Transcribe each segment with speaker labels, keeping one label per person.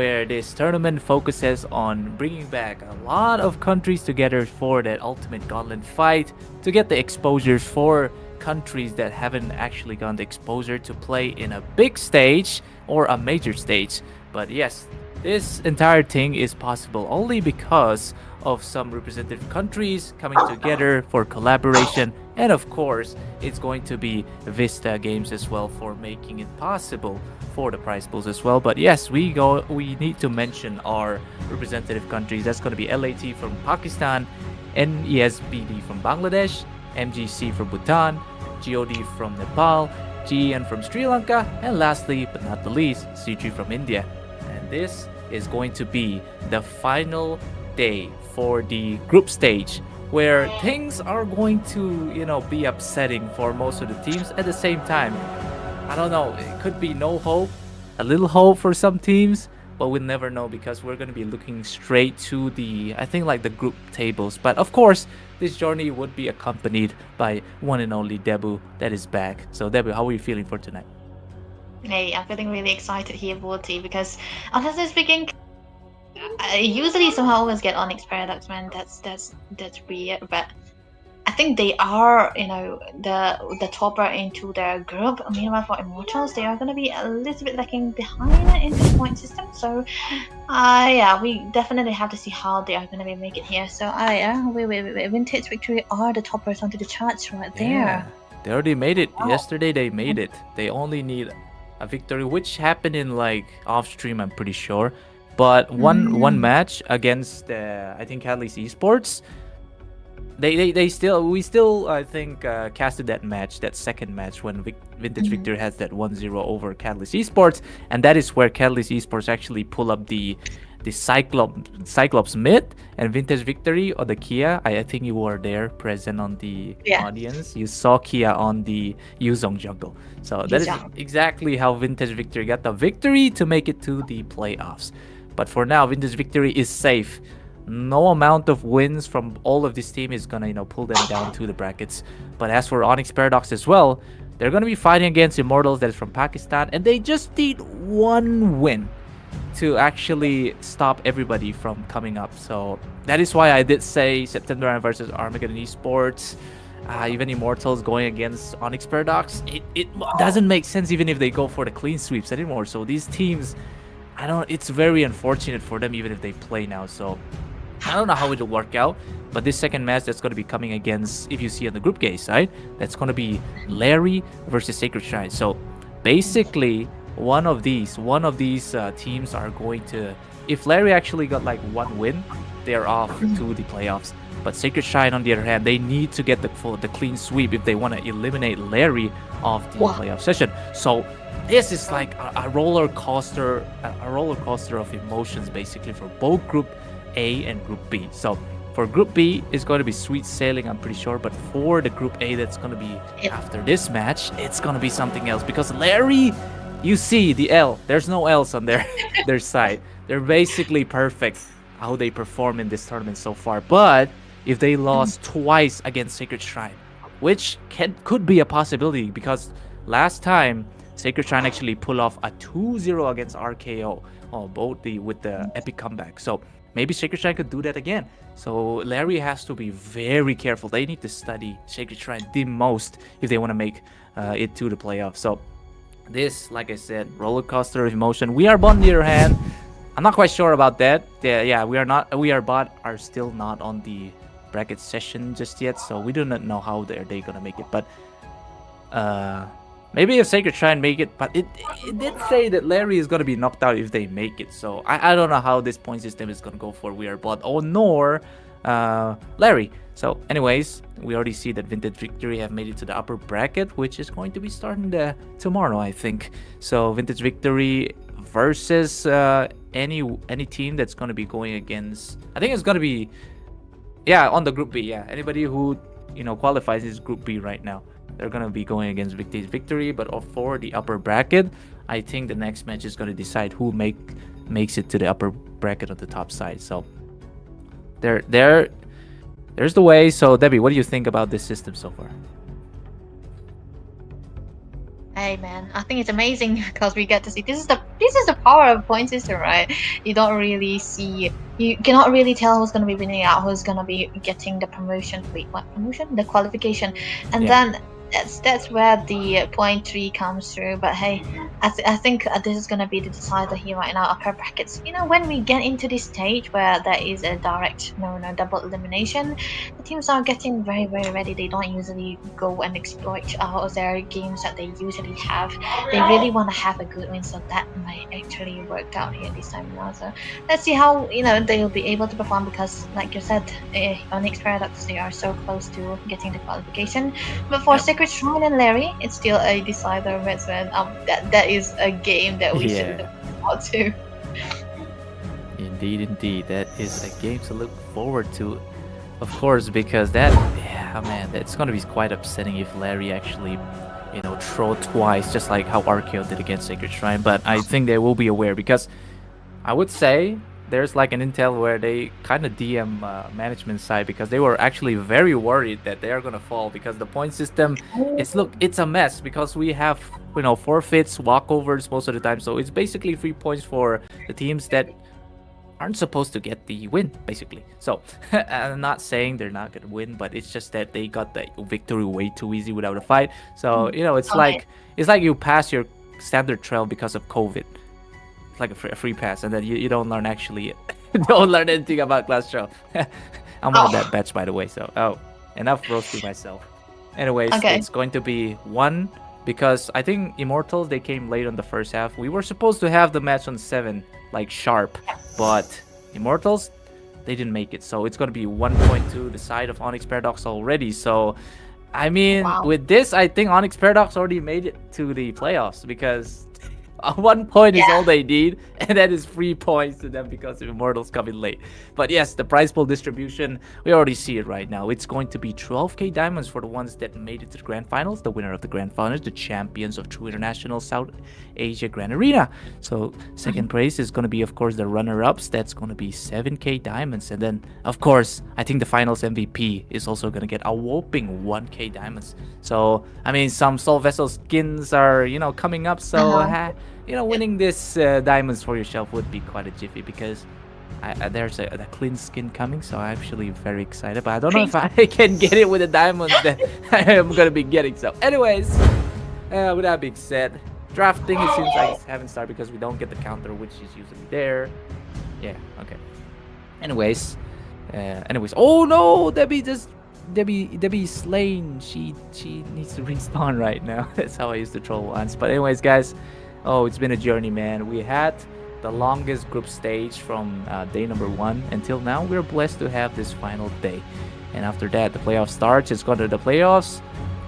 Speaker 1: where this tournament focuses on bringing back a lot of countries together for that ultimate gauntlet fight to get the exposures for countries that haven't actually gotten the exposure to play in a big stage or a major stage. But yes, this entire thing is possible only because of some representative countries coming together for collaboration, and of course it's going to be Vista Games as well for making it possible for the prize pools as well. But yes, we need to mention our representative countries. That's going to be LAT from Pakistan, NESBD from Bangladesh, MGC from Bhutan, GOD from Nepal, GEN from Sri Lanka, and lastly but not the least, C3 from India. And this is going to be the final day for the group stage, where things are going to, be upsetting for most of the teams. At the same time, I don't know, it could be no hope, a little hope for some teams, but we'll never know because we're going to be looking straight to the, I think, like the group tables. But of course, this journey would be accompanied by one and only Debu that is back. So Debu, how are you feeling for tonight?
Speaker 2: Hey, I'm feeling really excited here, Vorti, because honestly speaking, I usually somehow always get Onyx Paradox, man. That's weird, but I think they are, the topper into their group. Meanwhile, for Immortals, they are going to be a little bit lagging behind in the point system. So, yeah, we definitely have to see how they are going to be making here. So, Vintage Victory are the toppers onto the charts right there.
Speaker 1: Yeah, they already made it. Oh. Yesterday, they made it. They only need a victory, which happened in like off stream, I'm pretty sure. But one match against I think Catalyst Esports, we still I think casted that match, that second match when Vintage Victory has that 1-0 over Catalyst Esports, and that is where Catalyst Esports actually pull up the Cyclops mid, and Vintage Victory or the Kia. I think you were there present on the audience. You saw Kia on the Yuzong jungle. So that is exactly how Vintage Victory got the victory to make it to the playoffs. But for now, Vintage Victory is safe. No amount of wins from all of this team is gonna, pull them down to the brackets. But as for Onyx Paradox as well, they're gonna be fighting against Immortals that is from Pakistan, and they just need one win to actually stop everybody from coming up. So that is why I did say September versus Armageddon Esports. Even Immortals going against Onyx Paradox, it doesn't make sense even if they go for the clean sweeps anymore. So these teams, it's very unfortunate for them even if they play now. So I don't know how it'll work out, but this second match that's going to be coming against, if you see on the group gauge side, that's going to be Larry versus Sacred Shrine. So basically, one of these teams are going to, if Larry actually got like one win, they're off to the playoffs. But Sacred Shrine, on the other hand, they need to get the clean sweep if they want to eliminate Larry off the playoff session. So this is like a roller coaster of emotions basically for both Group A and Group B. So for Group B, it's going to be sweet sailing, I'm pretty sure. But for the Group A, that's going to be after this match, it's going to be something else. Because Larry, you see the L. There's no L's on their side. They're basically perfect how they perform in this tournament so far. But if they lost twice against Sacred Shrine, which could be a possibility, because last time Sacred Shrine actually pulled off a 2-0 against RKO, with the epic comeback. So maybe Sacred Shrine could do that again. So Larry has to be very careful. They need to study Sacred Shrine the most if they want to make it to the playoffs. So this, like I said, roller coaster of emotion. We are on the other hand, I'm not quite sure about that. Yeah, we are still not on the bracket session just yet, so we do not know how they're gonna make it. But maybe if Sacred Shrine make it, but it did say that Larry is gonna be knocked out if they make it. So I don't know how this point system is gonna go for We Are Bot nor Larry. So anyways, we already see that Vintage Victory have made it to the upper bracket, which is going to be starting tomorrow, I think. So Vintage Victory versus any team that's going to be going against, I think it's going to be on the Group B. Anybody who qualifies is Group B right now, they're going to be going against Vintage Victory. But for the upper bracket, I think the next match is going to decide who makes it to the upper bracket on the top side. So there's the way. So Debbie, what do you think about this system so far?
Speaker 2: Hey man, I think it's amazing because we get to see, this is the this is the power of point system, right? You don't really see, you cannot really tell who's gonna be winning out, who's gonna be getting the promotion. Wait, what promotion? The qualification, and then that's where the point 3 comes through. But hey, I think this is gonna be the decider here right now. Upper brackets. You know, when we get into this stage where there is a direct, no double elimination, the teams are getting very ready. They don't usually go and exploit their games that they usually have. They really want to have a good win, so that might actually work out here this time around. So let's see how they'll be able to perform, because like you said, Onyx Paradox, they are so close to getting the qualification. But for Sacred Shrine and Larry, it's still a decider match, man. That is a game that we should look forward to.
Speaker 1: Indeed, that is a game to look forward to, of course, because that's gonna be quite upsetting if Larry actually, throw twice, just like how Archeo did against Sacred Shrine. But I think they will be aware, because I would say there's like an intel where they kind of DM management side, because they were actually very worried that they are gonna fall, because the point system, it's a mess, because we have forfeits, walkovers most of the time, so it's basically 3 points for the teams that aren't supposed to get the win, basically. So I'm not saying they're not gonna win, but it's just that they got the victory way too easy without a fight. So it's like you pass your standard trail because of COVID. It's like a free pass, and then you don't learn don't learn anything about Clash Royale. I'm on that batch, by the way, so enough roasting myself. Anyways, it's going to be 1, because I think Immortals, they came late on the first half. We were supposed to have the match on 7, like sharp, but Immortals, they didn't make it, so it's going to be 1.2 the side of Onyx Paradox already. So I mean, with this, I think Onyx Paradox already made it to the playoffs, because 1 point is all they need, and that is 3 points to them because of Immortals coming late. But yes, the prize pool distribution, we already see it right now. It's going to be 12k diamonds for the ones that made it to the grand finals, the winner of the grand finals, the champions of True International South Asia Grand Arena. So second place is going to be, of course, the runner-ups. That's going to be 7k diamonds. And then, of course, I think the finals MVP is also going to get a whopping 1k diamonds. So, I mean, some Soul Vessel skins are, coming up. So, winning this diamonds for yourself would be quite a jiffy, because there's a clean skin coming, so I'm actually very excited. But I don't know if I can get it with the diamonds that I'm going to be getting. So anyways, with that being said, drafting, it seems like it haven't started because we don't get the counter, which is usually there. Yeah, okay. Anyways, oh no, Debbie slain. She needs to respawn right now. That's how I used to troll once. But anyways, guys, it's been a journey, man. We had the longest group stage from day number 1 until now. We're blessed to have this final day, and after that the playoff starts. It's going to the playoffs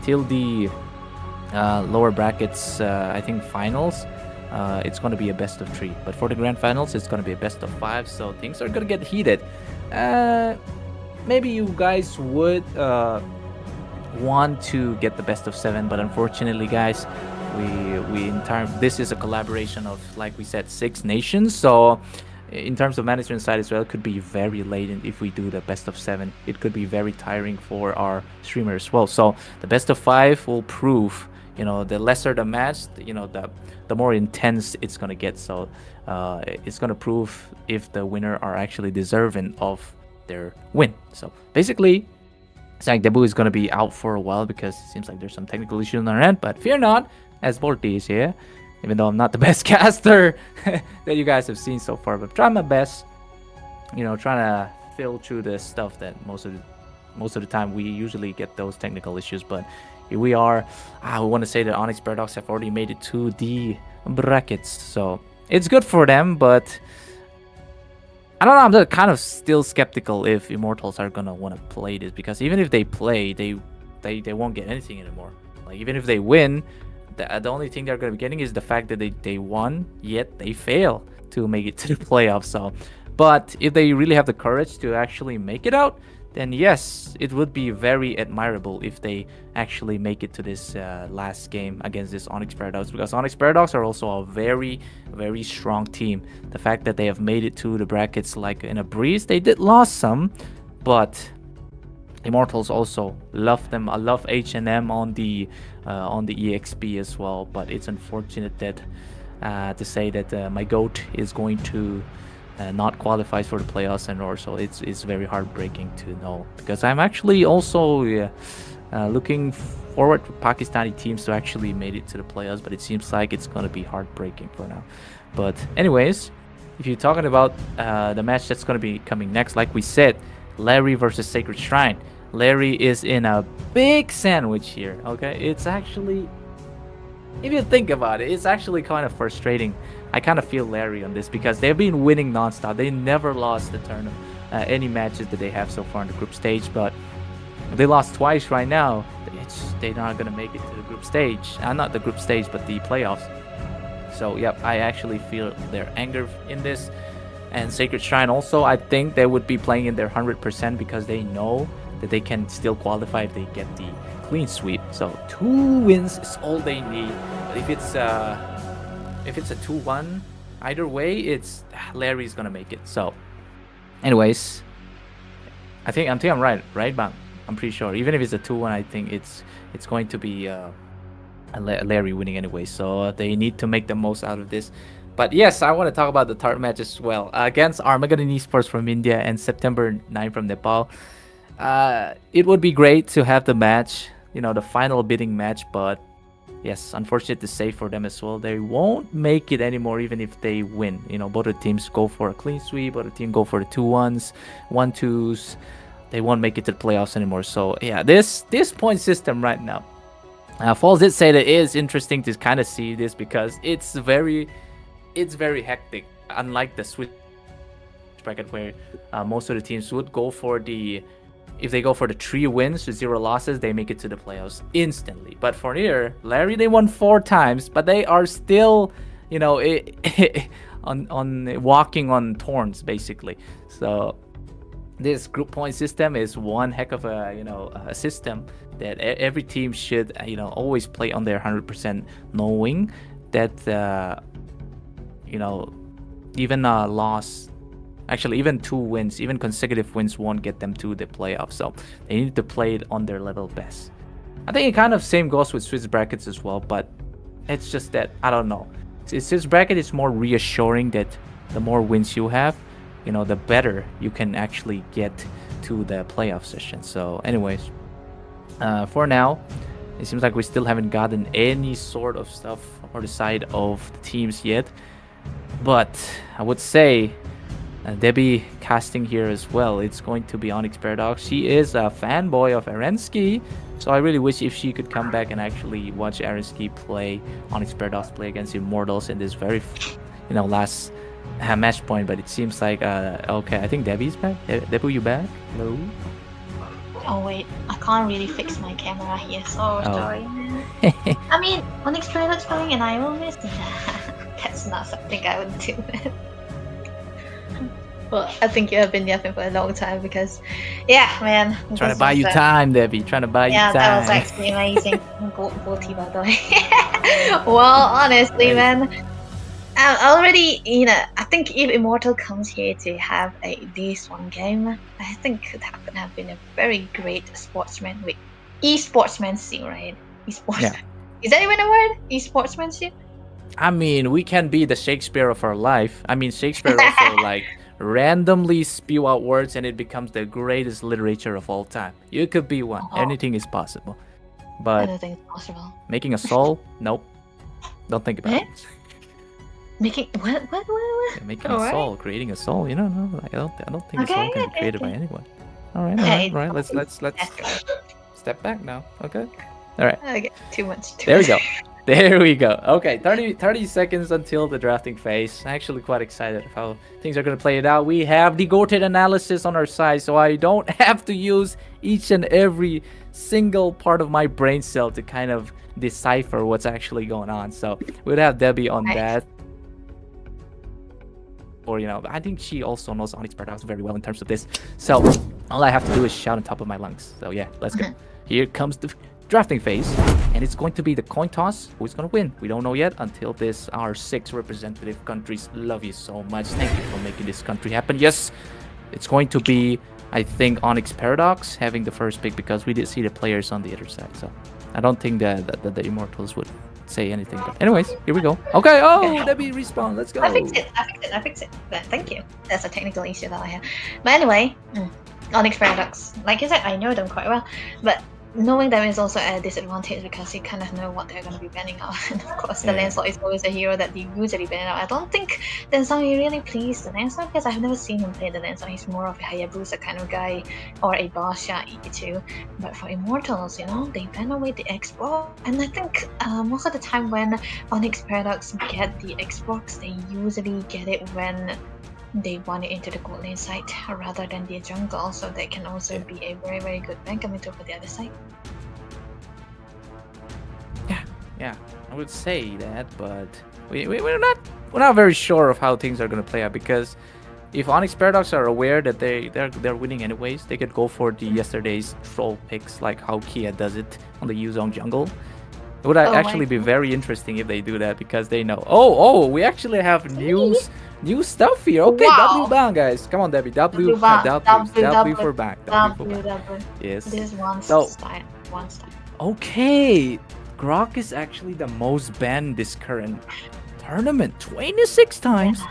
Speaker 1: till the lower brackets, I think finals. It's going to be a best of 3, but for the grand finals it's going to be a best of 5, so things are going to get heated. Maybe you guys would want to get the best of 7, but unfortunately, guys, this is a collaboration of, like we said, 6 nations. So in terms of management side as well, it could be very late. And if we do the best of 7, it could be very tiring for our streamer as well. So the best of 5 will prove, the lesser the match, the more intense it's gonna get. So it's gonna prove if the winner are actually deserving of their win. So basically, Zach Debu is gonna be out for a while because it seems like there's some technical issues on our end. But fear not, as Borty is here, even though I'm not the best caster that you guys have seen so far, but trying my best, trying to fill through the stuff that most of the time we usually get those technical issues. But here we are. We want to say that Onyx Paradox have already made it to the brackets, so it's good for them. But I don't know, I'm kind of still skeptical if Immortals are gonna want to play this, because even if they play, they won't get anything anymore. Like, even if they win, the only thing they're going to be getting is the fact that they won, yet they fail to make it to the playoffs. So, but if they really have the courage to actually make it out, then yes, it would be very admirable if they actually make it to this last game against this Onyx Paradox, because Onyx Paradox are also a very, very strong team. The fact that they have made it to the brackets like in a breeze, they did lost some, but Immortals also love them. I love H&M on the EXP as well, but it's unfortunate that to say that my GOAT is going to not qualify for the playoffs and or so it's very heartbreaking to know, because I'm actually also looking forward for Pakistani teams to actually made it to the playoffs, but it seems like it's going to be heartbreaking for now. But anyways, if you're talking about the match that's going to be coming next, like we said, Larry versus Sacred Shrine. Larry is in a big sandwich here, okay? It's actually, if you think about it, it's actually kind of frustrating. I kind of feel Larry on this because they've been winning nonstop. They never lost the tournament, any matches that they have so far in the group stage, but they lost twice right now. They're not going to make it to the group stage. Not the group stage, but the playoffs. So, yep, I actually feel their anger in this. And Sacred Shrine also, I think they would be playing in their 100% because they know that they can still qualify if they get the clean sweep. So 2 wins is all they need. But if it's a 2-1, either way, it's Larry's gonna make it. So, anyways, I think I'm right, Bang? I'm pretty sure. Even if it's a 2-1, I think it's going to be Larry winning anyway. So they need to make the most out of this. But yes, I want to talk about the third match as well against Armageddon Esports from India and September 9 from Nepal. It would be great to have the match, the final bidding match, but yes, unfortunate to say for them as well, they won't make it anymore even if they win. Both the teams go for a clean sweep, both the team go for the 2-1s, 1-2s. They won't make it to the playoffs anymore. So yeah, this point system right now, Falls did say that it is interesting to kind of see this because it's very hectic. Unlike the Switch bracket where most of the teams would go for if they go for the 3 wins to 0 losses, they make it to the playoffs instantly. But for here, Larry, they won 4 times, but they are still, on walking on thorns basically. So this group point system is one heck of a system that every team should always play on their 100%, knowing that even a loss, actually even 2 wins, even consecutive wins won't get them to the playoffs. So they need to play it on their level best. I think it kind of same goes with Swiss brackets as well, but it's just that I don't know. Swiss bracket is more reassuring that the more wins you have, the better you can actually get to the playoff session. So anyways, for now, it seems like we still haven't gotten any sort of stuff or the side of the teams yet. But I would say Debbie casting here as well. It's going to be Onyx Paradox. She is a fanboy of Arensky, so I really wish if she could come back and actually watch Arensky play, Onyx Paradox play against Immortals in this very, last match point. But it seems like okay, I think Debbie's back. Debbie, you back? Hello.
Speaker 2: Oh wait, I can't really fix my camera here, so sorry. I mean, Onyx Paradox playing and I will miss that's not something I would do. Well, I think you have been yapping for a long time because, yeah, man.
Speaker 1: Trying to buy you time, Debbie. Trying to buy you time.
Speaker 2: Yeah, that was actually amazing. Goatee, by the way. Well, honestly, man, I already, I think if Immortal comes here to have a DS1 game, I think that would have been a very great esportsmanship, right? Esports. Yeah. Is that even a word? Esportsmanship?
Speaker 1: I mean, we can be the Shakespeare of our life. I mean, Shakespeare also randomly spew out words and it becomes the greatest literature of all time. You could be one. Anything is possible. But
Speaker 2: anything is possible.
Speaker 1: Making a soul? Nope. Don't think about it.
Speaker 2: Making what?
Speaker 1: Yeah, making a soul, creating a soul. No, I don't think a soul can be created by anyone. All right. Let's step back now. Okay. All right.
Speaker 2: Okay. Too much.
Speaker 1: There we go. Okay, 30 seconds until the drafting phase. Actually quite excited of how things are going to play it out. We have the goated analysis on our side, so I don't have to use each and every single part of my brain cell to kind of decipher what's actually going on. So we'll have Debbie on that. Or, I think she also knows Onyx Paradox very well in terms of this. So all I have to do is shout on top of my lungs. So yeah, let's go. Here comes the drafting phase, and it's going to be the coin toss. Who's going to win? We don't know yet until our 6 representative countries. Love you so much. Thank you for making this country happen. Yes, it's going to be, I think, Onyx Paradox having the first pick because we did see the players on the other side. So I don't think that the Immortals would say anything. But anyways, here we go. Okay. Oh,
Speaker 2: Okay.
Speaker 1: Debbie respawn. Let's go.
Speaker 2: I fixed it. But thank you. That's a technical issue that I have. But anyway, Onyx Paradox. Like I said, I know them quite well, but knowing them is also a disadvantage because you kind of know what they're going to be banning out. And of course, the
Speaker 1: Yeah.
Speaker 2: Lancelot is always a hero that you usually ban out. I don't think Densong really plays the Lancelot because I've never seen him play the Lancelot. He's more of a Hayabusa kind of guy or a Basha E2. But for Immortals, you know, they ban away the Xbox. And I think most of the time when Onyx Paradox get the Xbox, they usually get it when they want it into the gold lane side rather than the jungle, so they can also be a very, very good bank coming for the other side.
Speaker 1: Yeah, I would say that, but we're not very sure of how things are gonna play out because if Onyx Paradox are aware that they're winning anyways, they could go for the yesterday's troll picks like how Kia does it on the Yuzong jungle. It would actually be very interesting if they do that because they know. Oh, we actually have new stuff here. Okay,
Speaker 2: Wow.
Speaker 1: W bound, guys. Come on, Debbie. W for back.
Speaker 2: W.
Speaker 1: Yes.
Speaker 2: This is one
Speaker 1: So-
Speaker 2: style.
Speaker 1: Okay, Grok is actually the most banned this current tournament. 26 times.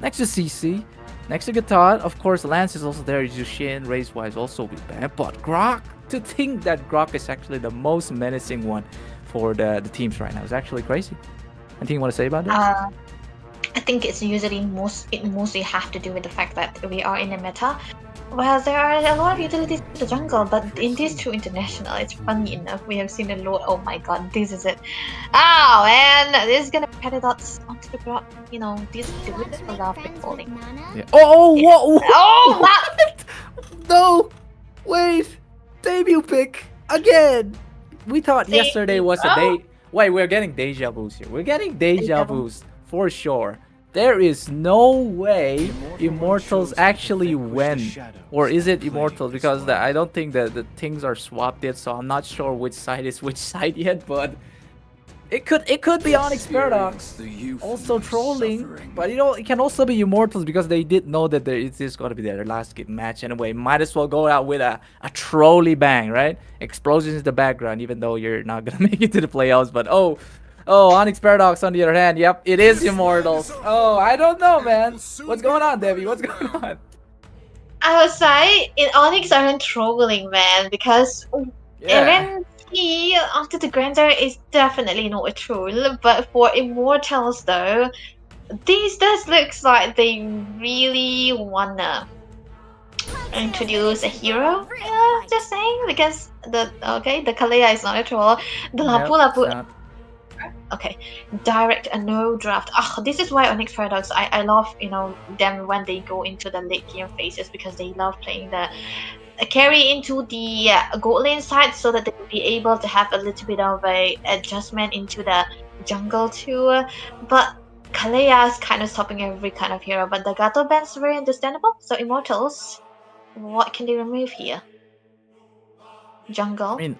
Speaker 1: Next to CC. Next to Gatot. Of course, Lance is also there. Jushin, race-wise, also be banned. But Grok, to think that Grok is actually the most menacing one for the teams right now is actually crazy. Anything you want to say about that?
Speaker 2: I think it's usually mostly have to do with the fact that we are in a meta where there are a lot of utilities in the jungle, but in these two international, it's funny enough, we have seen a lot. Oh my god, this is it. Oh man, this is gonna be paradox onto the ground. You know, these dudes love falling.
Speaker 1: Yeah. Oh, whoa!
Speaker 2: Oh, what?
Speaker 1: No! Wait! Debut pick! Again! We thought yesterday was a day. Wait, we're getting deja vus here. We're getting deja vus for sure. There is no way Immortals actually win. Or is it Immortals? Because I don't think that the things are swapped yet, so I'm not sure which side is which side yet, but it could be Onyx Paradox also trolling, but you know, it can also be Immortals because they did know that it is going to be their last match anyway. Might as well go out with a trolley bang, right? Explosions in the background, even though you're not gonna make it to the playoffs. But oh, Onyx Paradox on the other hand, yep, it is Immortals. Oh, I don't know, man. What's going on, Debbie? What's going on?
Speaker 2: I would say in Onyx aren't trolling, man, because even he after the Grandeur is definitely not a troll, but for Immortals though, this looks like they really wanna introduce a hero. Yeah, just saying, because the Kalea is not a troll. The Lapu Lapu. Okay, direct and no draft. This is why Onyx Paradox, I love, you know, them when they go into the late game phases because they love playing the carry into the gold lane side so that they will be able to have a little bit of a adjustment into the jungle too. But Kalea is kind of stopping every kind of hero, but the Gato ban's very understandable. So Immortals, what can they remove here? Jungle.
Speaker 1: I mean,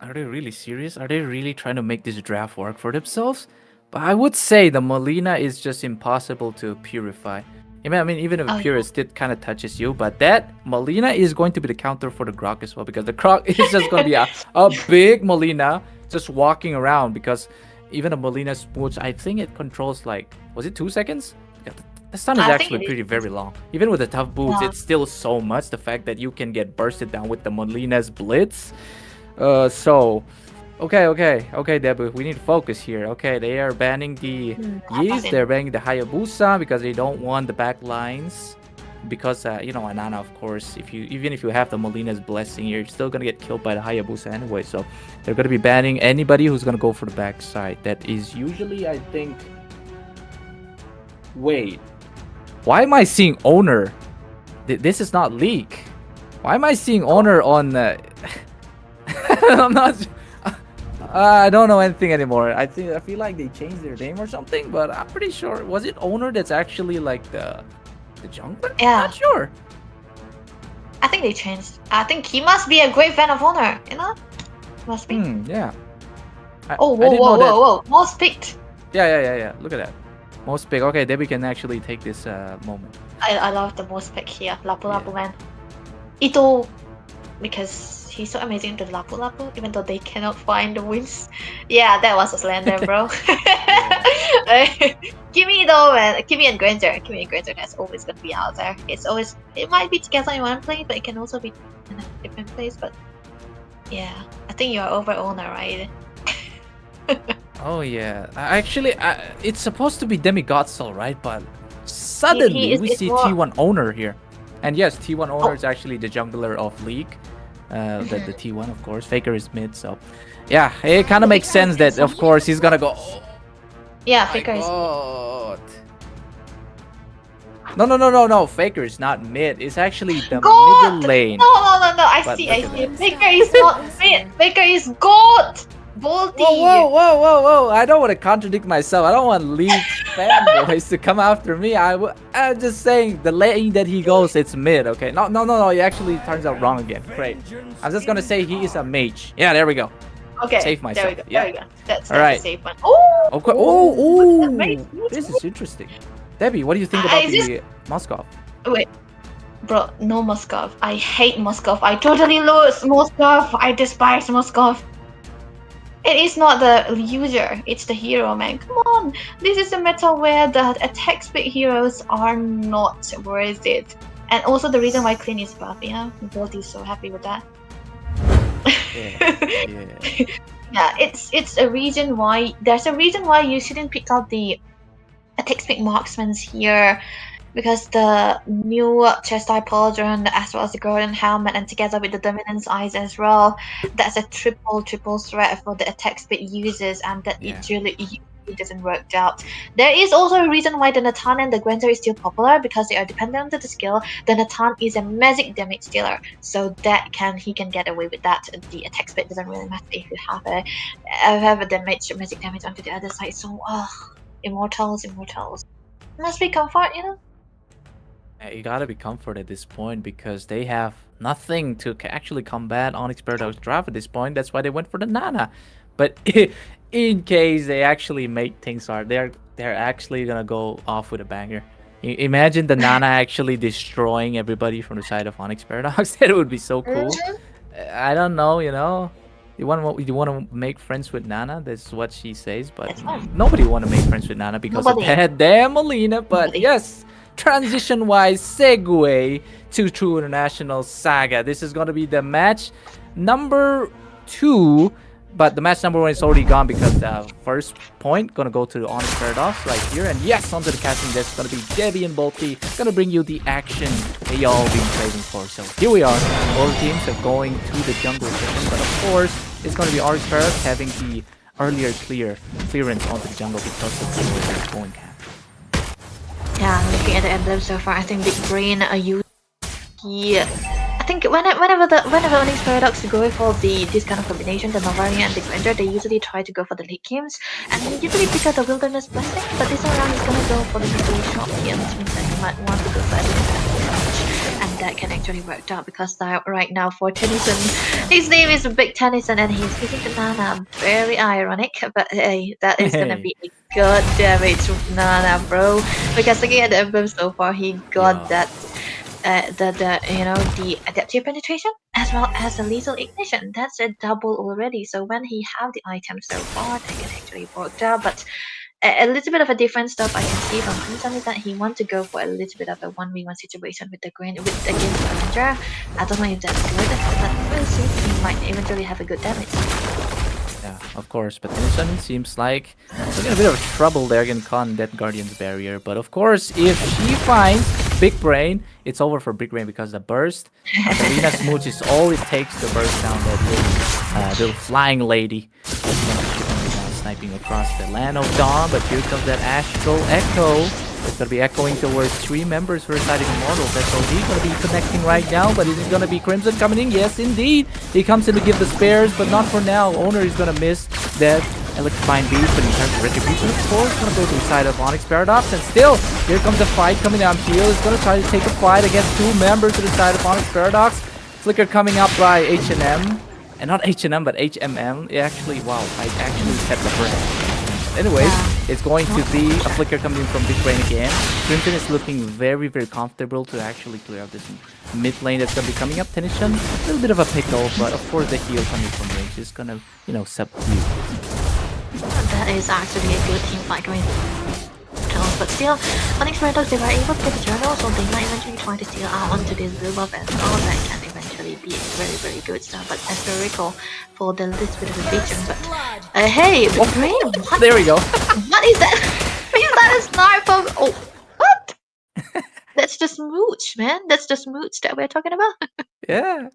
Speaker 1: are they really serious? Are they really trying to make this draft work for themselves? But I would say the Molina is just impossible to purify. I mean, even if a purist it kind of touches you, but that Molina is going to be the counter for the Grok as well, because the Grok is just going to be a big Molina just walking around, because even a Molina Smooch, I think it controls like, was it 2 seconds? Yeah, the stun is actually very long. Even with the tough boots, it's still so much. The fact that you can get bursted down with the Molina's Blitz. Okay, Debu, we need to focus here. Okay, they are banning the Yeez, they're banning the Hayabusa because they don't want the back lines. Because you know, Anana, of course, even if you have the Molina's Blessing, you're still gonna get killed by the Hayabusa anyway. So they're gonna be banning anybody who's gonna go for the back side. That is usually, I think. Wait, why am I seeing Owner? This is not Leak. Why am I seeing Owner on? I'm not. I don't know anything anymore. I feel like they changed their name or something, but I'm pretty sure, was it Owner that's actually like the jungler?
Speaker 2: Yeah.
Speaker 1: Not sure.
Speaker 2: I think they changed. I think he must be a great fan of Honor, you know? Must be.
Speaker 1: Yeah.
Speaker 2: Whoa. Most picked.
Speaker 1: Yeah. Look at that. Most pick. Okay, then we can actually take this moment.
Speaker 2: I love the most pick here. Lapu Lapu man. Ito, because he's so amazing to Lapu Lapu, even though they cannot find the wins. Yeah, that was a slander, bro. Kimmy though, man, Kimmy and Granger, that's always gonna be out there. It might be together in one place, but it can also be in a different place. But yeah, I think you're over owner, right?
Speaker 1: Oh yeah, actually, it's supposed to be Demigod Soul, right? But suddenly we see T1 owner here, and yes, T1 owner is actually the jungler of League. The T1, of course. Faker is mid, so yeah, it kind of makes sense that of course he's gonna go.
Speaker 2: Yeah, Faker is.
Speaker 1: No. Faker is not mid. It's actually the middle lane.
Speaker 2: No. I see. Faker is not mid. Faker is gold. Volty.
Speaker 1: Whoa! I don't want to contradict myself. I don't want League fanboys to come after me. I'm just saying the lane that he goes, it's mid. Okay. No. He actually turns out wrong again. Great. I'm just gonna say he is a mage. Yeah, there we go.
Speaker 2: Okay.
Speaker 1: Save myself.
Speaker 2: There we go. That's
Speaker 1: all right.
Speaker 2: A safe one. Oh.
Speaker 1: Okay. Oh. This is interesting. Debbie, what do you think about the Moskov?
Speaker 2: Wait. Bro, no Moskov. I hate Moskov. I totally lose Moskov. I despise Moskov. It is not the user, it's the hero, man. Come on. This is a meta where the attack speed heroes are not worth it. And also the reason why Clean is buff, you know? Gold is so happy with that. Yeah, it's a reason why there's a reason why you shouldn't pick up the attack speed marksmen here. Because the new Chestai Pauldron as well as the Golden Helmet and together with the Dominance Eyes as well, that's a triple threat for the attack speed users, and that it really doesn't work out. There is also a reason why the Natan and the Gwenter is still popular, because they are dependent on the skill. The Natan is a magic damage dealer, so that he can get away with that. The attack speed doesn't really matter if you have a magic damage onto the other side. So immortals must be comfort, you know.
Speaker 1: You gotta be comfort at this point because they have nothing to actually combat Onyx Paradox draft at this point. That's why they went for the Nana. But in case they actually make things hard, they're actually gonna go off with a banger. Imagine the Nana actually destroying everybody from the side of Onyx Paradox. That would be so cool. I don't know, you know. You want to make friends with Nana? That's what she says. But nobody want to make friends with Nana because of that damn Molina. But yes. Transition-wise, segue to True International Saga. This is going to be the match number 2, but the match number 1 is already gone because the first point going to go to the Onyx Paradox right here. And yes, onto the casting desk, going to be Debbie and Bolty. Going to bring you the action that y'all been craving for. So here we are. Both teams are going to the jungle session, but of course, it's going to be Onyx Paradox having the earlier clearance onto the jungle because of the going camp.
Speaker 2: Yeah, looking at the emblem so far, I think Big Brain I think whenever Onyx Paradox go for this kind of combination, the Novaria and the Granger, they usually try to go for the late games, and they usually pick up the Wilderness Blessing, but this round he's gonna go for the usually short game, which means that he might want to go for a and that can actually work out because right now for Tennyson, his name is Big Tennyson and he's using the Nana. Very ironic, but hey, that is gonna be a good damage with Nana, bro. Because looking at the emblem so far, he got that the adaptive penetration as well as the lethal ignition. That's a double already. So when he have the items so far, they can actually work out. But a little bit of a different stuff I can see from Crimson is that he wants to go for a little bit of a 1v1 situation with the against the Ranger. I don't know if that's good, but we'll see. He might eventually have a good damage.
Speaker 1: Yeah, of course, but Tennyson seems like he's in a bit of trouble there against Con Death Guardian's barrier. But of course, if she finds Big Brain, it's over for Big Brain because the burst of Selena Smooch is all it takes to burst down that little flying lady. Sniping across the land of Dawn, but here comes that Astral Echo. It's gonna be echoing towards 3 members for Reciting Immortals. SOD gonna be connecting right now, but is it gonna be Crimson coming in? Yes, indeed. He comes in to give the spares, but not for now. Owner is gonna miss that Electrifying Beast, but in terms of Retribution, of course, gonna go to the side of Onyx Paradox, and still, here comes a fight coming down. Shield is gonna try to take a fight against 2 members to the side of Onyx Paradox. Flicker coming up by H&M. And not H&M, but HMM. It actually, wow, I actually said the brand. anyways,
Speaker 2: Yeah.
Speaker 1: it's going to be a flicker coming in from Big Brain again. Crimson is looking very, very comfortable to actually clear out this mid lane that's going to be coming up. Tennyson, a little bit of a pickle, but of course the heal coming from range is going to, you know, subdue.
Speaker 2: That is actually a good team fight going. But still, Onyx Paradox, they were able to get the turtle, so they might eventually try to steal out onto this Lilith as well. That can eventually be a very, very good stuff. But that's very cool for the little bit of a vision. But hey, the brain, what?
Speaker 1: There we go.
Speaker 2: What is that? Is that a sniper? Oh, what? That's the smooch, man. That's the smooch that we're talking about.
Speaker 1: Yeah.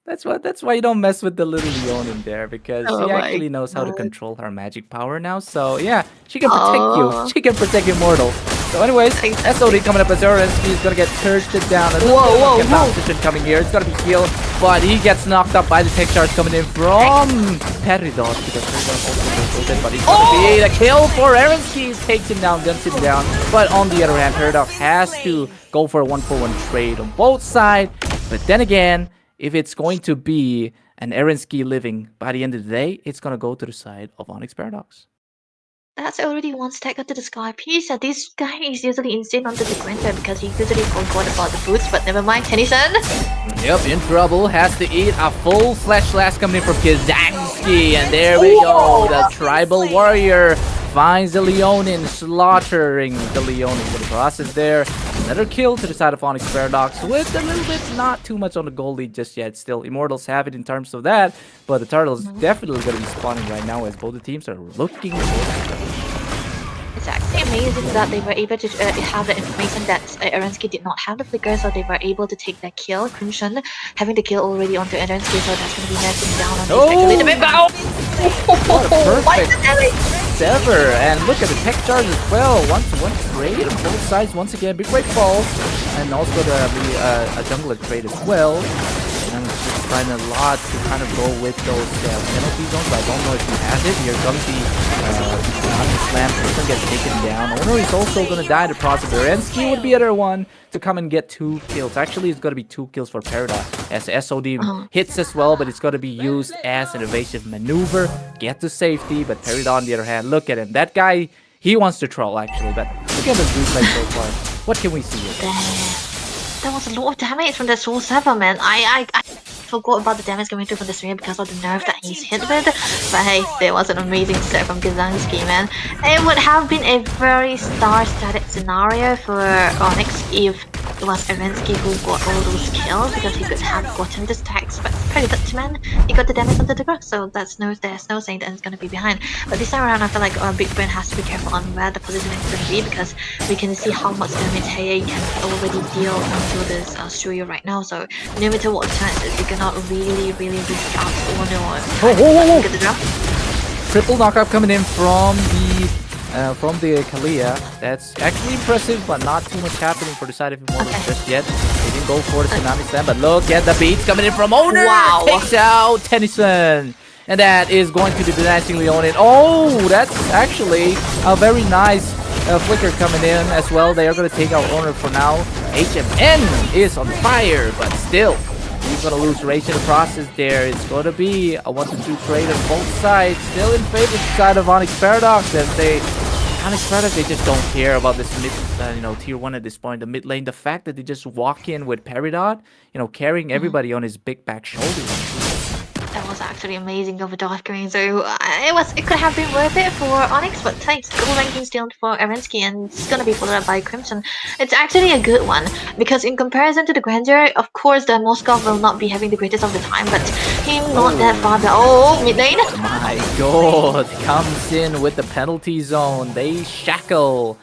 Speaker 1: That's why you don't mess with the little Leon in there, because
Speaker 2: Oh
Speaker 1: she
Speaker 2: my
Speaker 1: actually knows how to
Speaker 2: God.
Speaker 1: control her magic power now. So yeah, she can protect
Speaker 2: Oh.
Speaker 1: you. She can protect Immortal. So anyways, SOD coming up as Zerensky is gonna get purged down. A little bit of a bounce position coming here. It's gonna be healed, but he gets knocked up by the tech charge coming in from Peridot, because Peridot also goes in, but he's gonna be the kill for Zerensky. Takes him down, guns him down. But on the other hand, Peridot has to go for a 1-for-1 trade on both sides. But then again, if it's going to be an Erensky living by the end of the day, it's going to go to the side of Onyx Paradox.
Speaker 2: That's already one stack onto the sky piece. This guy is usually insane onto the Grinter because he usually forgot about the boots, but never mind, Tennyson.
Speaker 1: Yep, in trouble. Has to eat a full flesh blast coming in from Kazanski. And there we go. The tribal warrior finds the Leonin, slaughtering the Leonin for the process there. Another kill to the side of Onyx Paradox with a little bit, not too much on the goal lead just yet. Still, Immortals have it in terms of that, but the Turtles definitely going to be spawning right now as both the teams are looking for.
Speaker 2: It's actually amazing that they were able to have the information that Erensky did not have the flicker, so they were able to take that kill. Crimson having the kill already onto Erensky, so that's going to be messing down on this a little bit.
Speaker 1: What a perfect sever, and look at the tech charge as well. 1-to-1 trade on both sides once again. Big break falls, and also going to be a jungler trade as well. And I'm just trying a lot to kind of go with those penalty zones, but I don't know if he has it. Here comes the slam. Person gets taken down. Owner is also going to die in the process. Erensky would be the other one to come and get 2 kills. Actually, it's going to be 2 kills for Paradox, as SOD hits as well, but it's going to be used as an evasive maneuver. Get to safety, but Paradox on the other hand, look at him. That guy, he wants to troll actually, but look at the replay so far. What can we see here?
Speaker 2: That was a lot of damage from the Soul Sever, man. I forgot about the damage coming through from the stream because of the nerf that he's hit with. But hey, there was an amazing set from Kazanski, man. It would have been a very star-studded scenario for Onyx if it was Erensky who got all those kills, because he could have gotten the stacks. But pretty much, man, he got the damage onto the ground, so there's no saying that it's gonna be behind. But this time around, I feel like Big Brain has to be careful on where the positioning is gonna be, because we can see how much damage Hey can already deal onto this Shuyo right now. So no matter what chances, you cannot really risk out or no. Get the drop.
Speaker 1: Triple knockup coming in from the Kalia. That's actually impressive, but not too much happening for the side of Immortals just yet. They didn't go for the Tsunami Slam, but look at the beats coming in from Owner.
Speaker 2: Wow.
Speaker 1: Takes out Tennyson. And that is going to be the Dancing Leonin. Oh, that's actually a very nice flicker coming in as well. They are going to take out Owner for now. HMN is on fire, but still, he's going to lose rage in the process there. It's going to be a 1-to-2 trade on both sides. Still in favor of the side of Onyx Paradox, as Onyx Paradox, they just don't care about this mid, tier 1 at this point. The mid lane, the fact that they just walk in with Peridot, carrying everybody on his big back shoulders.
Speaker 2: That was actually amazing of a dive green, so it could have been worth it for Onyx, but thanks, goal ranking still for Erensky, and it's gonna be followed up by Crimson. It's actually a good one, because in comparison to the Grandeur, of course the Moskov will not be having the greatest of the time, but him not that far back. Oh, mid lane!
Speaker 1: My god, comes in with the penalty zone. They shackle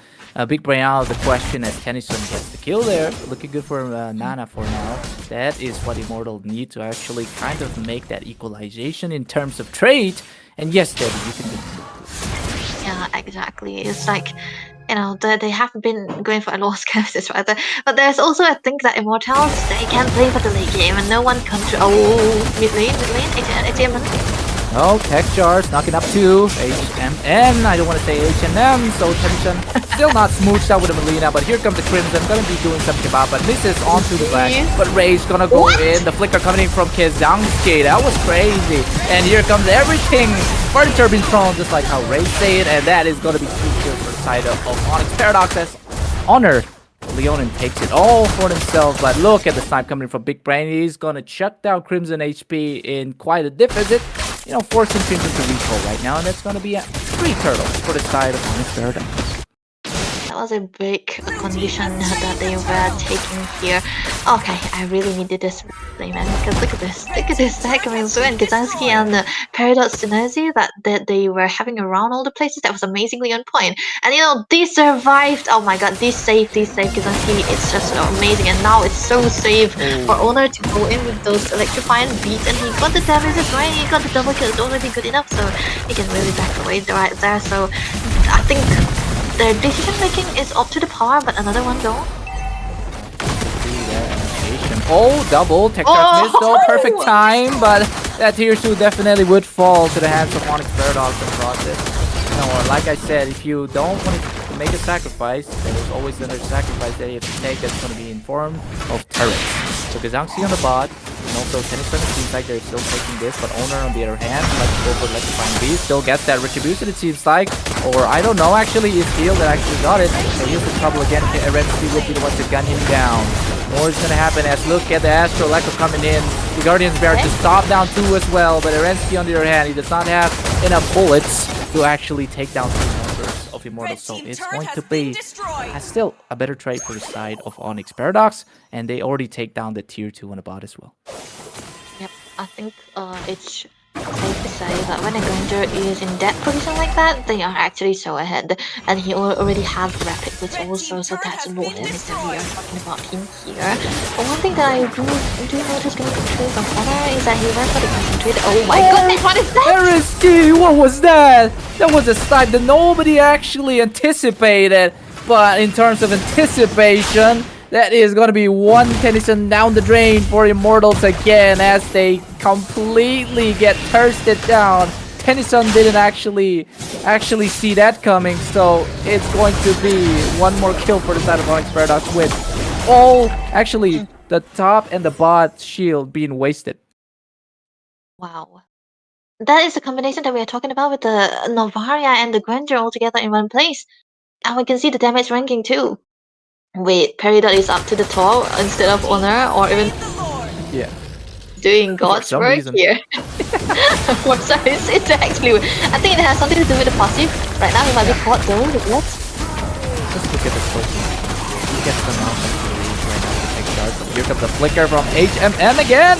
Speaker 1: Big Brain out of the question as Tennyson gets the kill there. Looking good for Nana for now. That is what Immortal need to actually kind of make that equalization in terms of trade. And yes, Debbie, you can do it.
Speaker 2: Yeah, exactly. It's like, they have been going for a lot of curses, right? But there's also a thing that Immortals, they can play for the late game and no one can... Oh, mid lane, ATM.
Speaker 1: Oh, tech charge, knocking up to HMN. I don't want to say H&M, so tension still not smooched out with the Melina, but here comes the Crimson, gonna be doing some kebab, but misses onto the back. But Ray's gonna go in. The flicker coming in from Kizangski. That was crazy. And here comes everything. Furniture being thrown, just like how Ray said, and that is gonna be 2 kills for the side of Onyx Paradox as Honor. Leonin takes it all for himself, but look at the snipe coming from Big Brain. He's gonna shut down Crimson HP in quite a deficit. You know, forcing Crimson to recall right now, and that's gonna be a 3 turtles for the side of Onyx Paradox.
Speaker 2: That was a big condition that they were taking here. Okay, I really needed this play, man, because look at this stack coming through, and Kazanski and Paradox Genesi that they were having around all the places, that was amazingly on point. And you know, they survived. Oh my god, this save Kazanski, it's just amazing, and now it's so safe for Owner to go in with those electrifying beats, and he got the damages right, he got the double kill, it's already good enough, so he can really back away right there. So I think their decision making is up to the par, but another one though.
Speaker 1: Oh, double tech charge missed though, perfect time, but that tier 2 definitely would fall to the hands of Onyx Paradox in the process. You know, like I said, if you don't want to make a sacrifice, there's always another sacrifice that you have to take that's going to be in form of turrets. So Kazangski on the bot, and also Tennyson, it seems like they're still taking this, but Owner on the other hand, let's go for Electrifying Beast, still gets that Retribution it seems like, or I don't know, actually it's Heal that actually got it, so here's the trouble again, Rensky will be the one to gun him down. More is gonna happen as look at the Astro Echo coming in, the Guardian's Bear to stop down 2 as well, but Rensky on the other hand, he does not have enough bullets to actually take down 2 members of Immortal, so it's going to be still a better trade for the side of Onyx Paradox, and they already take down the tier 2 on the bot as well.
Speaker 2: Yep, I think it's safe to say that when a Granger is in that position like that, they are actually so ahead, and he already has rapid blitz also, so that's what it is that we are talking about in here. But one thing that I do notice going true from Honor is that he went for the concentrate. Oh my goodness, what is that?
Speaker 1: Risky, what was that? That was a snipe that nobody actually anticipated, but in terms of anticipation, that is going to be 1 Tennyson down the drain for Immortals again as they completely get thirsted down. Tennyson didn't actually see that coming, so it's going to be 1 more kill for the side of Onyx Paradox with all, actually, the top and the bot shield being wasted.
Speaker 2: Wow. That is the combination that we are talking about with the Novaria and the Granger all together in one place. And we can see the damage ranking too. Wait, Peridot is up to the top instead of Honor, or even doing God's work here. For some reason, it's actually, I think it has something to do with the passive. Right now, he might be caught though. What?
Speaker 1: Just look at the closing. He gets the mouse right now to take charge. Here comes the flicker from HMN again.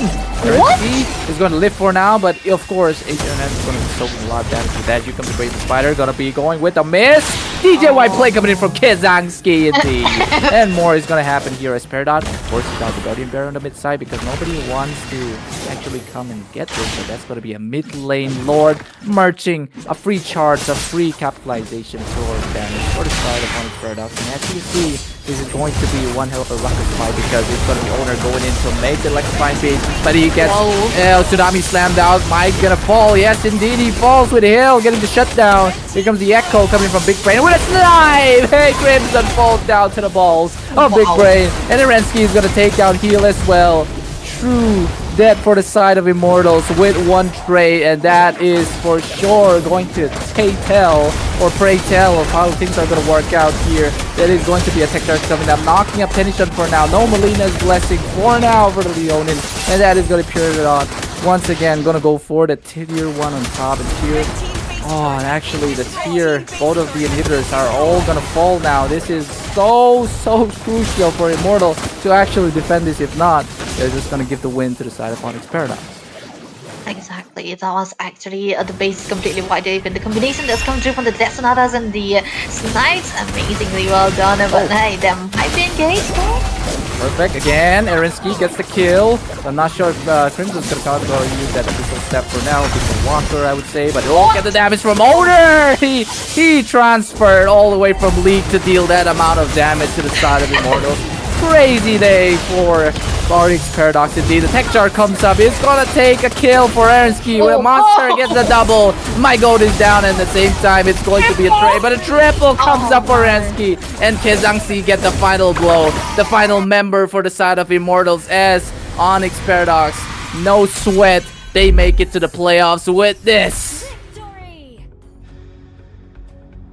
Speaker 2: What?
Speaker 1: He is going to live for now, but of course, HMN is going to be soaking a lot of damage with that. Here comes the Brazen Spider, going to be going with a miss. DJ White play coming in from Kazangski indeed. And more is going to happen here as Peridot forces out the Guardian Bear on the mid side because nobody wants to actually come and get this. So that's going to be a mid lane Lord merching a free charge, a free capitalization for damage for the side of Onyx Paradox. And as you see, this is going to be one hell of a rocket fight because it's going to be Owner going in to make the electrifying beat, but he gets Tsunami slammed out. Mike gonna fall. Yes, indeed, he falls with Hill, getting the shutdown. Here comes the Echo coming from Big Brain with a snipe. Hey, Crimson falls down to the balls of Big Brain, and Arensky is gonna take out Heal as well. True dead for the side of Immortals with 1 trade, and that is for sure going to tell of how things are going to work out here. That is going to be a tech charge coming up, knocking up Tennyson for now. No Melina's blessing for now for the Leonin, and that is going to period it on. Once again, going to go for the tier 1 on top and tier. Oh, and actually the tier, both of the inhibitors are all going to fall now. This is so crucial for Immortal to actually defend this. If not, they're just going to give the win to the side of Onyx Paradox.
Speaker 2: Exactly, that was actually the base completely wide open. The combination that's come through from the Death Sonatas and the Snipes, amazingly well done. But hey, they might be engaged though.
Speaker 1: Perfect. Again, Arinsky gets the kill. I'm not sure if Crimson's going to come or use that official step for now. Official Walker, I would say. But look at the damage from Owner! He transferred all the way from League to deal that amount of damage to the side of Immortals. crazy day for Onyx Paradox indeed. The tech jar comes up. It's gonna take a kill for Erensky. Where Monster gets a double. My gold is down, and at the same time, it's going to be a trade. But a triple comes up for Erensky. And Kezangsi get the final blow. The final member for the side of Immortals as Onyx Paradox. No sweat. They make it to the playoffs with this.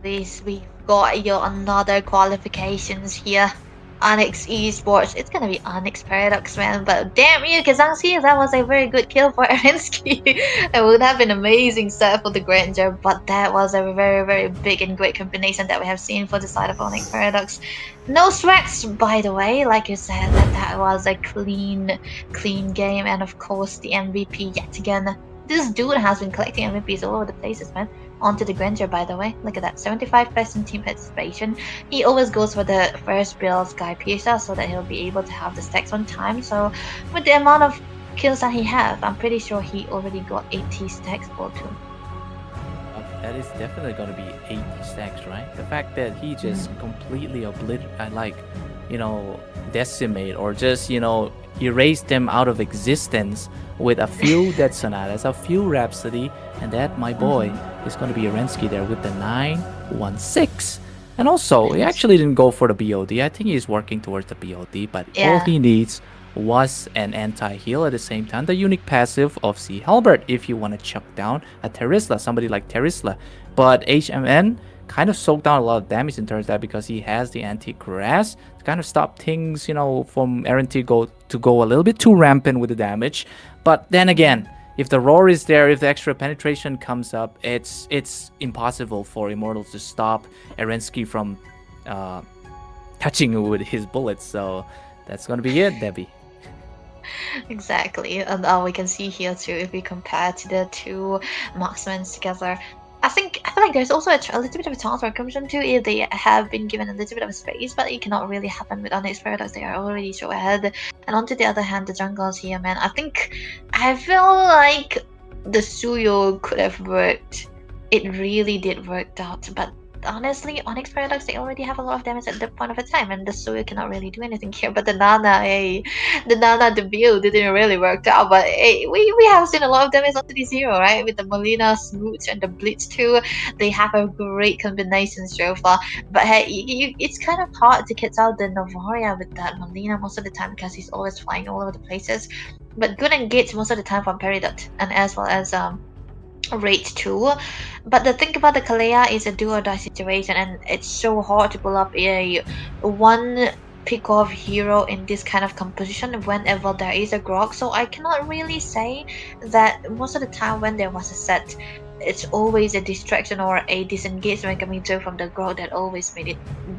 Speaker 2: Please, we got your another qualifications here. Onyx Esports. It's gonna be Onyx Paradox, man. But damn you, Kazangsi, that was a very good kill for Erensky. It would have been an amazing set for the Granger, but that was a very, very big and great combination that we have seen for the side of Onyx Paradox. No sweats, by the way, like you said, that was a clean game, and of course the MVP yet again. This dude has been collecting MVPs all over the places, man. Onto the Granger, by the way. Look at that, 75% team participation. He always goes for the first build Sky Piercer so that he'll be able to have the stacks on time. So with the amount of kills that he has, I'm pretty sure he already got 80 stacks or two.
Speaker 1: That is definitely going to be 80 stacks, right? The fact that he just completely decimate or just, erased them out of existence with a few Dead Sonatas, a few Rhapsody, and that, my boy, is going to be Erensky there with the 916. And also, he actually didn't go for the BOD. I think he's working towards the BOD, but all he needs was an anti-heal at the same time. The unique passive of Sea Halberd if you want to chuck down a Terisla, somebody like Terisla. But HMN kind of soaked down a lot of damage in terms of that because he has the anti-grass to kind of stop things, from Erensky to go a little bit too rampant with the damage. But then again, if the roar is there, if the extra penetration comes up, it's impossible for Immortals to stop Erensky from touching you with his bullets. So that's going to be it, Debbie.
Speaker 2: Exactly, and we can see here too, if we compare to the two marksmen together, I feel like there's also a little bit of a chance where it comes into if they have been given a little bit of space, but it cannot really happen with Onyx Paradox. They are already so ahead. And on to the other hand, the jungles here, man. I feel like the Suyo could have worked. It really did work out, but honestly, Onyx Paradox, they already have a lot of damage at that point of a time, and the Suyo cannot really do anything here. But the Nana, the build didn't really work out. But hey, we have seen a lot of damage onto this hero, right? With the Molina, Smooch, and the Blitz too. They have a great combination so far. But hey, it's kind of hard to catch out the Novaria with that Molina most of the time because he's always flying all over the places. But good engage most of the time from Peridot, and as well as rate 2. But the thing about the Kalea is a do or die situation, and it's so hard to pull up a one pick off hero in this kind of composition whenever there is a grog. So I cannot really say that most of the time when there was a set, it's always a distraction or a disengagement coming through from the grog that always made it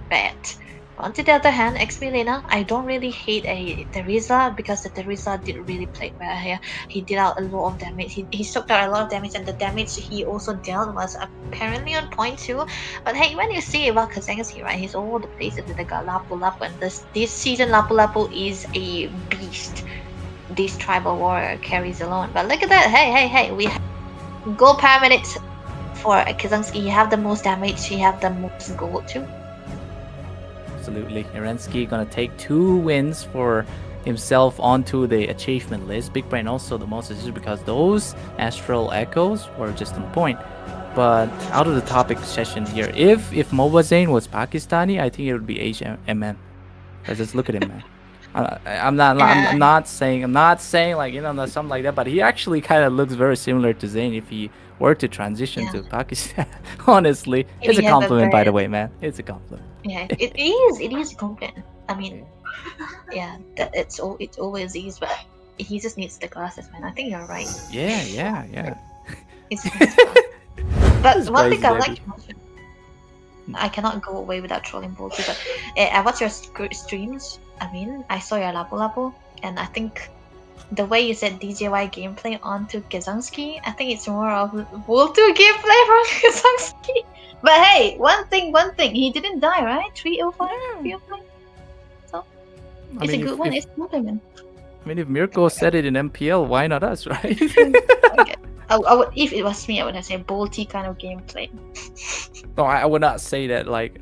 Speaker 2: bad. On the other hand, Xpilena, I don't really hate a Teresa because the Teresa did really play well here. He did out a lot of damage. He soaked out a lot of damage, and the damage he also dealt was apparently on point too. But hey, when you see about Kazanski, right, he's all the places with the Lapu Lapu, and this season Lapu Lapu is a beast. This tribal warrior carries alone. But look at that! Hey! We have gold paramedics for Kazanski. He have the most damage. He have the most gold too.
Speaker 1: Absolutely. Erensky gonna take 2 wins for himself onto the achievement list. Big Brain also the most just because those Astral Echoes were just on point. But out of the topic session here, if MOBA5V5 was Pakistani, I think it would be HMN. Just look at him, man. I'm not saying like something like that, but he actually kind of looks very similar to Zayn if he were to transition to Pakistan. Honestly, it's a compliment, by the way, man. It's a compliment.
Speaker 2: Yeah, it is a compliment. I mean, yeah, it always is, but he just needs the glasses, man. I think you're right.
Speaker 1: Yeah.
Speaker 2: But one thing I like to mention, I cannot go away without trolling Bolty, but I watch your streams. I mean, I saw your Lapu Lapu, and I think the way you said DJY gameplay onto Kazanski, I think it's more of Voltu gameplay from Kazanski. But hey, one thing, he didn't die, right? 305? 305? So, it's a good one, it's a compliment.
Speaker 1: I mean, if Mirko said it in MPL, why not us, right?
Speaker 2: Okay. I would, if it was me, I would have said Bolty kind of gameplay.
Speaker 1: No, I would not say that. Like,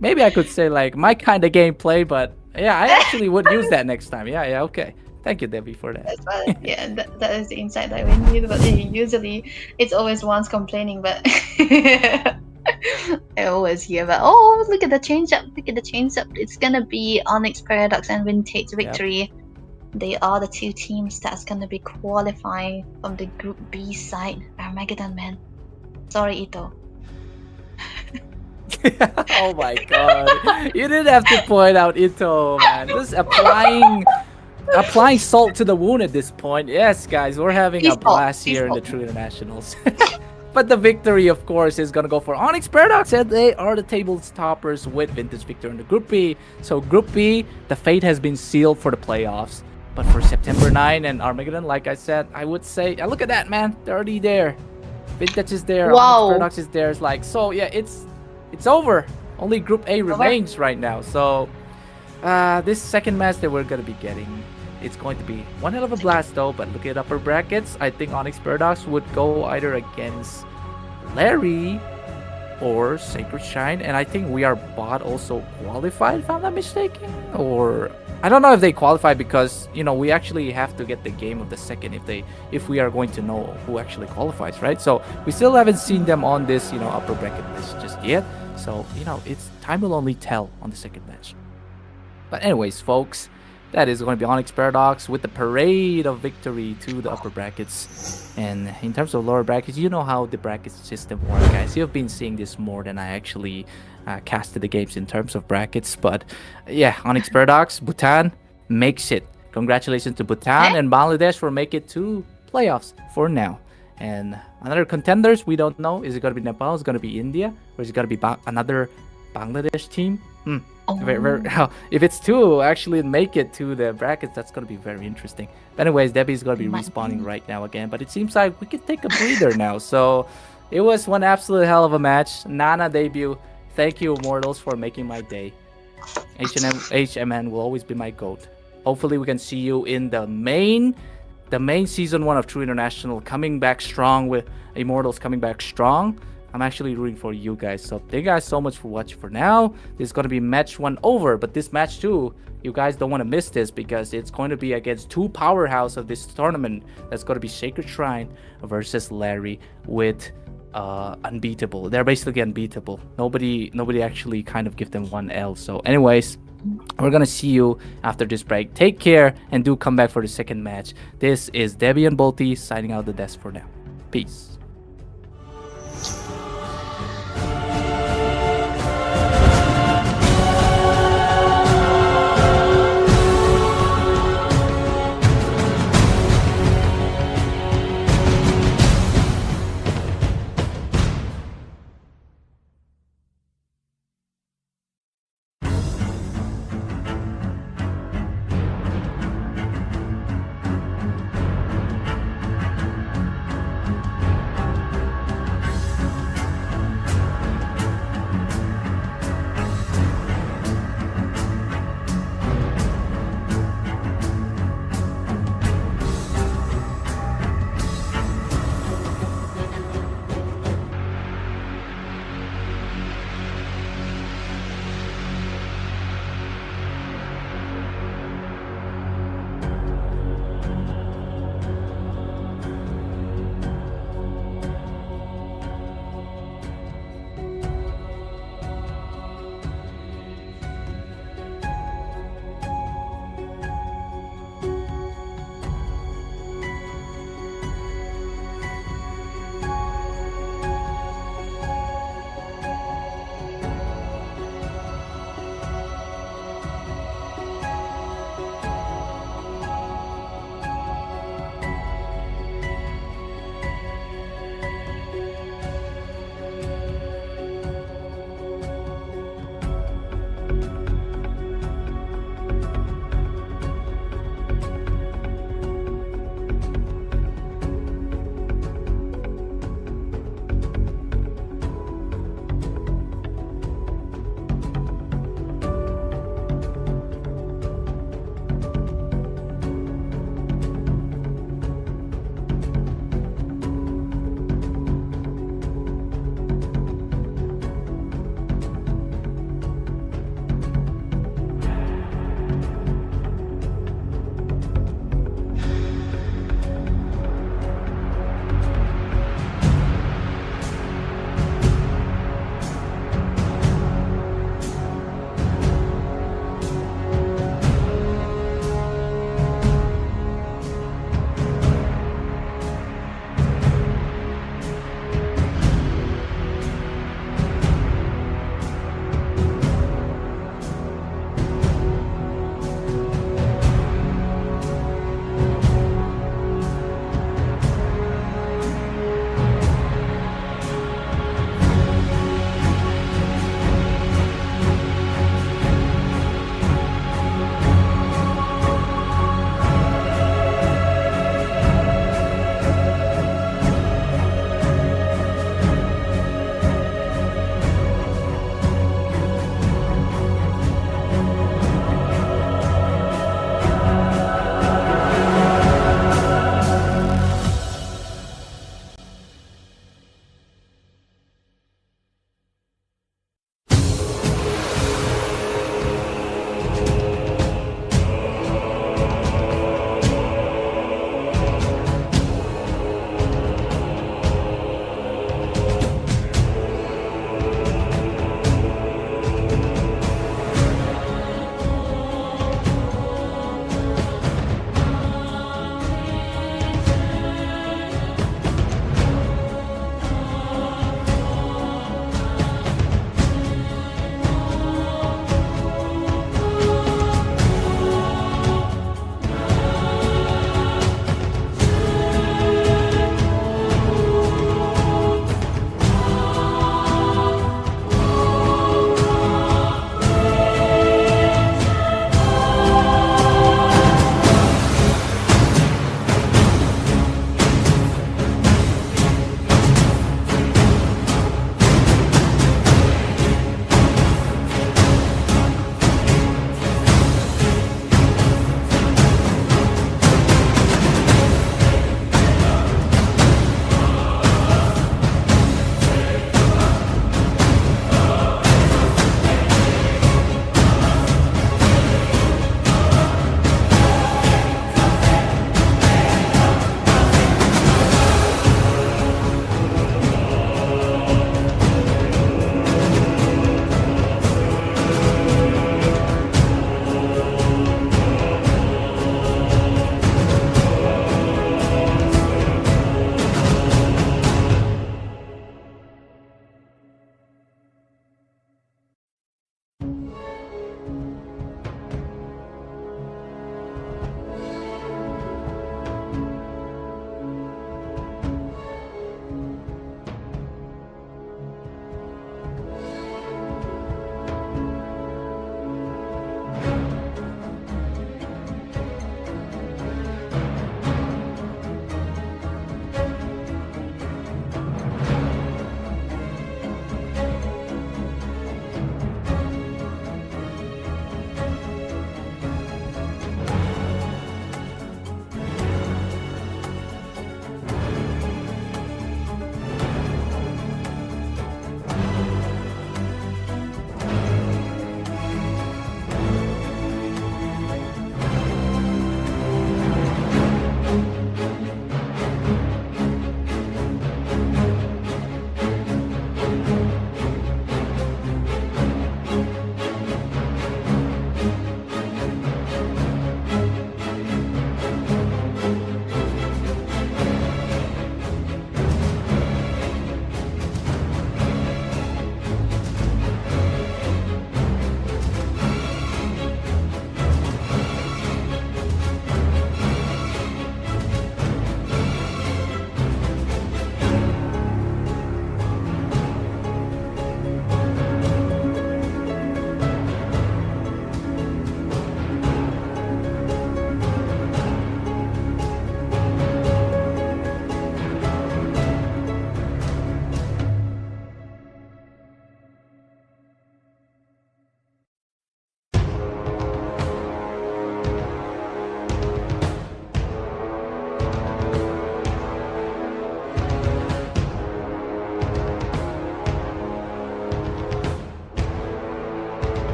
Speaker 1: maybe I could say like my kind of gameplay, but Yeah, I actually would use that next time. Yeah, okay. Thank you, Debbie, for that.
Speaker 2: That's why, yeah, that is the insight that we need. But usually, it's always one's complaining, but I always hear about, oh, look at the change up, look at the change up. It's gonna be Onyx Paradox and Vintage Victory. They are the two teams that's gonna be qualifying from the Group B side. Armageddon, man. Sorry, Ito.
Speaker 1: Oh my god. You didn't have to point out Ito, man. Just applying salt to the wound at this point. Yes, guys, we're having a blast here in the True Internationals. But the victory, of course, is gonna go for Onyx Paradox, and they are the table's toppers with Vintage Victor in the Group B. So Group B, the fate has been sealed for the playoffs. But for September 9 and Armageddon, like I said, I would say, look at that, man. They're already there. Vintage is there.
Speaker 2: Wow.
Speaker 1: Onyx Paradox is there. It's like, so yeah, it's over. Only Group A remains right now. So this second match that we're gonna be getting, it's going to be one hell of a blast though. But look at upper brackets. I think Onyx Paradox would go either against Larry or Sacred Shine, and I think we are bot also qualified, if I'm not mistaken. Or I don't know if they qualify, because we actually have to get the game of the second if we are going to know who actually qualifies, right? So we still haven't seen them on this upper bracket list just yet. So it's time will only tell on the second match. But anyways, folks, that is going to be Onyx Paradox with the parade of victory to the upper brackets. And in terms of lower brackets, you know how the bracket system works, guys. You've been seeing this more than I actually casted the games in terms of brackets. But yeah, Onyx Paradox, Bhutan makes it. Congratulations to Bhutan and Bangladesh for making it to playoffs for now. And another contenders, we don't know. Is it going to be Nepal? Is it going to be India? Or is it going to be another Bangladesh team? If it's two actually make it to the brackets, that's going to be very interesting. But anyways, Debbie's going to be respawning right now again. But it seems like we can take a breather now. So it was one absolute hell of a match. Nana debut. Thank you, Immortals, for making my day. HMN will always be my GOAT. Hopefully we can see you in the main season 1 of True International, coming back strong, with Immortals coming back strong. I'm actually rooting for you guys. So thank you guys so much for watching. For now, this is going to be match 1 over. But this match 2, you guys don't want to miss this, because it's going to be against two powerhouse of this tournament. That's going to be Sacred Shrine versus Larry with unbeatable. They're basically unbeatable. Nobody actually kind of give them 1L. So anyways, we're gonna see you after this break. Take care and do come back for the second match. This is Debbie and Bolty signing out the desk for now. Peace.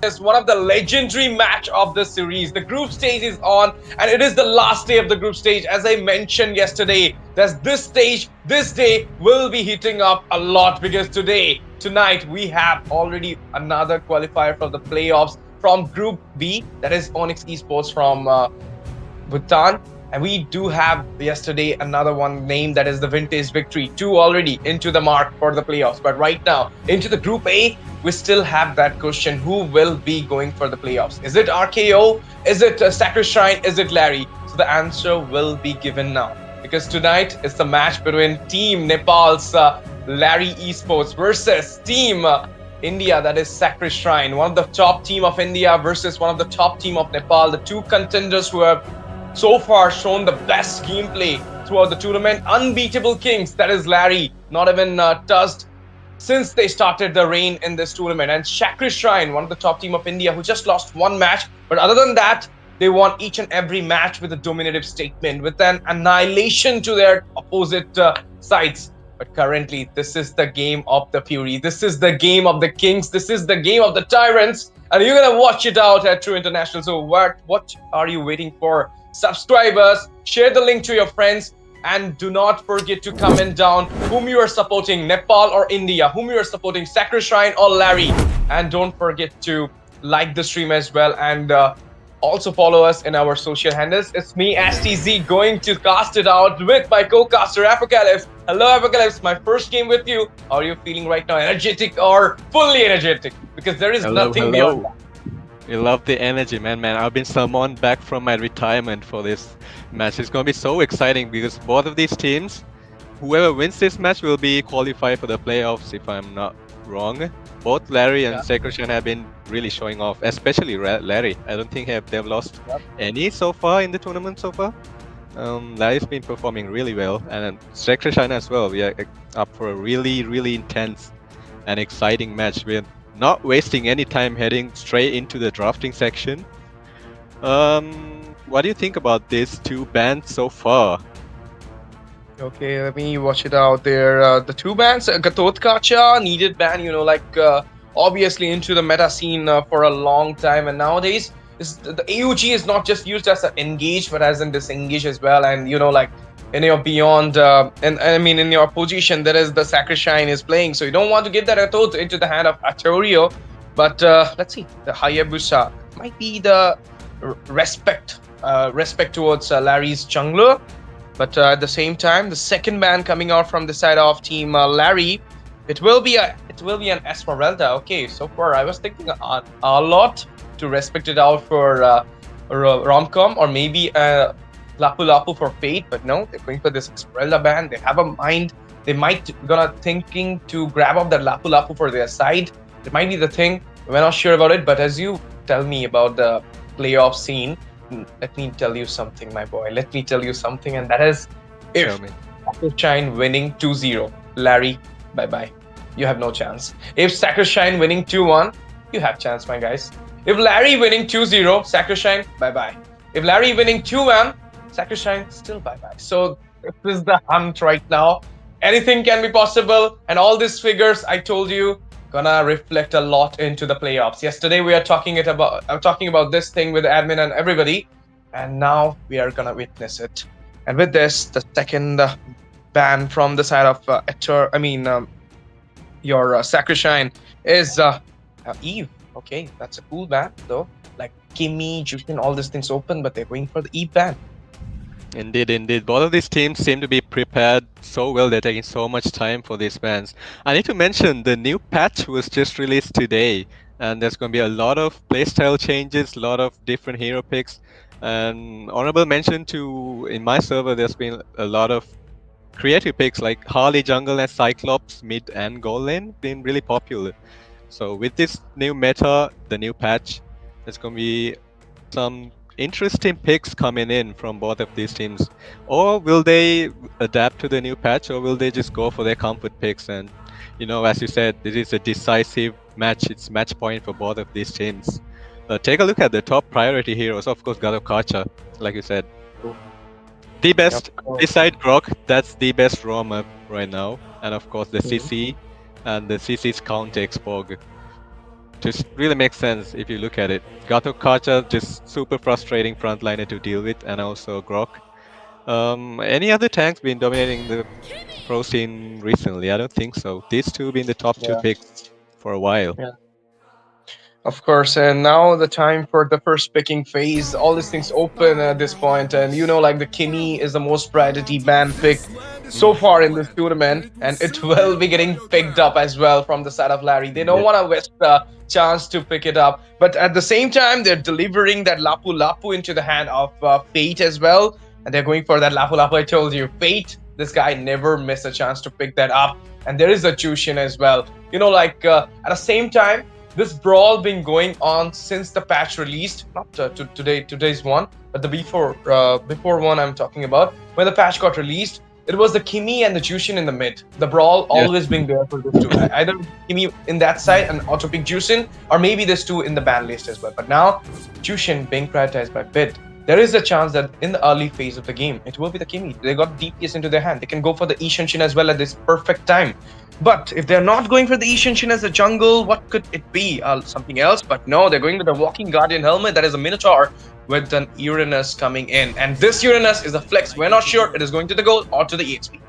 Speaker 3: It's one of the legendary match of the series. The group stage is on, and it is the last day of the group stage. As I mentioned yesterday, that this stage, this day will be heating up a lot because tonight, we have already another qualifier for the playoffs from Group B. That is Onyx Esports from Bhutan. And we do have yesterday another one name, that is the Vintage Victory. 2 already into the mark for the playoffs. But right now, into the Group A, we still have that question: who will be going for the playoffs? Is it RKO? Is it Sacred Shrine? Is it Larry? So the answer will be given now, because tonight is the match between Team Nepal's Larry Esports versus Team India, that is Sacred Shrine. One of the top team of India versus one of the top team of Nepal. The two contenders who have so far shown the best gameplay throughout the tournament. Unbeatable kings, that is Larry, not even touched since they started the reign in this tournament. And Sacred Shrine, one of the top team of India, who just lost one match, but other than that, they won each and every match with a dominative statement, with an annihilation to their opposite sides. But currently, this is the game of the Fury. This is the game of the kings. This is the game of the tyrants. And you're gonna watch it out at True International. So what are you waiting for? Subscribe us, share the link to your friends, and do not forget to comment down whom you are supporting, Nepal or India, whom you are supporting, Sacred Shrine or Larry. And don't forget to like the stream as well, and also follow us in our social handles. It's me, STZ, going to cast it out with my co-caster, Apocalypse. Hello, Apocalypse, my first game with you. How are you feeling right now? Energetic or fully energetic? Because there is nothing beyond that.
Speaker 4: We love the energy, man. I've been summoned back from my retirement for this match. It's going to be so exciting because both of these teams, whoever wins this match will be qualified for the playoffs, if I'm not wrong. Both Larry and Sacred Shrine have been really showing off, especially Larry. I don't think they've lost any so far in the tournament so far. Larry's been performing really well, and Sacred Shrine as well. We are up for a really, really intense and exciting match. We're not wasting any time, heading straight into the drafting section. What do you think about these two bans so far?
Speaker 3: Okay, let me watch it out there. The two bans, Gatot Kacha, needed ban, obviously into the meta scene for a long time. And nowadays, the AUG is not just used as an engage, but as in disengage as well. And, in your beyond, and I mean, in your position, there is the Sacred Shrine is playing. So you don't want to give that Gatot into the hand of Artorio. But let's see, the Hayabusa might be the respect towards Larry's jungler. But at the same time, the second ban coming out from the side of Team Larry, it will be an Esmeralda. Okay, so far I was thinking a lot to respect it out for Romcom, or maybe Lapu Lapu for Fate, but no, they're going for this Esmeralda ban. They have a mind. They might gonna thinking to grab up that Lapu Lapu for their side. It might be the thing. We're not sure about it, but as you tell me about the playoff scene, let me tell you something, my boy. Let me tell you something, and that is, if Sacred Shrine winning 2-0, Larry, bye-bye. You have no chance. If Sacred Shrine winning 2-1, you have chance, my guys. If Larry winning 2-0, Sacred Shrine, bye-bye. If Larry winning 2-1, Sacred Shrine, still bye-bye. So this is the hunt right now. Anything can be possible, and all these figures I told you gonna reflect a lot into the playoffs. Yesterday we are talking about this thing with admin and everybody, and now we are gonna witness it. And with this, the second ban from the side of your Sacred Shrine is Eve. Okay, that's a cool ban though. Like Kimmy, Jushin, all these things open, but they're going for the Eve ban.
Speaker 4: Indeed. Both of these teams seem to be prepared so well. They're taking so much time for these bans. I need to mention the new patch was just released today, and there's going to be a lot of playstyle changes, a lot of different hero picks. And honorable mention to, in my server, there's been a lot of creative picks like Harley Jungle and Cyclops mid and gold lane been really popular. So with this new meta, the new patch, there's going to be some interesting picks coming in from both of these teams. Or will they adapt to the new patch, or will they just go for their comfort picks? And as you said, this is a decisive match. It's match point for both of these teams. Take a look at the top priority heroes. Of course, God of Kacha, like you said, the best beside Grok. That's the best roam right now. And of course the CC and the CC's counter Xpog. just really makes sense if you look at it. Gato Kacha just super frustrating frontliner to deal with, and also Grok. Any other tanks been dominating the pro scene recently? I don't think so. These two been the top two
Speaker 3: Yeah.
Speaker 4: picks for a while.
Speaker 3: Yeah. Of course, and now the time for the first picking phase. All these things open at this point, and like the Kimi is the most priority ban pick so far in this tournament, and it will be getting picked up as well from the side of Larry. They don't
Speaker 4: Yeah.
Speaker 3: want to waste the chance to pick it up, but at the same time, they're delivering that Lapu Lapu into the hand of Fate as well, and they're going for that Lapu Lapu. I told you, Fate. This guy never missed a chance to pick that up, and there is a Chushin as well. At the same time, this brawl been going on since the patch released, not today's one, but the before one I'm talking about. When the patch got released, it was the Kimi and the Jushin in the mid. The brawl always being there for this two. Either Kimi in that side and auto pick Jushin, or maybe there's two in the ban list as well. But now Jushin being prioritized by Bit. There is a chance that in the early phase of the game, it will be the Kimi. They got DPS into their hand. They can go for the Ishanshin as well at this perfect time. But if they're not going for the Ishanshin as a jungle, what could it be? Something else? But no, they're going with the Walking Guardian helmet. That is a Minotaur with an Uranus coming in. And this Uranus is a flex. We're not sure it is going to the gold or to the EXP.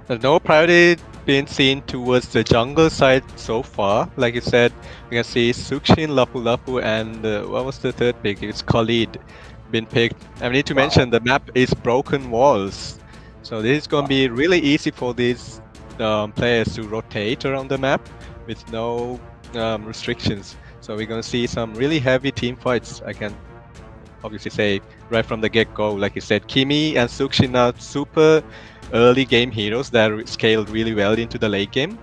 Speaker 4: There's no priority being seen towards the jungle side so far. Like you said, we can see Sukshin, Lapu Lapu, and what was the third pick? It's Khalid been picked. And we need to mention the map is Broken Walls. So this is going to be really easy for these players to rotate around the map with no restrictions. So we're going to see some really heavy team fights, I can obviously say, right from the get-go. Like you said, Kimi and Sukshin are super early game heroes that are scaled really well into the late game.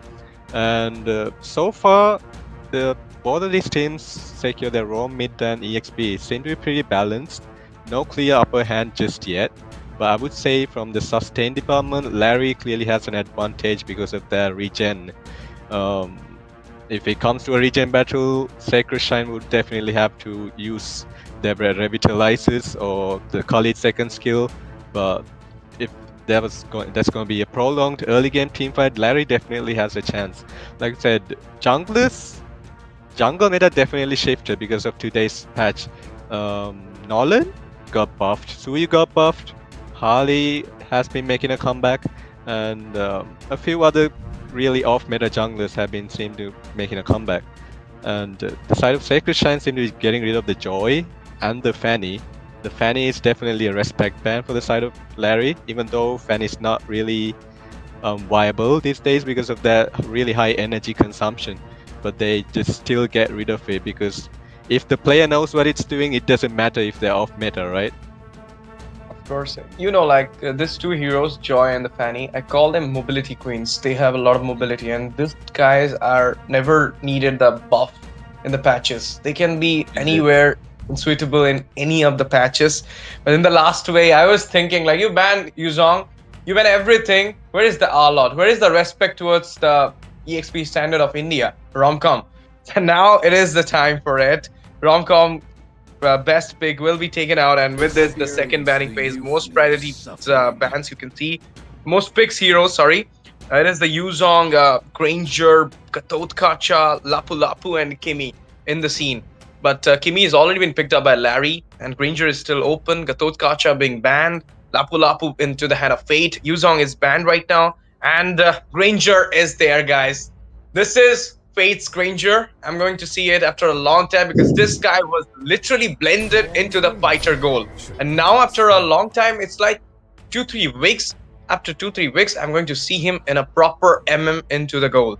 Speaker 4: And so far, both of these teams secure their raw mid and EXP. Seem to be pretty balanced. No clear upper hand just yet. But I would say from the sustain department, Larry clearly has an advantage because of their regen. If it comes to a regen battle, Sacred Shine would definitely have to use their Revitalizes or the Khalid second skill. But if that's going to be a prolonged early game team fight, Larry definitely has a chance. Like I said, jungle meta definitely shifted because of today's patch. Nolan got buffed, Suyu got buffed, Harley has been making a comeback, and a few other really off-meta junglers have been seen to making a comeback. And the side of Sacred Shine seem to be getting rid of the Joy and the Fanny. The Fanny is definitely a respect ban for the side of Larry, even though Fanny is not really viable these days because of that really high energy consumption. But they just still get rid of it because if the player knows what it's doing, it doesn't matter if they're off-meta, right?
Speaker 3: Of course. These two heroes, Joy and the Fanny, I call them mobility queens. They have a lot of mobility, and these guys are never needed the buff in the patches. They can be anywhere suitable in any of the patches. But in the last way, I was thinking, like, you ban Yuzong, you ban everything. Where is the R-Lot? Where is the respect towards the EXP standard of India? Romcom. And now it is the time for it. Romcom best pick will be taken out, and with this, the second banning phase, most priority bans you can see, most picks heroes. Sorry, it is the Yuzong, Granger, Katot Kacha, Lapu Lapu, and Kimi in the scene. But Kimi has already been picked up by Larry, and Granger is still open. Katot Kacha being banned, Lapu Lapu into the hand of Fate. Yuzong is banned right now, and Granger is there, guys. This is Fate's Granger. I'm going to see it after a long time because this guy was literally blended into the fighter goal. And now after a long time, it's like 2-3 weeks. After 2-3 weeks, I'm going to see him in a proper MM into the goal.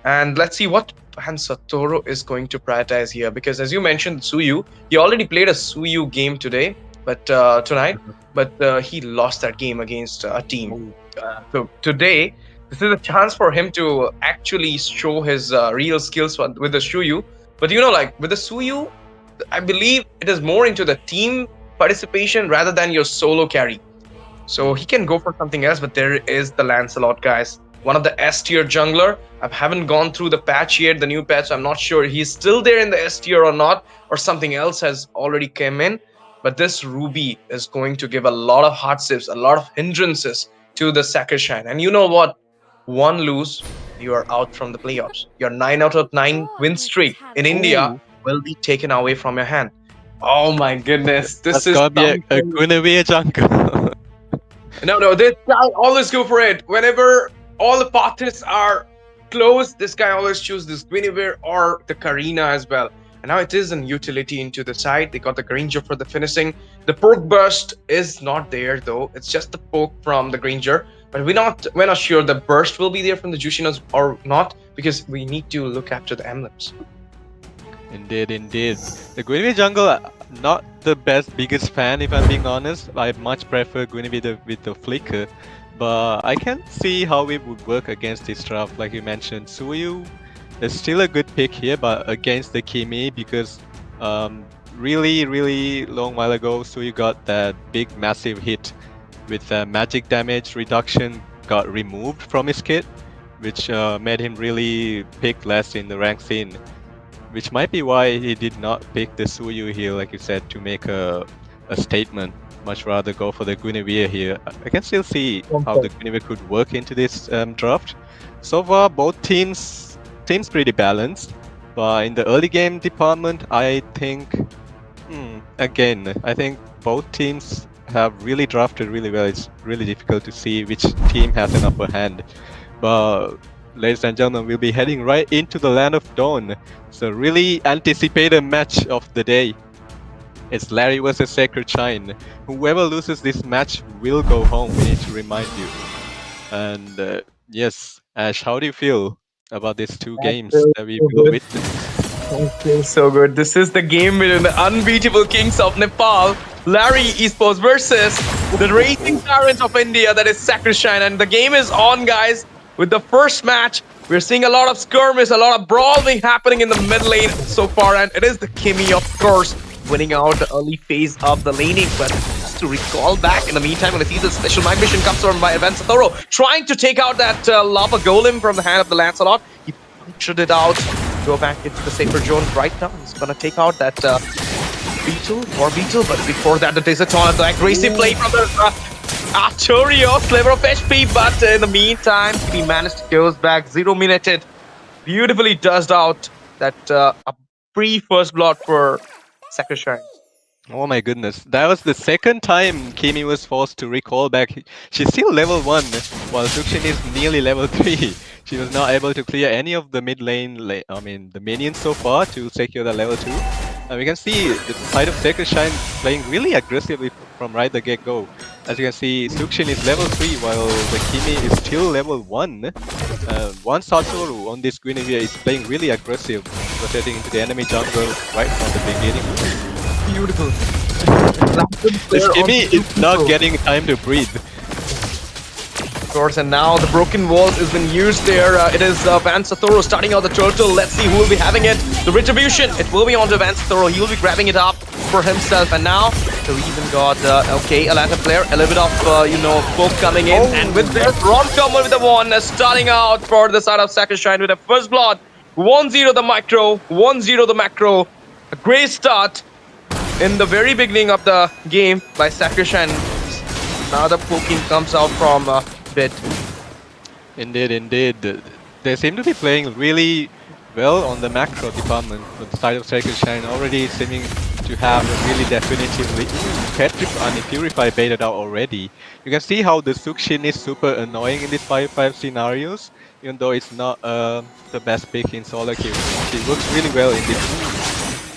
Speaker 3: And let's see what Han Satoru is going to prioritize here, because as you mentioned, Suyu, he already played a Suyu game today, but tonight, but he lost that game against a team. So today, this is a chance for him to actually show his real skills with the Suyu. But with the Suyu, I believe it is more into the team participation rather than your solo carry. So he can go for something else, but there is the Lancelot, guys. One of the S tier jungler. I haven't gone through the patch yet, the new patch. I'm not sure he's still there in the S tier or not, or something else has already come in. But this Ruby is going to give a lot of hardships, a lot of hindrances to the Sacred Shine. And you know what? One lose you are out from the playoffs. Your 9 out of 9 win streak in India will be taken away from your hand. Oh my goodness, this
Speaker 4: That's
Speaker 3: is
Speaker 4: gotta be a
Speaker 3: something.
Speaker 4: Guinevere jungle.
Speaker 3: No, this guy always go for it. Whenever all the paths are closed, this guy always choose this Guinevere or the Karina as well. And now it is an utility into the side. They got the Granger for the finishing. The poke burst is not there though. It's just the poke from the Granger. But we're not sure the burst will be there from the Jushinas or not, because we need to look after the emblems.
Speaker 4: Indeed, indeed. The Guinevere jungle, not the biggest fan if I'm being honest. I much prefer Guinevere with the flicker. But I can see how it would work against this draft. Like you mentioned, Suyu is still a good pick here, but against the Kimi, because really long while ago, Suyu got that big massive hit with magic damage reduction got removed from his kit, which made him really pick less in the rank scene. Which might be why he did not pick the Suyu here, like you said, to make a statement. Much rather go for the Guinevere here. I can still see how the Guinevere could work into this draft. So far, both teams pretty balanced. But in the early game department, I think, again, I think both teams have really drafted really well. It's really difficult to see which team has an upper hand. But ladies and gentlemen, we'll be heading right into the Land of Dawn. So really anticipated match of the day. It's Larry versus Sacred Shine. Whoever loses this match will go home, we need to remind you. And yes, Ash, how do you feel about these two games that we will witness?
Speaker 3: I feel so good. This is the game between the unbeatable kings of Nepal, Larry Esports, versus the racing tyrants of India, that is Sacred Shine. And the game is on, guys. With the first match, we're seeing a lot of skirmish, a lot of brawling happening in the mid lane so far, and it is the Kimi, of course, winning out the early phase of the laning. But just to recall back, in the meantime, when I see the special mag mission comes from by Advanced Thorough, trying to take out that lava golem from the hand of the Lancelot. He punctured it out, go back into the safer zone right now. He's gonna take out that Beetle, but before that, the Desert Taunt, the aggressive play from the Arturio, sliver of HP, but in the meantime, he managed to goes back 0-minuted. Beautifully does out that a pre-first blood for Sacred Shine.
Speaker 4: Oh my goodness, that was the second time Kimi was forced to recall back. She's still level 1, while Sukshin is nearly level 3. She was not able to clear any of the mid lane, the minions so far to secure the level 2. And we can see the side of Sacred Shine playing really aggressively from right the get-go. As you can see, Sukshin is level 3 while the Kimi is still level 1. One Satoru on this Guinevere is playing really aggressive, rotating into the enemy jungle right from the beginning.
Speaker 3: Beautiful.
Speaker 4: This Kimi is not getting time to breathe.
Speaker 3: Of course, and now the broken walls has been used there. It is Van Satoru starting out the turtle. Let's see who will be having it. The retribution, it will be onto Van Satoru. He will be grabbing it up for himself. And now the reason got okay, a latter player, a little bit of folk coming in, and with their rom-com with the one starting out for the side of Sacred Shine with a first blood. 1-0 the micro, 1-0 the macro. A great start in the very beginning of the game by Sacred Shine. Now the poking comes out from bit.
Speaker 4: Indeed. They seem to be playing really well on the macro department. The side of Sacred Shine already seeming to have a really definitively Purify baited out already. You can see how the Sukshin is super annoying in these 5-5 scenarios, even though it's not the best pick in solo queue. She works really well in this.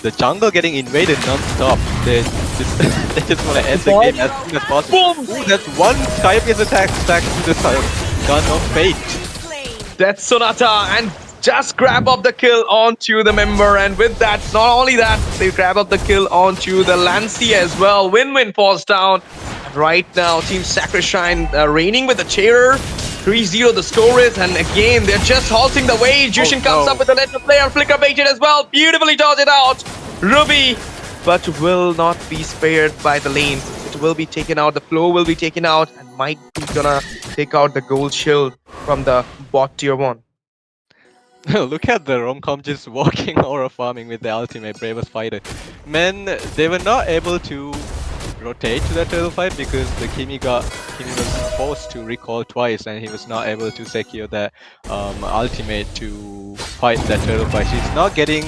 Speaker 4: The jungle getting invaded non-stop. They just want to end the game as soon as possible. Ooh, that's one Skypiece attack stacked to the gun of fate.
Speaker 3: That's Sonata, and just grab up the kill onto the member, and with that, not only that, they grab up the kill onto the Lancia as well. Win-win falls down. And right now, Team Sacred Shine reigning with the Chairer. 3-0 the score is, and again, they're just halting the way. Jushin comes up with the letter player, flicker baited as well. Beautifully does it out. Ruby, but will not be spared by the lane. It will be taken out, the flow will be taken out, and might be gonna take out the gold shield from the bot tier 1.
Speaker 4: Look at the rom-com just walking aura farming with the ultimate Bravest Fighter. Man, they were not able to rotate to that turtle fight because the Kimi was forced to recall twice and he was not able to secure that ultimate to fight that turtle fight. She's not getting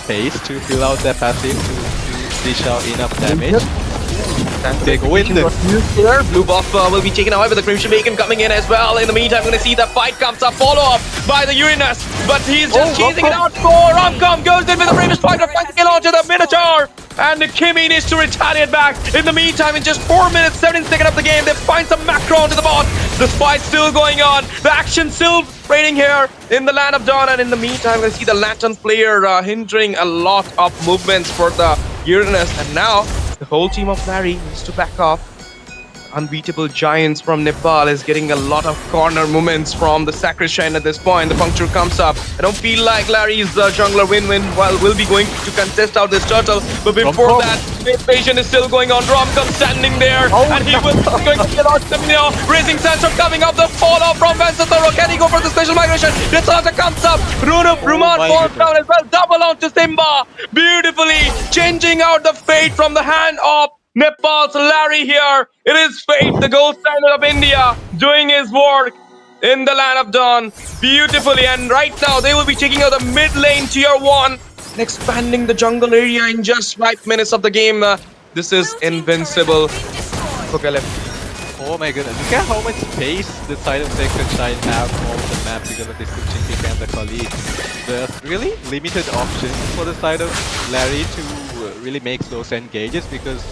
Speaker 4: space to fill out that passive to dish out enough damage. They go in there.
Speaker 3: Blue buff will be taken away with the Crimson Bacon coming in as well. In the meantime, we're going to see the fight comes up, follow up by the Uranus, but he's just chasing it out for Romcom. Goes in with the bravest fighter, fighting it onto the Minotaur. And Kimi needs to retaliate back. In the meantime, in just 4 minutes, 17 seconds of the game, they find some macro onto the bot. The fight's still going on. The action still raining here in the Land of Dawn. And in the meantime, we see the Lantern player hindering a lot of movements for the Uranus. And now, the whole team of Larry needs to back off. Unbeatable Giants from Nepal is getting a lot of corner movements from the Sacrishan at this point. The puncture comes up. I don't feel like Larry's jungler Win-Win will be going to contest out this turtle. But before that, the invasion is still going on. Romcom standing there. And he was going to get out Domino. Raising Sandstorm coming up. The follow from Vansatoro. Can he go for the special migration? Disaster comes up. Ruman falls down as well. Double onto Simba. Beautifully changing out the fate from the hand of Nepal's Larry here. It is Fate, the gold standard of India, doing his work in the Land of Dawn beautifully. And right now, they will be taking out the mid lane tier 1 and expanding the jungle area in just 5 minutes of the game. This is invincible.
Speaker 4: Oh my goodness, look at how much space the side of Sacrishan have on the map because of this Kuchin Kick and the Kali. There's really limited options for the side of Larry to really make those engages because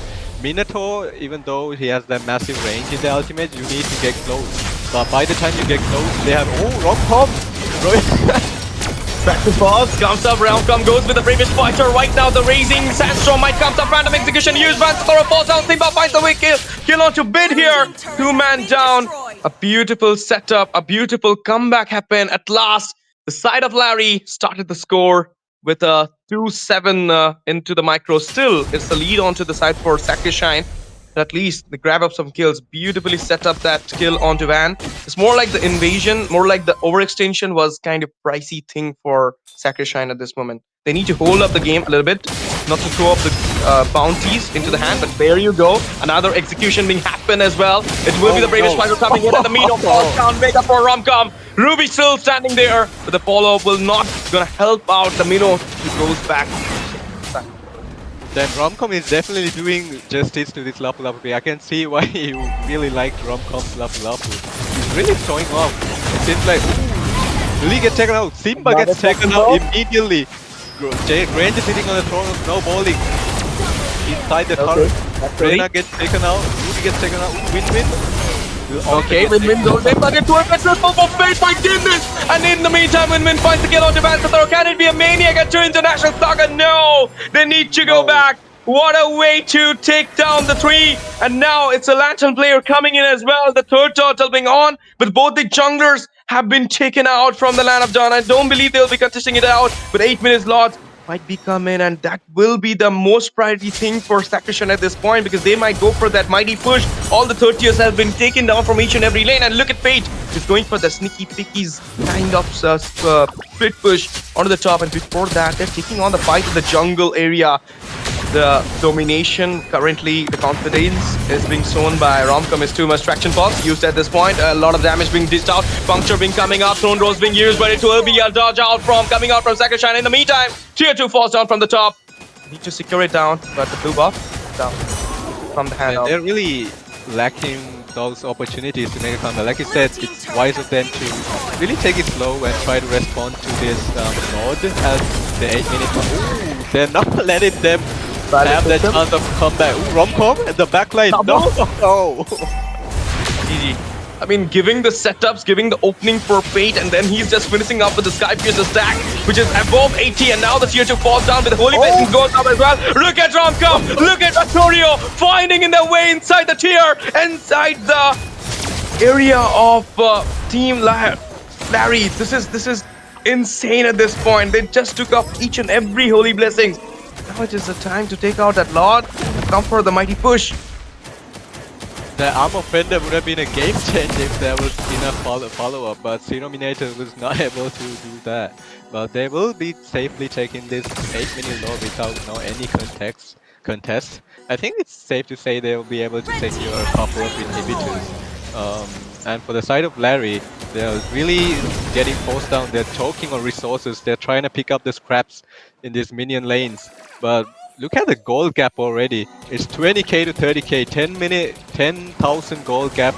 Speaker 4: Minotaur, even though he has that massive range in the ultimate, you need to get close. But by the time you get close, they have Romcom!
Speaker 3: Back to pause, comes up, Romcom goes with the bravest fighter. Right now, the Raising Sandstorm might come up, random execution, use Vansatoro, falls down, Simba finds the way kill onto Bid here. 2-man down, a beautiful setup, a beautiful comeback happened at last. The side of Larry started the score with a 2-7 into the micro. Still, it's the lead onto the side for Sacrishan. At least they grab up some kills, beautifully set up that kill onto Van. It's more like the invasion, more like the overextension was kind of pricey thing for Sacrishan at this moment. They need to hold up the game a little bit, not to throw up the bounties into the hand, but there you go. Another execution being happen as well. It will be the bravest fighter coming in at the mean of falls down, make up for Romcom. Ruby still standing there, but the follow-up will not gonna help out the Minnow. He goes back.
Speaker 4: Then Romcom is definitely doing justice to this Lapu Lapu. I can see why you really liked Romcom's Lapu Lapu. He's really showing off. It seems like, will he get taken out? Simba gets taken out immediately. Granger sitting on the throne, snowballing inside the turret. Reyna gets taken out, Ruby gets taken out, Win-Win.
Speaker 3: Okay, Win-Win goes in, but it's worth it for Fate, my goodness! And in the meantime, Win-Win finds the kill on Vansatoro. Can it be a Maniac at 2 International Saga? No! They need to go back. What a way to take down the 3. And now it's a Lantern player coming in as well. The third turtle being on, but both the junglers have been taken out from the Land of Dawn. I don't believe they'll be contesting it out, but 8 minutes lost might be coming, and that will be the most priority thing for Sacrishan at this point because they might go for that mighty push. All the third tiers have been taken down from each and every lane, and look at Fate. He's going for the sneaky pickies kind of split push onto the top, and before that, they're taking on the fight in the jungle area. The domination currently, the confidence is being shown by Romcom is too much. Traction pulse used at this point. A lot of damage being dished out. Puncture being coming up. Throne Rose being used, but it will be a dodge out from coming out from Sacrishan. In the meantime, tier 2 falls down from the top. Need to secure it down, but the blue buff down from the hand.
Speaker 4: They're really lacking those opportunities to make a comeback. Like you said, it's wise of them to really take it slow and try to respond to this node at the 8-minute mark. They're not letting them have that chance of comeback. Romcom at the backline. No.
Speaker 3: GG. I mean, giving the setups, giving the opening for Fate, and then he's just finishing up with the Skyfiercer stack, which is above 80, and now the tier 2 falls down with the Holy Blessing goes up as well. Look at Romcom, look at Artorio finding in their way inside the tier, inside the area of Team Larry. This is insane at this point. They just took off each and every Holy Blessings. Now it is the time to take out that Lord, come for the mighty push.
Speaker 4: The Armor Fender would have been a game changer if there was enough follow-up, but Xenominator was not able to do that. But they will be safely taking this 8-minute low without any context. contest. I think it's safe to say they'll be able to secure a couple of inhibitors. And for the side of Larry, they're really getting forced down. They're choking on resources. They're trying to pick up the scraps in these minion lanes. But look at the gold gap already. It's 20k to 30k, 10,000 gold gap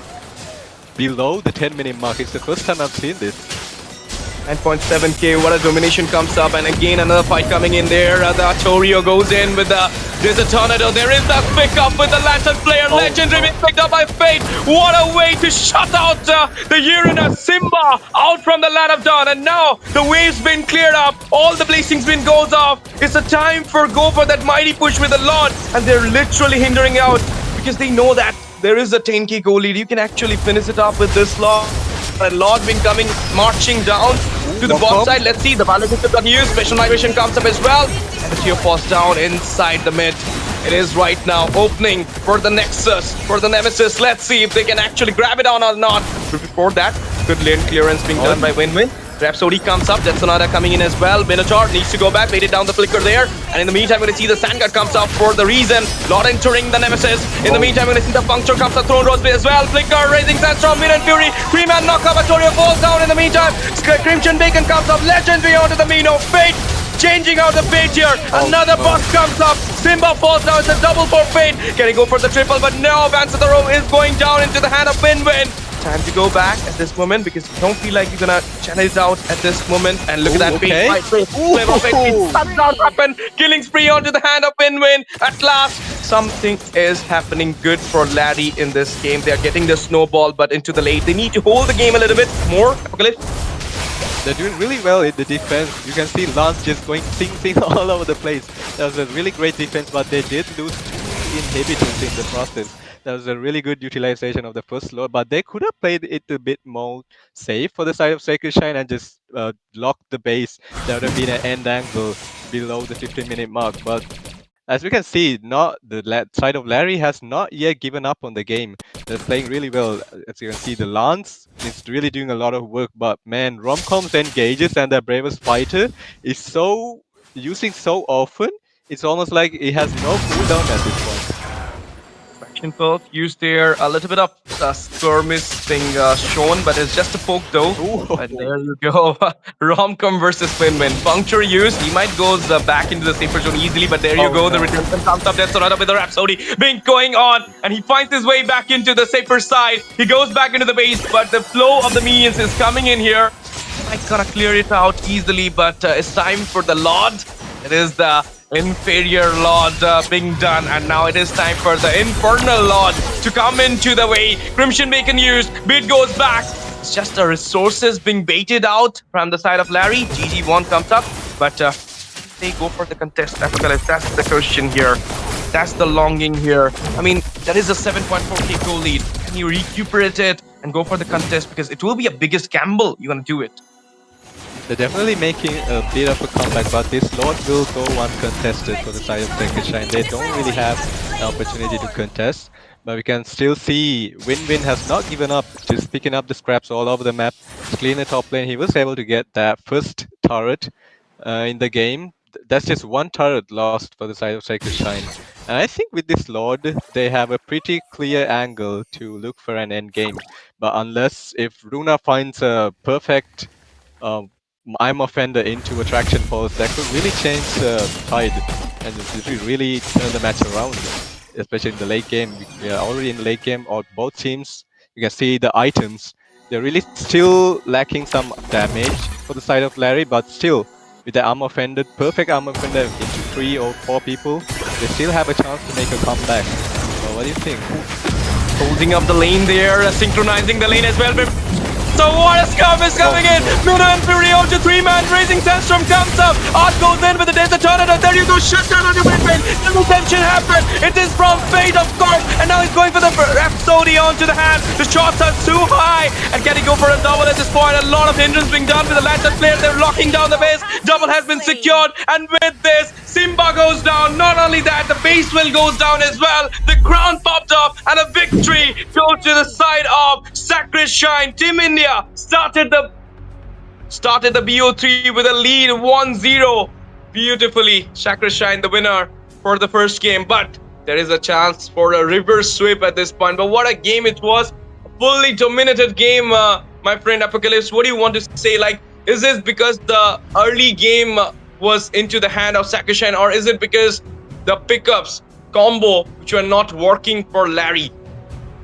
Speaker 4: below the 10-minute mark. It's the first time I've seen this.
Speaker 3: 9.7k, what a domination comes up, and again another fight coming in there. The Artorio goes in with the there's a tornado. There is that pick up with the Lantern player. Legendary being picked up by Fate. What a way to shut out the Uranus Simba out from the Land of Dawn. And now the wave's been cleared up. All the blazings been goes off. It's a time for go for that mighty push with the Lord, and they're literally hindering out because they know that there is a 10k goal lead. You can actually finish it up with this Lord. A Lord been coming, marching down to the bot side. Let's see, the Validation got used. Special migration comes up as well. And the Tear falls down inside the mid. It is right now opening for the Nexus, for the Nemesis. Let's see if they can actually grab it on or not. But before that, good lane clearance being done by Win-Win. Rhapsody comes up, Jetsunada coming in as well. Minotaur needs to go back, baited down the flicker there. And in the meantime, we're going to see the Sandguard comes up for the reason. Lord entering the Nemesis. In the meantime, we're going to see the Puncture comes up, Throne Rose as well. Flicker raising Sandstorm, Min and Fury. 3-man knockup, Artorio falls down in the meantime. Crimson Bacon comes up, Legendary onto the Mino. Fate changing out the Fate here. Another boss comes up. Simba falls down, it's a double for Fate. Can he go for the triple? But no, Vance of the Row is going down into the hand of Win-Win. Time to go back at this moment because you don't feel like you're gonna channel it out at this moment. And look at that Fate weapon, killing spree onto the hand of Win-Win. At last, something is happening good for Larry in this game. They are getting the snowball, but into the late. They need to hold the game a little bit more. Apocalypse.
Speaker 4: They're doing really well in the defense. You can see Lance just going sing all over the place. That was a really great defense, but they did lose 2 inhibitors in the process. That was a really good utilization of the first load, but they could have played it a bit more safe for the side of Sacred Shine and just locked the base. That would have been an end angle below the 15-minute mark. But as we can see, the side of Larry has not yet given up on the game. They're playing really well. As you can see, the Lance is really doing a lot of work. But man, Romcom's engages and their bravest fighter is using so often. It's almost like it has no cooldown at this point.
Speaker 3: Both used there, a little bit of skirmish thing shown, but it's just a poke though. And there you go. Romcom versus Win-Win. Puncture used. He might go back into the safer zone easily, but there you go. No. The return comes up. That's another with the Rhapsody being going on, and he finds his way back into the safer side. He goes back into the base, but the flow of the minions is coming in here. Might gonna clear it out easily, but it's time for the Lord. It is the Inferior Lord being done, and now it is time for the Infernal Lord to come into the way. Crimson Bacon used, Beat goes back. It's just the resources being baited out from the side of Larry. GG1 comes up, but they go for the contest. Apocalypse, that's the question here. That's the longing here. I mean, that is a 7.4k goal lead. Can you recuperate it and go for the contest? Because it will be a biggest gamble. You're gonna do it.
Speaker 4: They're definitely making a bit of a comeback, but this Lord will go uncontested for the side of Sacred Shine. They don't really have an opportunity to contest, but we can still see Win-Win has not given up, just picking up the scraps all over the map. To clean the top lane, he was able to get that first turret in the game. That's just one turret lost for the side of Sacred Shine. And I think with this Lord, they have a pretty clear angle to look for an end game. But unless if Runa finds a perfect I'm Offender into Attraction Pulse, that could really change the tide and really turn the match around, especially in the late game. We are already in the late game, or both teams, you can see the items, they're really still lacking some damage for the side of Larry, but still, with the Armor Offender, perfect Armor Offender into 3 or 4 people, they still have a chance to make a comeback. So what do you think?
Speaker 3: Holding up the lane there, synchronizing the lane as well. So what a scum is coming in! Mina and Fury onto 3-man, Raising Sandstorm comes up. Art goes in with the Desert Tornado. There you go, shut down on your Win-Win. No tension happened. It is from Fate, of course. And now he's going for the Rhapsody onto the hand. The shots are too high. And can he go for a double at this point? A lot of hindrance being done with the Lantern player. They're locking down the base. Double has been secured. And with this, Simba goes down. Not only that, the base will goes down as well. The crown popped up. And a victory goes to the side of Sacred Shine. Team India started the BO3 with a lead 1-0. Beautifully, Sacred Shine the winner. for the first game, but there is a chance for a reverse sweep at this point. But what a game it was! A fully dominated game, my friend Apocalypse. What do you want to say? Like, is this because the early game was into the hand of Sakushine, or is it because the pickups combo which were not working for Larry?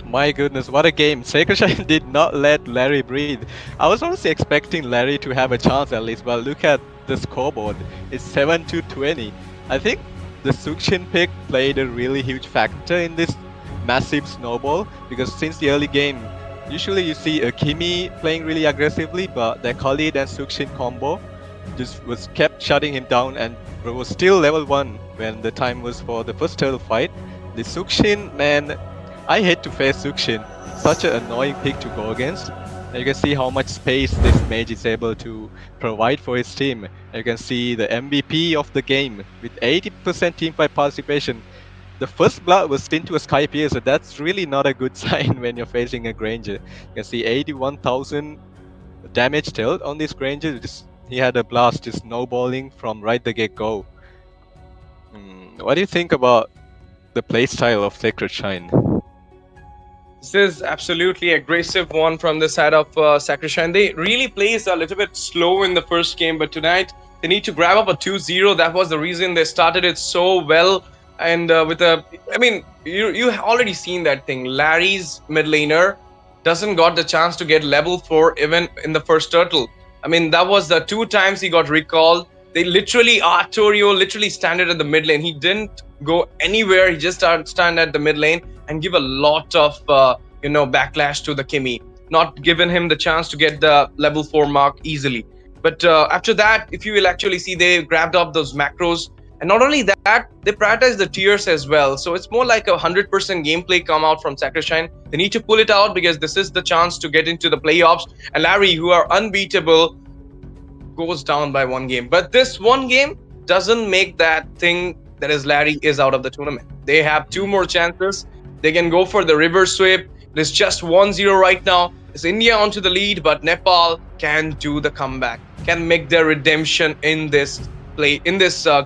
Speaker 4: My goodness, what a game. Sakushine did not let Larry breathe. I was honestly expecting Larry to have a chance at least, but look at the scoreboard. It's 7-20. I think the Sukshin pick played a really huge factor in this massive snowball, because since the early game, usually you see a Kimi playing really aggressively, but the Khalid and Sukshin combo just was kept shutting him down, and it was still level 1 when the time was for the first turtle fight. The Sukshin, man, I hate to face Sukshin. Such an annoying pick to go against. And you can see how much space this mage is able to provide for his team. And you can see the MVP of the game with 80% teamfight participation. The first blood was into a Sky Piercer. That's really not a good sign when you're facing a Granger. You can see 81,000 damage dealt on this Granger. He had a blast just snowballing from right the get-go. What do you think about the playstyle of Sacred Shine?
Speaker 3: This is absolutely aggressive one from the side of Sakushine. They really plays a little bit slow in the first game, but tonight they need to grab up a 2-0. That was the reason they started it so well. And you already seen that thing. Larry's mid laner doesn't got the chance to get level 4 even in the first turtle. I mean, that was the 2 times he got recalled. They literally, Artorio literally standed at the mid lane. He didn't go anywhere. He just stand at the mid lane and give a lot of backlash to the Kimi, not giving him the chance to get the level 4 mark easily. But after that, if you will actually see, they grabbed up those macros, and not only that, they prioritize the tiers as well. So it's more like 100% gameplay come out from Sakushine. They need to pull it out because this is the chance to get into the playoffs. And Larry, who are unbeatable, goes down by 1 game. But this 1 game doesn't make that thing that is Larry is out of the tournament. They have 2 more chances. They can go for the reverse sweep. It's just 1-0 right now. It's India onto the lead, but Nepal can do the comeback, can make their redemption in this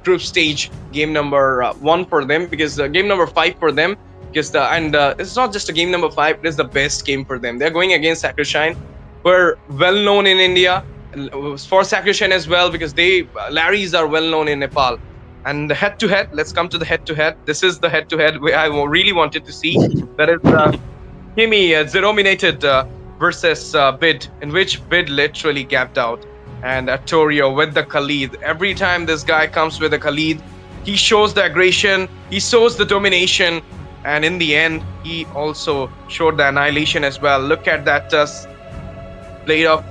Speaker 3: group stage, game number 1 for them, because game number 5 for them, because it's not just a game number 5, it is the best game for them. They're going against Sakushine, who are well known in India, for Sakushine as well, because Larrys are well known in Nepal. And the head-to-head, let's come to the head-to-head. This is the head-to-head I really wanted to see. That is Kimi Zerominated versus Bid, in which Bid literally gapped out. And Artorio with the Khalid. Every time this guy comes with a Khalid, he shows the aggression, he shows the domination, and in the end, he also showed the annihilation as well. Look at that blade of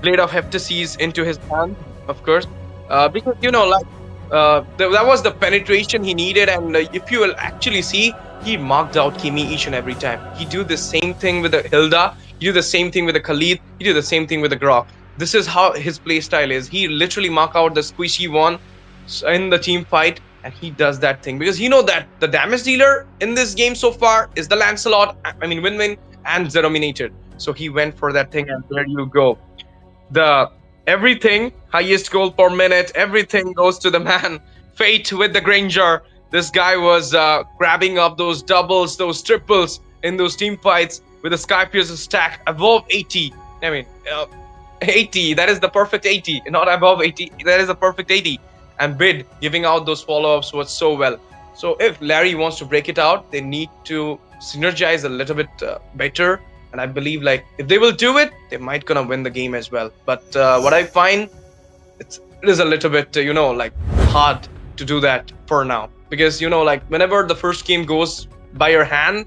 Speaker 3: blade of Heptases into his hand, of course, because that was the penetration he needed. And if you will actually see, he marked out Kimi each and every time. He do the same thing with the Hilda, he do the same thing with the Khalid, he do the same thing with the Grok. This is how his play style is. He literally mark out the squishy one in the team fight, and he does that thing because that the damage dealer in this game so far is the Lancelot, Win-Win and Zerominated. So he went for that thing, and there you go. The everything, highest goal per minute, everything goes to the man. Fate with the Granger. This guy was grabbing up those doubles, those triples in those team fights with a Sky Piercer stack above 80. 80, that is the perfect 80, not above 80. That is the perfect 80. And Bid giving out those follow-ups was so well. So if Larry wants to break it out, they need to synergize a little bit better. And I believe if they will do it, they might gonna win the game as well. But what I find, it is a little bit hard to do that for now, because whenever the first game goes by your hand,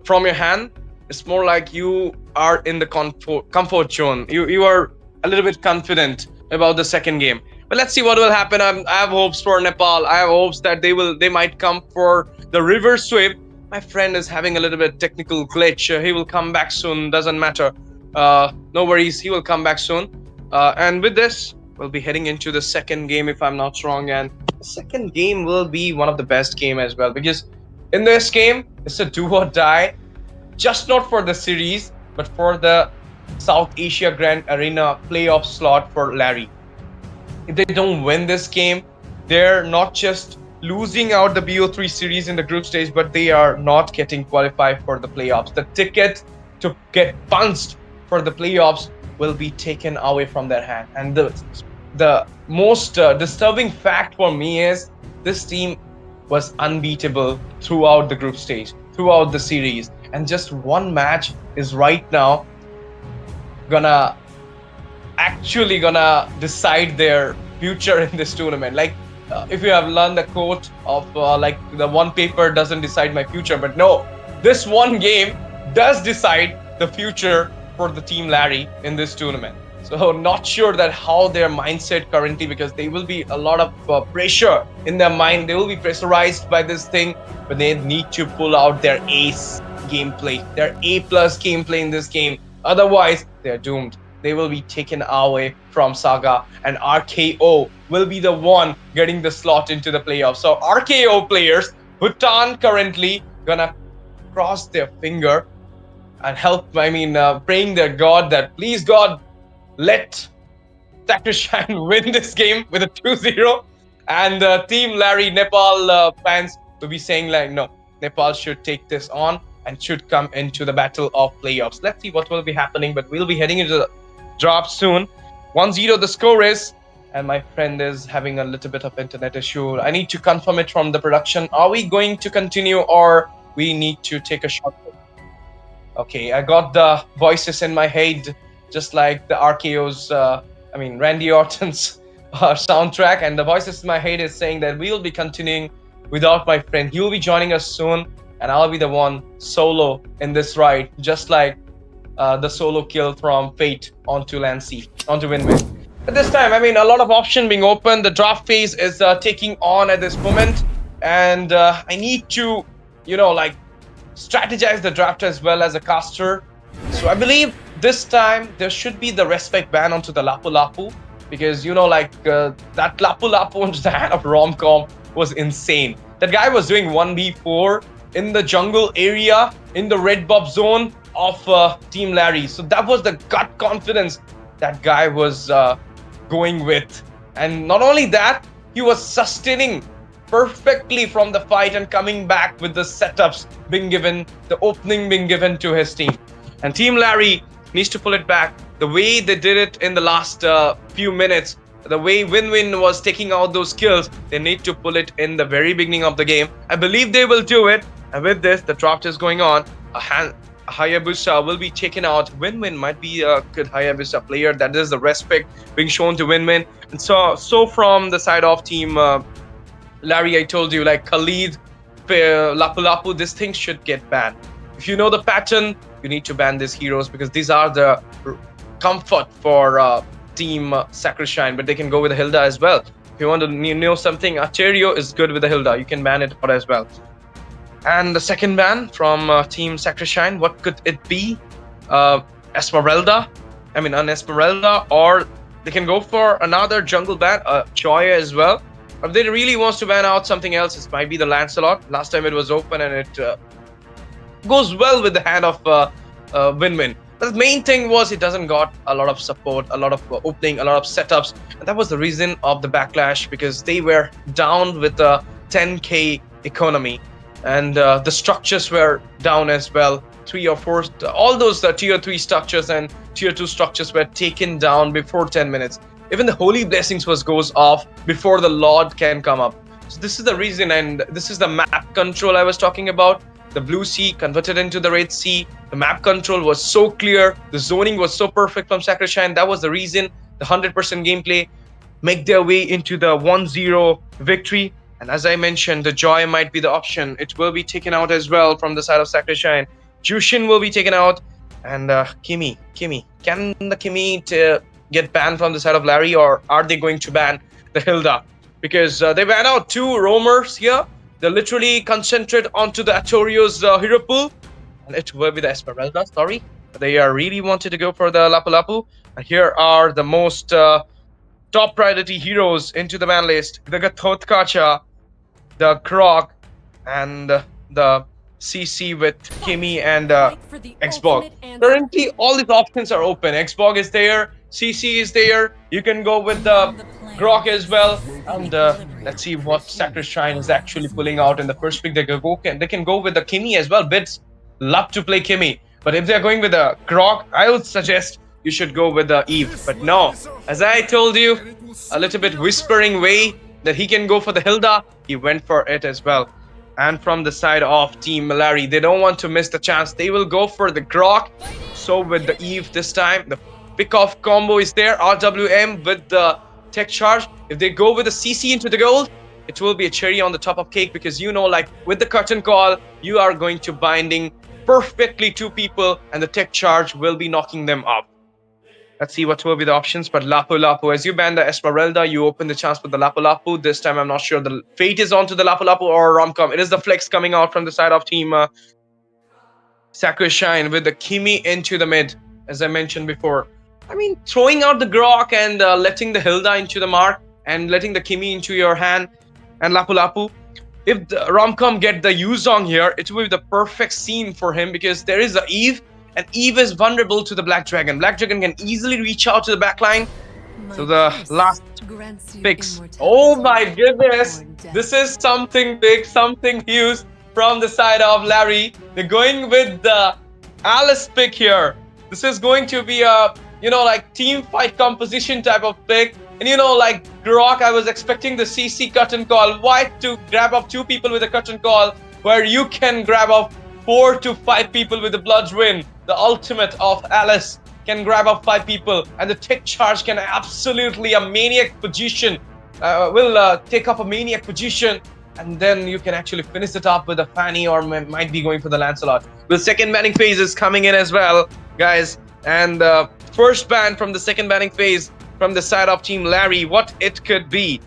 Speaker 3: from your hand, it's more like you are in the comfort zone. You are a little bit confident about the second game. But let's see what will happen. I have hopes for Nepal. I have hopes that they might come for the reverse sweep. My friend is having a little bit technical glitch. He will come back soon. Doesn't matter. No worries. He will come back soon. And with this, we'll be heading into the second game, if I'm not wrong. And the second game will be one of the best game as well, because in this game, it's a do or die. Just not for the series, but for the South Asia Grand Arena playoff slot for Larry. if they don't win this game, they're not just losing out the BO3 series in the group stage, but they are not getting qualified for the playoffs. The ticket to get punched for the playoffs will be taken away from their hand. And the most disturbing fact for me is this team was unbeatable throughout the group stage, throughout the series, and just one match is right now gonna decide their future in this tournament. Like if you have learned the quote of like the one paper doesn't decide my future, but no, this one game does decide the future for the team Larry in this tournament. So not sure that how their mindset currently, because they will be a lot of pressure in their mind. They will be pressurized by this thing, but they need to pull out their ace gameplay, their A+ gameplay in this game. Otherwise, they're doomed. They will be taken away from Saga, and RKO will be the one getting the slot into the playoffs. So RKO players, Bhutan currently gonna cross their finger and help, praying their God that please God, let Sakrishine win this game with a 2-0. And Team Larry Nepal fans will be saying like, no, Nepal should take this on and should come into the battle of playoffs. Let's see what will be happening, but we'll be heading into the draft soon. 1-0 the score is, and my friend is having a little bit of internet issue. I need to confirm it from the production. Are we going to continue or we need to take a short break? Okay, I got the voices in my head, just like the RKO's, Randy Orton's soundtrack, and the voices in my head is saying that we will be continuing without my friend. He will be joining us soon, and I'll be the one solo in this ride, just like the solo kill from Fate onto Lancy, onto Win-Win. At this time, a lot of option being open. The draft phase is taking on at this moment, and I need to, strategize the draft as well as a caster. So I believe this time there should be the respect ban onto the Lapu Lapu, because that Lapu Lapu into the hand of Romcom was insane. That guy was doing 1v4 in the jungle area in the red buff zone of Team Larry. So that was the gut confidence that guy was going with. And not only that, he was sustaining perfectly from the fight and coming back with the setups being given, the opening being given to his team. And Team Larry needs to pull it back. The way they did it in the last few minutes, the way Win-Win was taking out those kills, they need to pull it in the very beginning of the game. I believe they will do it. And with this, the draft is going on. A Hayabusa will be taken out. Win-Win might be a good Hayabusa player. That is the respect being shown to Win-Win. And so from the side of Team Larry, I told you, like Khalid, Lapu Lapu, this thing should get banned. If you know the pattern, you need to ban these heroes, because these are the comfort for Team Sakrishine, but they can go with the Hilda as well. If you want to know something, Acherio is good with the Hilda. You can ban it out as well. And the second ban from Team Sakrishine, what could it be? Esmeralda? An Esmeralda, or they can go for another jungle ban, Joya as well. If they really wants to ban out something else, it might be the Lancelot. Last time it was open and it goes well with the hand of Win-Win. The main thing was it doesn't got a lot of support, a lot of opening, a lot of setups. And that was the reason of the backlash, because they were down with the 10k economy. And the structures were down as well. 3 or 4, all those tier 3 structures and tier 2 structures were taken down before 10 minutes. Even the Holy Blessings goes off before the Lord can come up. So this is the reason, and this is the map control I was talking about. The blue sea converted into the red sea. The map control was so clear. The zoning was so perfect from Sakrishine. That was the reason the 100% gameplay make their way into the 1-0 victory. And as I mentioned, the Joy might be the option. It will be taken out as well from the side of Sakrishine. Jushin will be taken out. And Kimi. Can the Kimi get banned from the side of Larry, or are they going to ban the Hilda? Because they ban out 2 roamers here. They literally concentrate onto the Atorio's hero pool. And it will be the Esmeralda, sorry. They are really wanted to go for the Lapu Lapu. And here are the most top priority heroes into the ban list. The Gathotkacha, the Krog, and the CC with Kimi and Xbog. Currently, all these options are open. Xbog is there, CC is there. You can go with the Grok as well. And let's see what Sacrishine is actually pulling out in the first pick. They can go with the Kimmy as well. Bids love to play Kimmy, but if they're going with a Grok, I would suggest you should go with the Eve. But no, as I told you, a little bit whispering way that he can go for the Hilda, he went for it as well. And from the side of Team Malari, they don't want to miss the chance. They will go for the Grok. So with the Eve this time, the pick-off combo is there. RWM with the tech charge. If they go with the CC into the gold, it will be a cherry on the top of cake, because you know, like with the curtain call, you are going to binding perfectly two people and the tech charge will be knocking them up. Let's see what will be the options. But Lapu Lapu, as you ban the Esmeralda, you open the chance for the Lapu Lapu. This time I'm not sure the fate is onto the Lapu Lapu or Romcom. It is the flex coming out from the side of Team Sacrishine with the Kimi into the mid, as I mentioned before. I mean, throwing out the Grok and letting the Hilda into the mark and letting the Kimi into your hand and Lapu Lapu. If the Romcom get the Yuzong here, it will be the perfect scene for him, because there is the Eve, and Eve is vulnerable to the Black Dragon. Black Dragon can easily reach out to the backline. So the last picks. Oh my goodness. This is something big, something huge from the side of Larry. They're going with the Alice pick here. This is going to be a, you know, like team fight composition type of pick. And you know, like Grok, I was expecting the CC curtain call. Why to grab up two people with a curtain call, where you can grab up 4 to 5 people with the Blood's Win. The ultimate of Alice can grab up 5 people, and the tech charge can absolutely a maniac position. Will take up a maniac position, and then you can actually finish it up with a Fanny, or might be going for the Lancelot. The second banning phase is coming in as well, guys. And first ban from the second banning phase from the side of Team Larry, what it could be.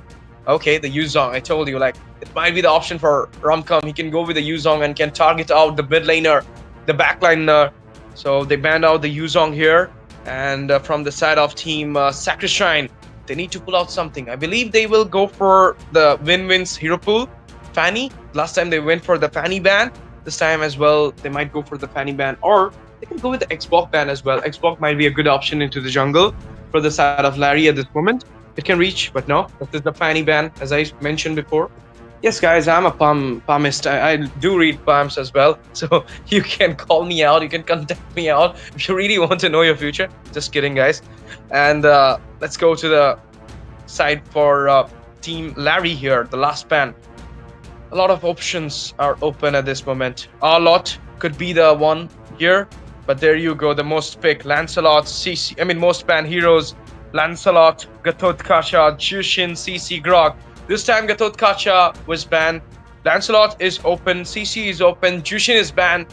Speaker 3: Okay, the Yuzong, I told you, like, it might be the option for Romcom. He can go with the Yuzong and can target out the mid laner, the backliner. So they banned out the Yuzong here. And from the side of Team Sacrishine, they need to pull out something. I believe they will go for the Win-Win's hero pool. Fanny. Last time they went for the Fanny ban. This time as well, they might go for the Fanny ban. Or they can go with the Xbox ban as well. Xbox might be a good option into the jungle for the side of Larry at this moment. It can reach, but no. This is the Fanny ban, as I mentioned before. Yes, guys, I'm a palmist. I do read palms as well. So you can call me out. You can contact me out if you really want to know your future. Just kidding, guys. And let's go to the side for Team Larry here, the last ban. A lot of options are open at this moment. A lot could be the one here. But there you go, the most pick. Lancelot, CC, most banned heroes. Lancelot, Gatot Kacha, Jushin, CC, Grog. This time Gatot Kacha was banned. Lancelot is open, CC is open, Jushin is banned.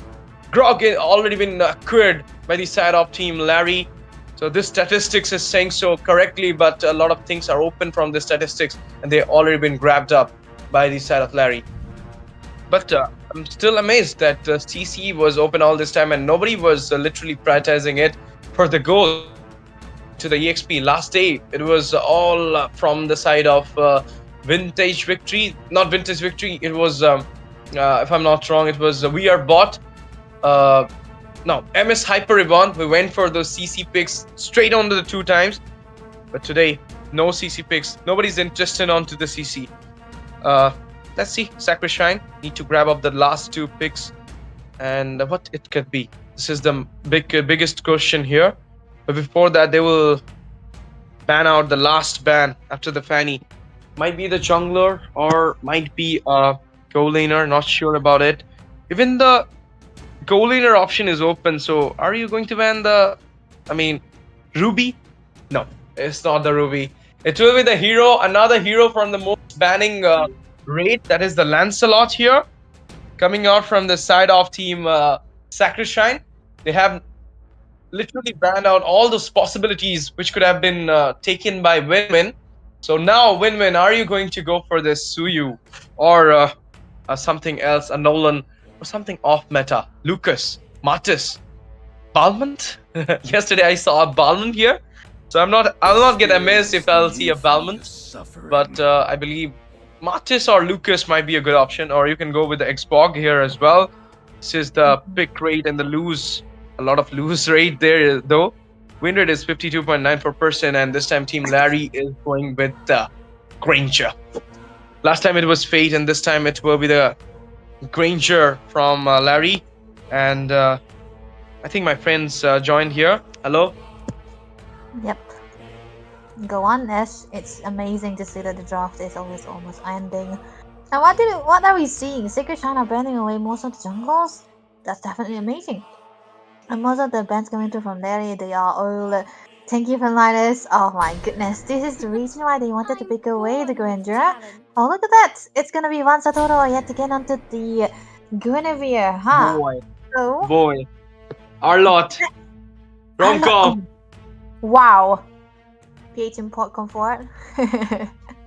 Speaker 3: Grog has already been cleared by the side of Team Larry. So this statistics is saying so correctly, but a lot of things are open from the statistics, and they've already been grabbed up by the side of Larry. But I'm still amazed that CC was open all this time and nobody was literally prioritizing it for the goal to the EXP. Last day, it was all from the side of Vintage Victory. Not Vintage Victory, it was, if I'm not wrong, it was We Are Bot. No, MS Hyper Reborn. We went for those CC picks straight onto the 2 times. But today, no CC picks. Nobody's interested onto the CC. Let's see, Sacrishine need to grab up the last 2 picks and what it could be. This is the biggest question here. But before that, they will ban out the last ban after the Fanny. Might be the jungler or might be a goal laner, not sure about it. Even the goal laner option is open, so are you going to ban the, Ruby? No, it's not the Ruby. It will be the hero, another hero from the most banning raid, that is the Lancelot here, coming out from the side of Team Sacrishine. They have literally banned out all those possibilities which could have been taken by Win-Win. So now, Win-Win, are you going to go for this Suyu or something else, a Nolan or something off meta? Lucas, Martis, Balmont? Yesterday I saw a Balmont here, so I'll not get amazed if I'll see a Balmont, but I believe Martis or Lucas might be a good option, or you can go with the Xbog here as well. This is the pick rate and the lose. A lot of lose rate there though. Win rate is 52.94%, and this time Team Larry is going with Granger. Last time it was Fate, and this time it will be the Granger from Larry. And I think my friends joined here. Hello.
Speaker 2: Yep. Go on, Ash. It's amazing to see that the draft is always almost ending. And what are we seeing? Secret China banning away most of the jungles? That's definitely amazing. And most of the bans coming through from Larry, they are all tanky frontliners. Oh my goodness, this is the reason why they wanted to pick away the Granger. Oh, look at that! It's gonna be one Satoru yet again onto the Guinevere, huh?
Speaker 3: Boy. Our lot. Rom-com.
Speaker 2: Wow. PH import comfort.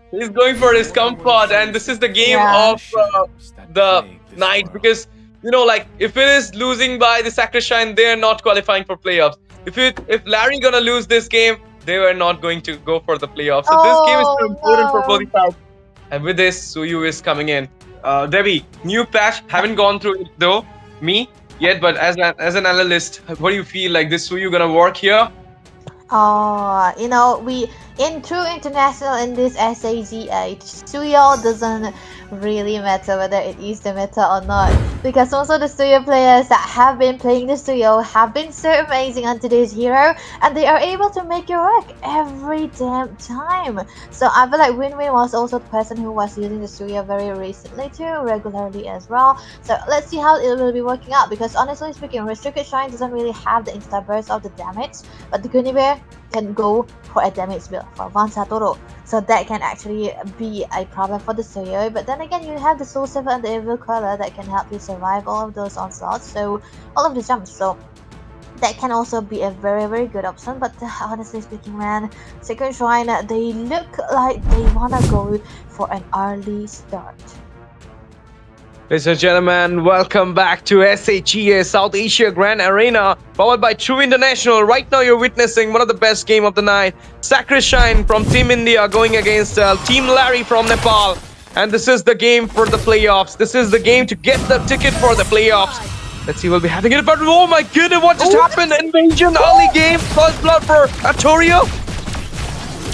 Speaker 3: He's going for his comfort, and this is the game of the night, because you know, like, if it is losing by the Sacrishine, they are not qualifying for playoffs. If Larry gonna lose this game, they were not going to go for the playoffs. So this game is so important for both sides. And with this, Suyu is coming in. Debbie, new patch, haven't gone through it though, me yet, but as an analyst, what do you feel like this Suyu gonna work here?
Speaker 2: You know, in true international in this SAZA, Suyo doesn't really matter whether it is the meta or not, because most of the Suyo players that have been playing the Suyo have been so amazing on today's hero, and they are able to make it work every damn time. So I feel like Win-Win was also the person who was using the Suyo very recently too, regularly as well. So let's see how it will be working out, because honestly speaking, Restricted Shrine doesn't really have the insta burst of the damage, but the Guinevere can go for a damage build for one Satoru, so that can actually be a problem for the Suyo. But then again, you have the Soul Silver and the Evil Color that can help you survive all of those onslaughts, so all of the jumps, so that can also be a very good option. But honestly speaking, man, Secret Shrine, they look like they wanna go for an early start.
Speaker 3: Ladies and gentlemen, welcome back to SHEA South Asia Grand Arena, powered by True International. Right now you're witnessing one of the best game of the night. Sacrishine from Team India going against Team Larry from Nepal. And this is the game for the playoffs. This is the game to get the ticket for the playoffs. Let's see what we'll be having it. But oh my goodness, what just happened? Invasion early game, first blood for Artorio.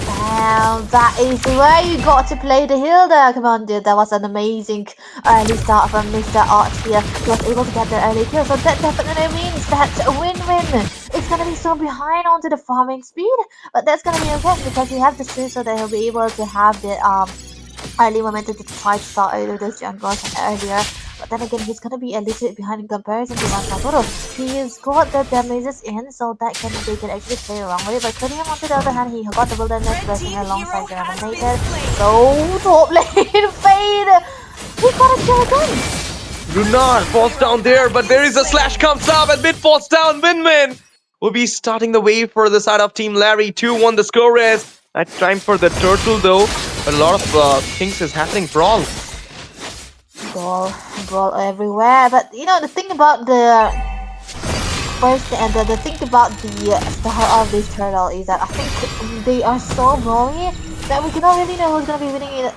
Speaker 2: Well, that is where you got to play the Hilda, come on dude. That was an amazing early start from Mr. Art here. He was able to get the early kill, so that definitely means that Win-Win is gonna be so behind onto the farming speed, but that's gonna be okay because he has the streak, so that he'll be able to have the early momentum to try to start out of those jungles earlier. But then again, he's gonna be a little bit behind in comparison to Van Satoru. He's got the damages in, so that they can actually play around with it. But Kodium, on the other hand, he got the wilderness blessing alongside the eliminated. So top lane fade. He got a kill again.
Speaker 3: Runar falls down there, but there is a slash comes up and mid falls down. Win-Win will be starting the wave for the side of Team Larry. 2-1 the score is. It's time for the turtle though. But a lot of things is happening. Brawl
Speaker 2: everywhere. But you know, the thing about the thing about the start of this turtle is that I think they are so brawly that we cannot really know who's gonna be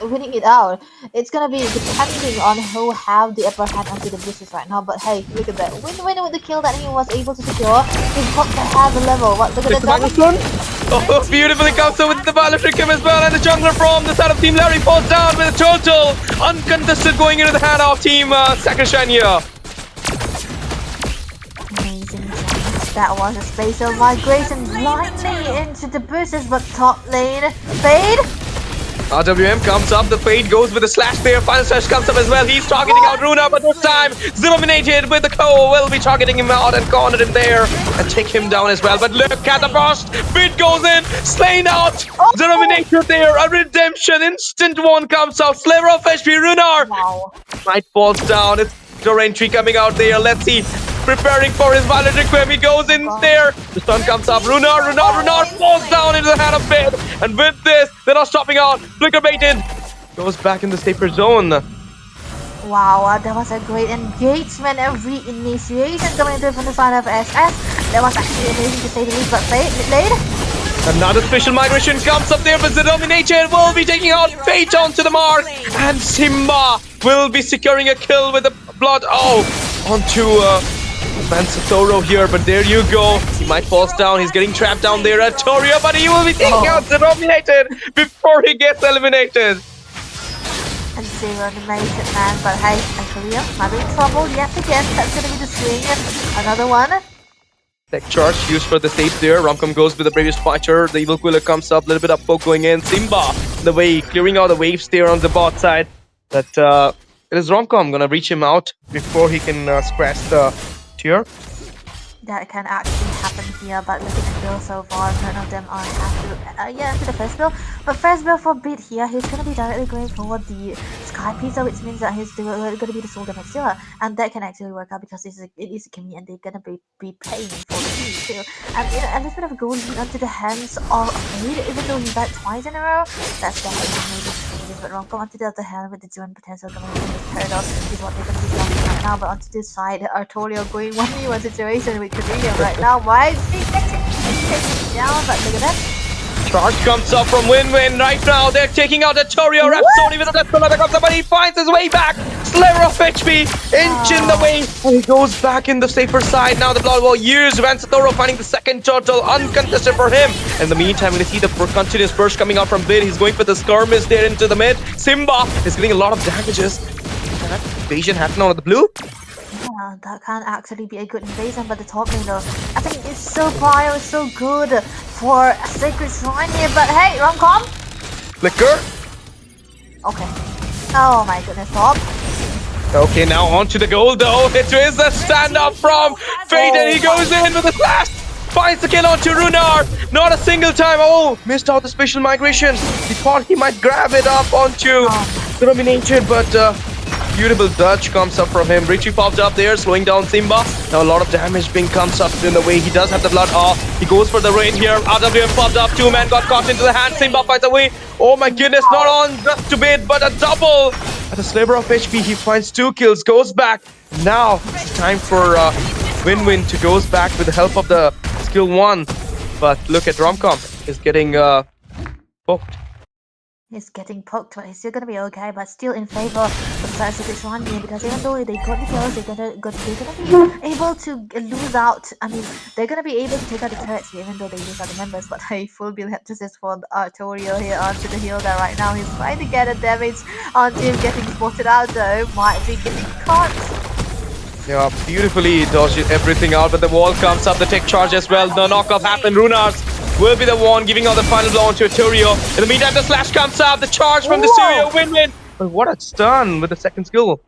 Speaker 2: winning it out. It's gonna be depending on who have the upper hand onto the bushes right now. But hey, look at that. Win-Win with the kill that he was able to secure. He's got to have the level. What? Look at that.
Speaker 3: Oh, beautifully comes up with the Violet Rickham as well, and the jungler from the side of Team Larry falls down with a turtle uncontested going into the hand of Team Sacrishine here.
Speaker 2: Amazing. That was a spatial migration blindly into the bushes, but top lane fade.
Speaker 3: RWM comes up, the fade goes with a slash there, final slash comes up as well. He's targeting out Runa, but this time Zilluminated with the Ko will be targeting him out and cornered him there and take him down as well. But look at the burst, Bit goes in, slain out, Zilluminated there, a redemption, instant one comes out, Sliver of HP, Runar.
Speaker 2: Wow.
Speaker 3: Knight falls down, it's door entry coming out there, let's see. Preparing for his Violet Requiem, he goes in there. The stun comes up. Runar falls down into the hand of Bid. And with this, they're not stopping out. Flicker baited. Goes back in the safer zone.
Speaker 2: Wow, that was a great engagement. Every initiation coming through from the side of SS. That was actually amazing to say the least, but late.
Speaker 3: Another special migration comes up there, but the Dominator will be taking out Fate onto the mark. And Simba will be securing a kill with the blood. Oh, onto Toro here, but there you go. He might fall down. He's getting trapped down there at Torio, but he will be taken out, dominated before he gets eliminated.
Speaker 5: And zero animated man, but hey, Angelia might be in trouble yet again. That's gonna be the swing. Another one.
Speaker 3: Tech charge used for the save there. Romcom goes with the Bravest Fighter. The Evil Quiller comes up, a little bit up poke going in. Simba, the way clearing out the waves there on the bot side. But it is Romcom gonna reach him out before he can scratch the tier.
Speaker 5: That can actually happen here, but looking at Bill so far, none of them are into the first Bill. But first Bill for Bit here, he's going to be directly going for the Sky Pizza, which means that he's going to be the soul damage dealer. And that can actually work out because it is a Kimmy and they're going to be paying for the key too. And a little bit of a goal onto the hands of Fade, even though he died twice in a row. That's definitely maybe changes. But Ronco onto the other hand with the June potential coming in this paradox is what they're going to be doing right now. But onto this side, Artorio going 1v1 situation with Canadian right now. Why is he taking down? But look at that.
Speaker 3: Charge comes up from Win-Win right now. They're taking out Artorio. Rhapsody with the left corner comes up, but he finds his way back. Slayer of HP, inch in the way. And he goes back in the safer side. Now the Blood Wall used. Vansatoro finding the second turtle, uncontested for him. In the meantime, we're going to see the continuous burst coming out from Bid. He's going for the skirmish there into the mid. Simba is getting a lot of damages. That invasion happening out of the blue.
Speaker 5: Yeah, that can actually be a good invasion, but the top lane though, I think it's so bio, so good for a Sacred Shrine here, but hey, Romcom?
Speaker 3: Flicker.
Speaker 5: Okay. Oh my goodness, top.
Speaker 3: Okay, now on to the goal though. It is a stand-up from Fate and he goes in with a slash. Finds the kill onto Runar. Not a single time. Oh, missed out the special migration. He thought he might grab it up onto the dominated, but beautiful dodge comes up from him. Richie popped up there, slowing down Simba. Now a lot of damage being comes up in the way. He does have the blood off. He goes for the rain here. RWM popped up. Two men got caught into the hand. Simba fights away. Oh my goodness, not on just to bid, but a double. At a sliver of HP, he finds 2 kills, goes back. Now it's time for Win-Win to goes back with the help of the skill 1. But look at Romcom is getting poked.
Speaker 5: He's getting poked, but he's still gonna be okay, but still in favor of Sacred Shrine here, because even though they got the kills, they're gonna be able to lose out. I mean, they're gonna be able to take out the turrets here, even though they lose out the members, but a full build emphasis for Artorio here onto the hill there right now. He's trying to get a damage onto him, getting spotted out though, might be getting caught.
Speaker 3: Yeah, beautifully dodges everything out, but the wall comes up, the tech charge as well. The knockoff happened. Runars will be the one giving out the final blow onto Artorio. In the meantime, the slash comes up, the charge from the Syrio. Win-Win. But what a stun with the second skill.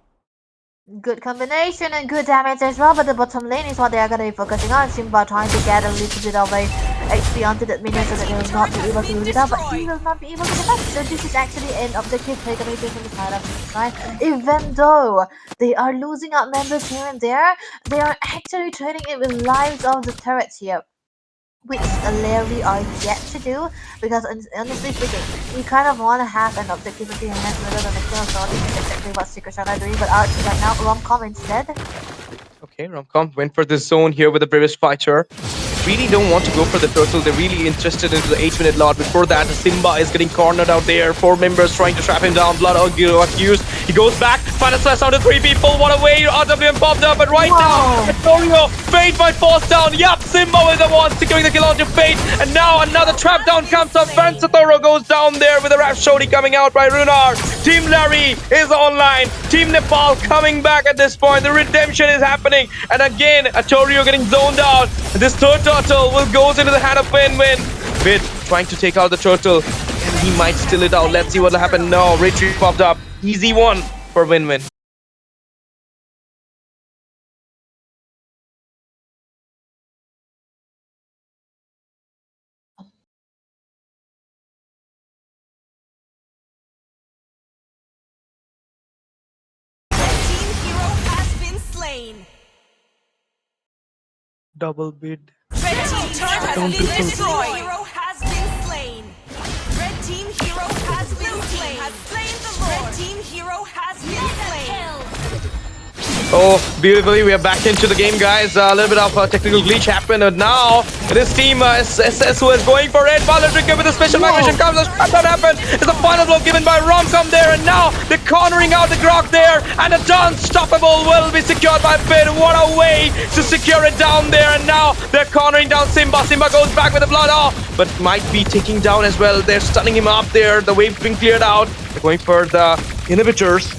Speaker 5: Good combination and good damage as well, but the bottom lane is what they are going to be focusing on. Simba trying to get a little bit of a HP onto that minion so that they will not be able to lose it out, but he will not be able to get So this is actually an objective takeaway from the side of the side. Even though they are losing out members here and there, they are actually trading it with lives of the turrets here, which Larry are yet to do, because honestly speaking, you kind of want to have an objective in your hands rather than a kill, so this is exactly what Secret Shot are doing, but Archie right now, Romcom instead.
Speaker 3: Okay, Romcom went for this zone here with the Bravest Fighter. Really don't want to go for the turtle. They're really interested into the 8-minute lot. Before that, Simba is getting cornered out there. 4 members trying to trap him down. Blood got used. He goes back. Final slash down to 3 people. What a way. RWM popped up. But right now, Artorio, Fate might force down. Yup, Simba is the one securing the kill onto Fate. And now another trap down comes up. Vansatoro goes down there with a Rhapsody coming out by Runar. Team Larry is online. Team Nepal coming back at this point. The redemption is happening. And again, Artorio getting zoned out. This third turtle will goes into the hand of Win-Win. Bid trying to take out the turtle, and he might steal it out. Let's see what will happen. No, retreat popped up. Easy one for Win-Win.
Speaker 6: Team hero has been slain.
Speaker 3: Double bid.
Speaker 6: Red team turret has been destroyed. Hero has been slain. Red team hero has been slain. Has slain the Lord. Red team hero has been slain.
Speaker 3: Oh, beautifully. We are back into the game, guys. A little bit of a technical glitch happened, and now it is Team SS who is going for it. Valerica with a special migration comes. A shutdown happened. It's a final blow given by Romcom there, and now they're cornering out the Grok there, and a unstoppable will be secured by Bid. What a way to secure it down there, and now they're cornering down Simba. Simba goes back with the blood off, but might be taking down as well. They're stunning him up there. The wave's been cleared out. They're going for the inhibitors.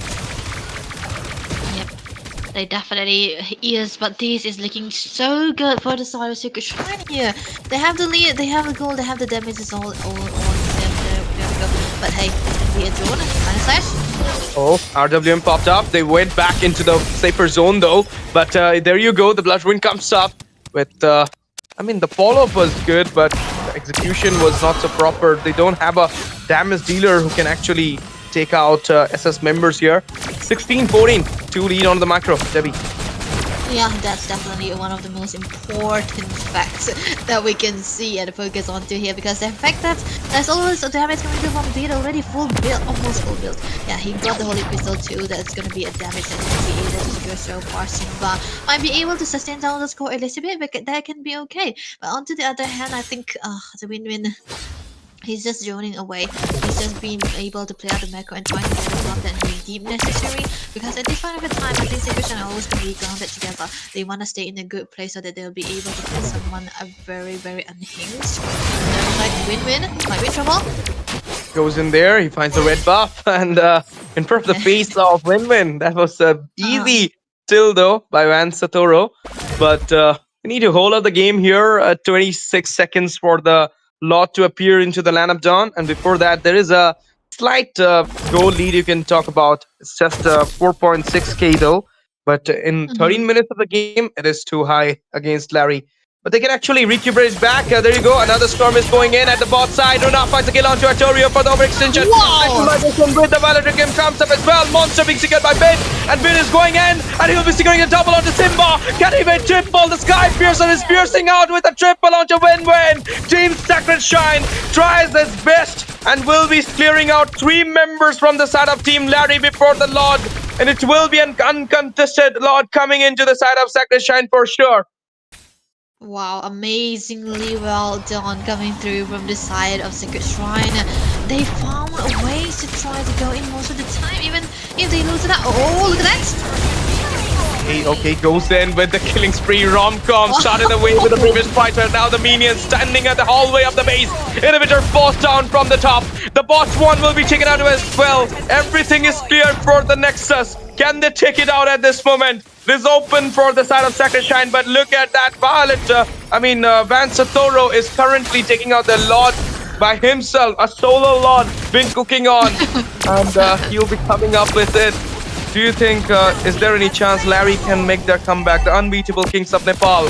Speaker 5: They definitely is, but this is looking so good for the side of Secret Shrine here. They have the lead, they have the goal, they have the damage, it's all on them. There we go. But hey, it's gonna be a drone, final slash.
Speaker 3: Oh, RWM popped up. They went back into the safer zone though. But there you go. The Blood Wind comes up with, I mean, the follow-up was good, but the execution was not so proper. They don't have a damage dealer who can actually take out SS members here. 16-14, 2 lead on the macro. Debbie.
Speaker 5: Yeah, that's definitely one of the most important facts that we can see and focus on to here, because the fact that there's always a damage coming through from Beat already full build, almost full build. Yeah, he got the Holy Crystal too. That's gonna be a damage that he'll be able to secure so far. Simba might be able to sustain down the score a little bit, but that can be okay. But on to the other hand, I think the win-win. He's just zoning away. He's just being able to play out the macro and trying to get the block that he deemed necessary. Because at this point of the time, I think Secret are always going to be grounded together. They want to stay in a good place so that they'll be able to play someone very, very unhinged. Like win-win, might be in trouble.
Speaker 3: Goes in there, he finds the red buff, and in front of the face of Win-Win. That was easy still though by Van Satoru. But we need to hold up the game here. 26 seconds for the lot to appear into the lineup dawn, and before that there is a slight goal lead you can talk about. It's just 4.6k though, but in 13 minutes of the game it is too high against Larry. But they can actually recuperate it back. There you go. Another storm is going in at the bot side. Runa finds a kill onto Artorio for the overextension.
Speaker 5: Wow!
Speaker 3: With the Valor game comes up as well. Monster being secured by Bid. And Bid is going in. And he'll be securing a double onto Simba. Can he even triple? The Sky Piercer is piercing out with a triple onto Win-Win. Team Sacred Shine tries his best and will be clearing out 3 members from the side of Team Larry before the Lord. And it will be an uncontested Lord coming into the side of Sacred Shine for sure.
Speaker 5: Wow, amazingly well done coming through from the side of Secret Shrine. They found ways to try to go in most of the time, even if they lose that. Oh, look at that!
Speaker 3: Okay, goes in with the killing spree. Romcom started away with the previous fighter. Now the minions standing at the hallway of the base. Inhibitor forced down from the top. The bot one will be taken out as well. Everything is clear for the Nexus. Can they take it out at this moment? It is open for the side of Sacred Shine, but look at that Violet. Van Satoru is currently taking out the Lord by himself. A solo Lord been cooking on, and he'll be coming up with it. Do you think, is there any chance Larry can make their comeback? The unbeatable Kings of Nepal.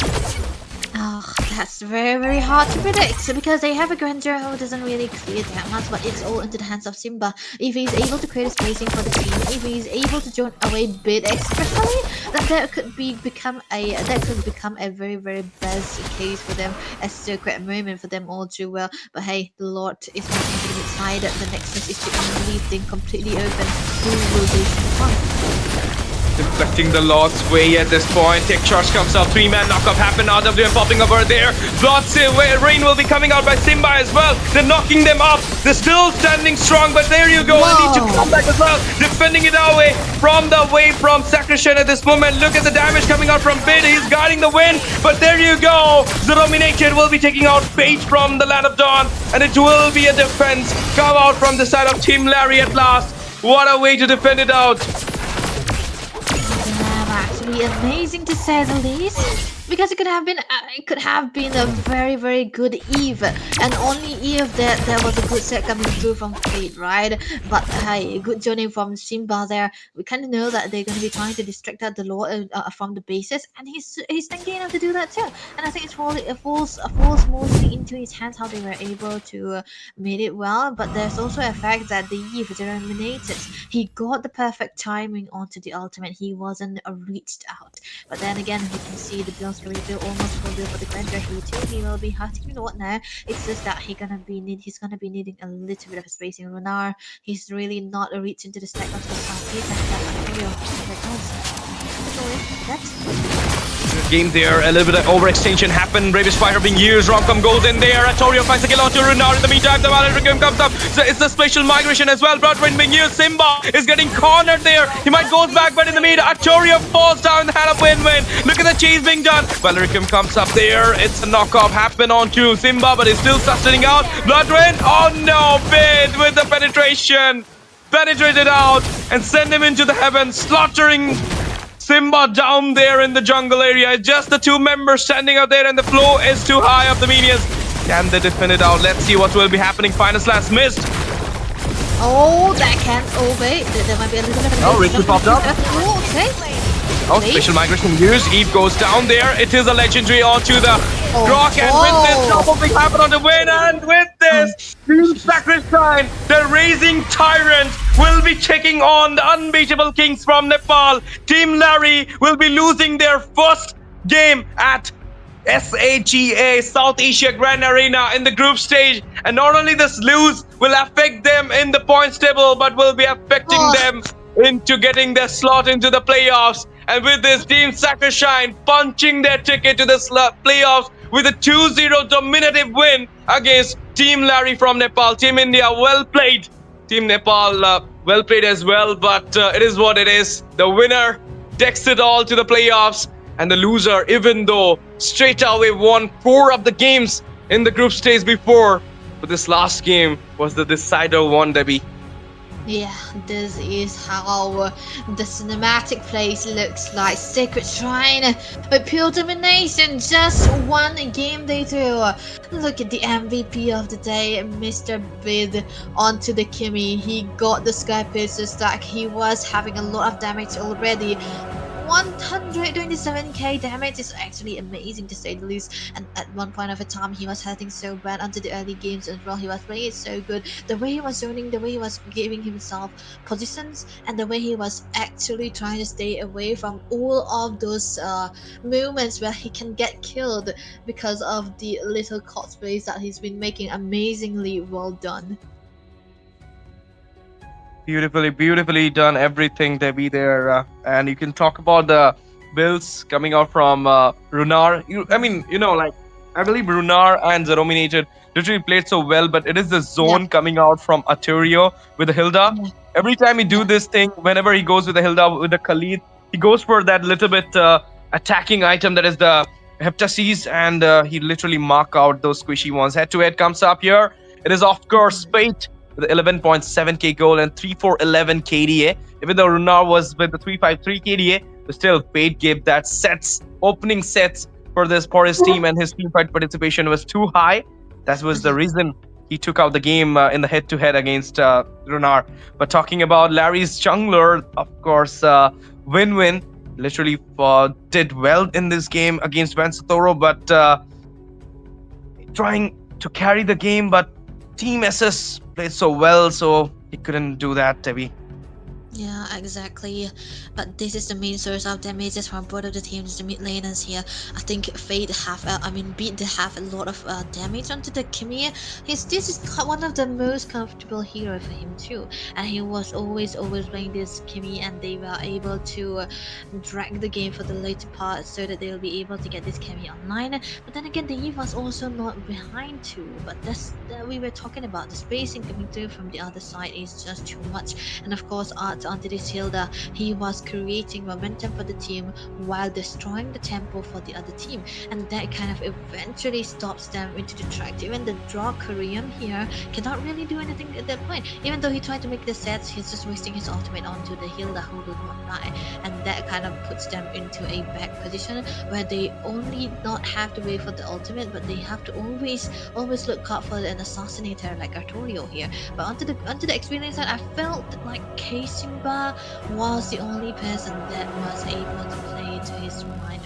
Speaker 5: Oh, that's very, very hard to predict, because they have a Granger who doesn't really clear that much, but it's all into the hands of Simba. If he's able to create a spacing for the team, if he's able to join away Bid especially, then that could become a very, very best case for them, as a great moment for them all too well. But hey, the Lord is not going to be decided. The Nexus is to leave things completely open. Who will do fun?
Speaker 3: Deflecting the Lord's way at this point. Tech charge comes up. 3-man knockup happened. RWM popping over there. Blood's rain will be coming out by Simba as well. They're knocking them up. They're still standing strong, but there you go. They need to come back as well. Defending it away from Sacred at this moment. Look at the damage coming out from Bid. He's guarding the win, but there you go. The Dominated will be taking out Fate from the Land of Dawn, and it will be a defense come out from the side of Team Larry at last. What a way to defend it out.
Speaker 5: Actually amazing to say the least, because it could have been a very, very good Eve, and only if there was a good set coming through from Fate, right? But hey, good journey from Simba there. We kind of know that they're going to be trying to distract out the Lord from the bases, and he's thinking enough to do that too. And I think it falls mostly into his hands how they were able to made it well. But there's also a fact that the Eve eliminated. He got the perfect timing onto the ultimate. He wasn't reached out. But then again, we can see the build reveal almost full build for the Granger here too. He will be hurting Lord now. It's just that he's gonna be needing a little bit of spacing. Runar, he's really not reaching to the stack of the piece, and that's away. Next.
Speaker 3: Game there, a little bit of overextension happened. Ravish Fire being used. Romcom goes in there. Artorio finds a kill onto Runar. In the meantime, the Valorant game comes up. So it's the spatial migration as well. Bloodwind being used. Simba is getting cornered there. He might goes back, but in the mid, Artorio falls down in the hand of Win-Win. Look at the chase being done. Valoricum comes up there. It's a knockoff happen onto Simba, but he's still sustaining out. Bloodwind, oh no, Bid with the penetration. Penetrated out and send him into the heavens, slaughtering Simba down there in the jungle area. It's just the two members standing out there and the flow is too high of the minions. Can they defend it out? Let's see what will be happening. Final slash missed.
Speaker 5: Oh, that can. Oh, wait. There might be a little bit of.
Speaker 3: Oh, Ricky popped up.
Speaker 5: Oh, okay.
Speaker 3: Oh, special migration used. Eve goes down there. It is a legendary onto the rock, and with this, something happened on the win. And with this, Team Sacrifice, the Raising Tyrant, will be taking on the unbeatable Kings from Nepal. Team Larry will be losing their first game at SAGA, South Asia Grand Arena, in the group stage. And not only this lose will affect them in the points table, but will be affecting them into getting their slot into the playoffs. And with this, Team Sacrishine punching their ticket to the playoffs with a 2-0 dominative win against Team Larry from Nepal. Team India, well played. Team Nepal, well played as well, but it is what it is. The winner takes it all to the playoffs, and the loser, even though straight away won 4 of the games in the group stage before, but this last game was the decider one, Debbie.
Speaker 5: Yeah, this is how the cinematic place looks like. Sacred Shrine with pure domination. Just one game they do. Look at the MVP of the day, Mr. Bid, onto the Kimmy. He got the Sky Piercer stack. He was having a lot of damage already. 127k damage is actually amazing, to say the least. And at one point of a time, he was hurting so bad until the early games as well. He was playing it so good. The way he was zoning, the way he was giving himself positions, and the way he was actually trying to stay away from all of those moments where he can get killed because of the little cosplays that he's been making. Amazingly well done.
Speaker 3: Beautifully done everything, Debbie, there. And you can talk about the builds coming out from Runar. I believe Runar and Zerominated literally played so well, but it is the zone coming out from Arturio with the Hilda.
Speaker 5: Yeah.
Speaker 3: Every time he do this thing, whenever he goes with the Hilda, with the Khalid, he goes for that little bit attacking item that is the Heptases, and he literally mark out those squishy ones. Head-to-head comes up here. It is, of course, Fate with 11.7k goal and 3-4-11 KDA. Even though Runar was with the 3-5-3 KDA, but still Fate gave that opening sets for his team, and his team fight participation was too high. That was the reason he took out the game in the head-to-head against Runar. But talking about Larry's jungler, of course, Win-Win literally did well in this game against Van Satoro, but trying to carry the game, but Team SS played so well, so he couldn't do that, Debbie.
Speaker 5: Yeah, exactly. But this is the main source of damages from both of the teams, the mid laners here. I think Fate Beat they have a lot of damage onto the Kimmy. This is one of the most comfortable hero for him too, and he was always playing this Kimmy, and they were able to drag the game for the later part so that they'll be able to get this Kimmy online. But then again, the Eve was also not behind too. But that's we were talking about the spacing coming through from the other side is just too much, and of course onto this Hilda, he was creating momentum for the team while destroying the tempo for the other team, and that kind of eventually stops them into the track. Even the draw Korean here cannot really do anything at that point. Even though he tried to make the sets, he's just wasting his ultimate onto the Hilda who will not die, and that kind of puts them into a back position where they only not have to wait for the ultimate, but they have to always look out for an assassinator like Arturio here. But onto the experience side, I felt like Simba was the only person that was able to play to his mind.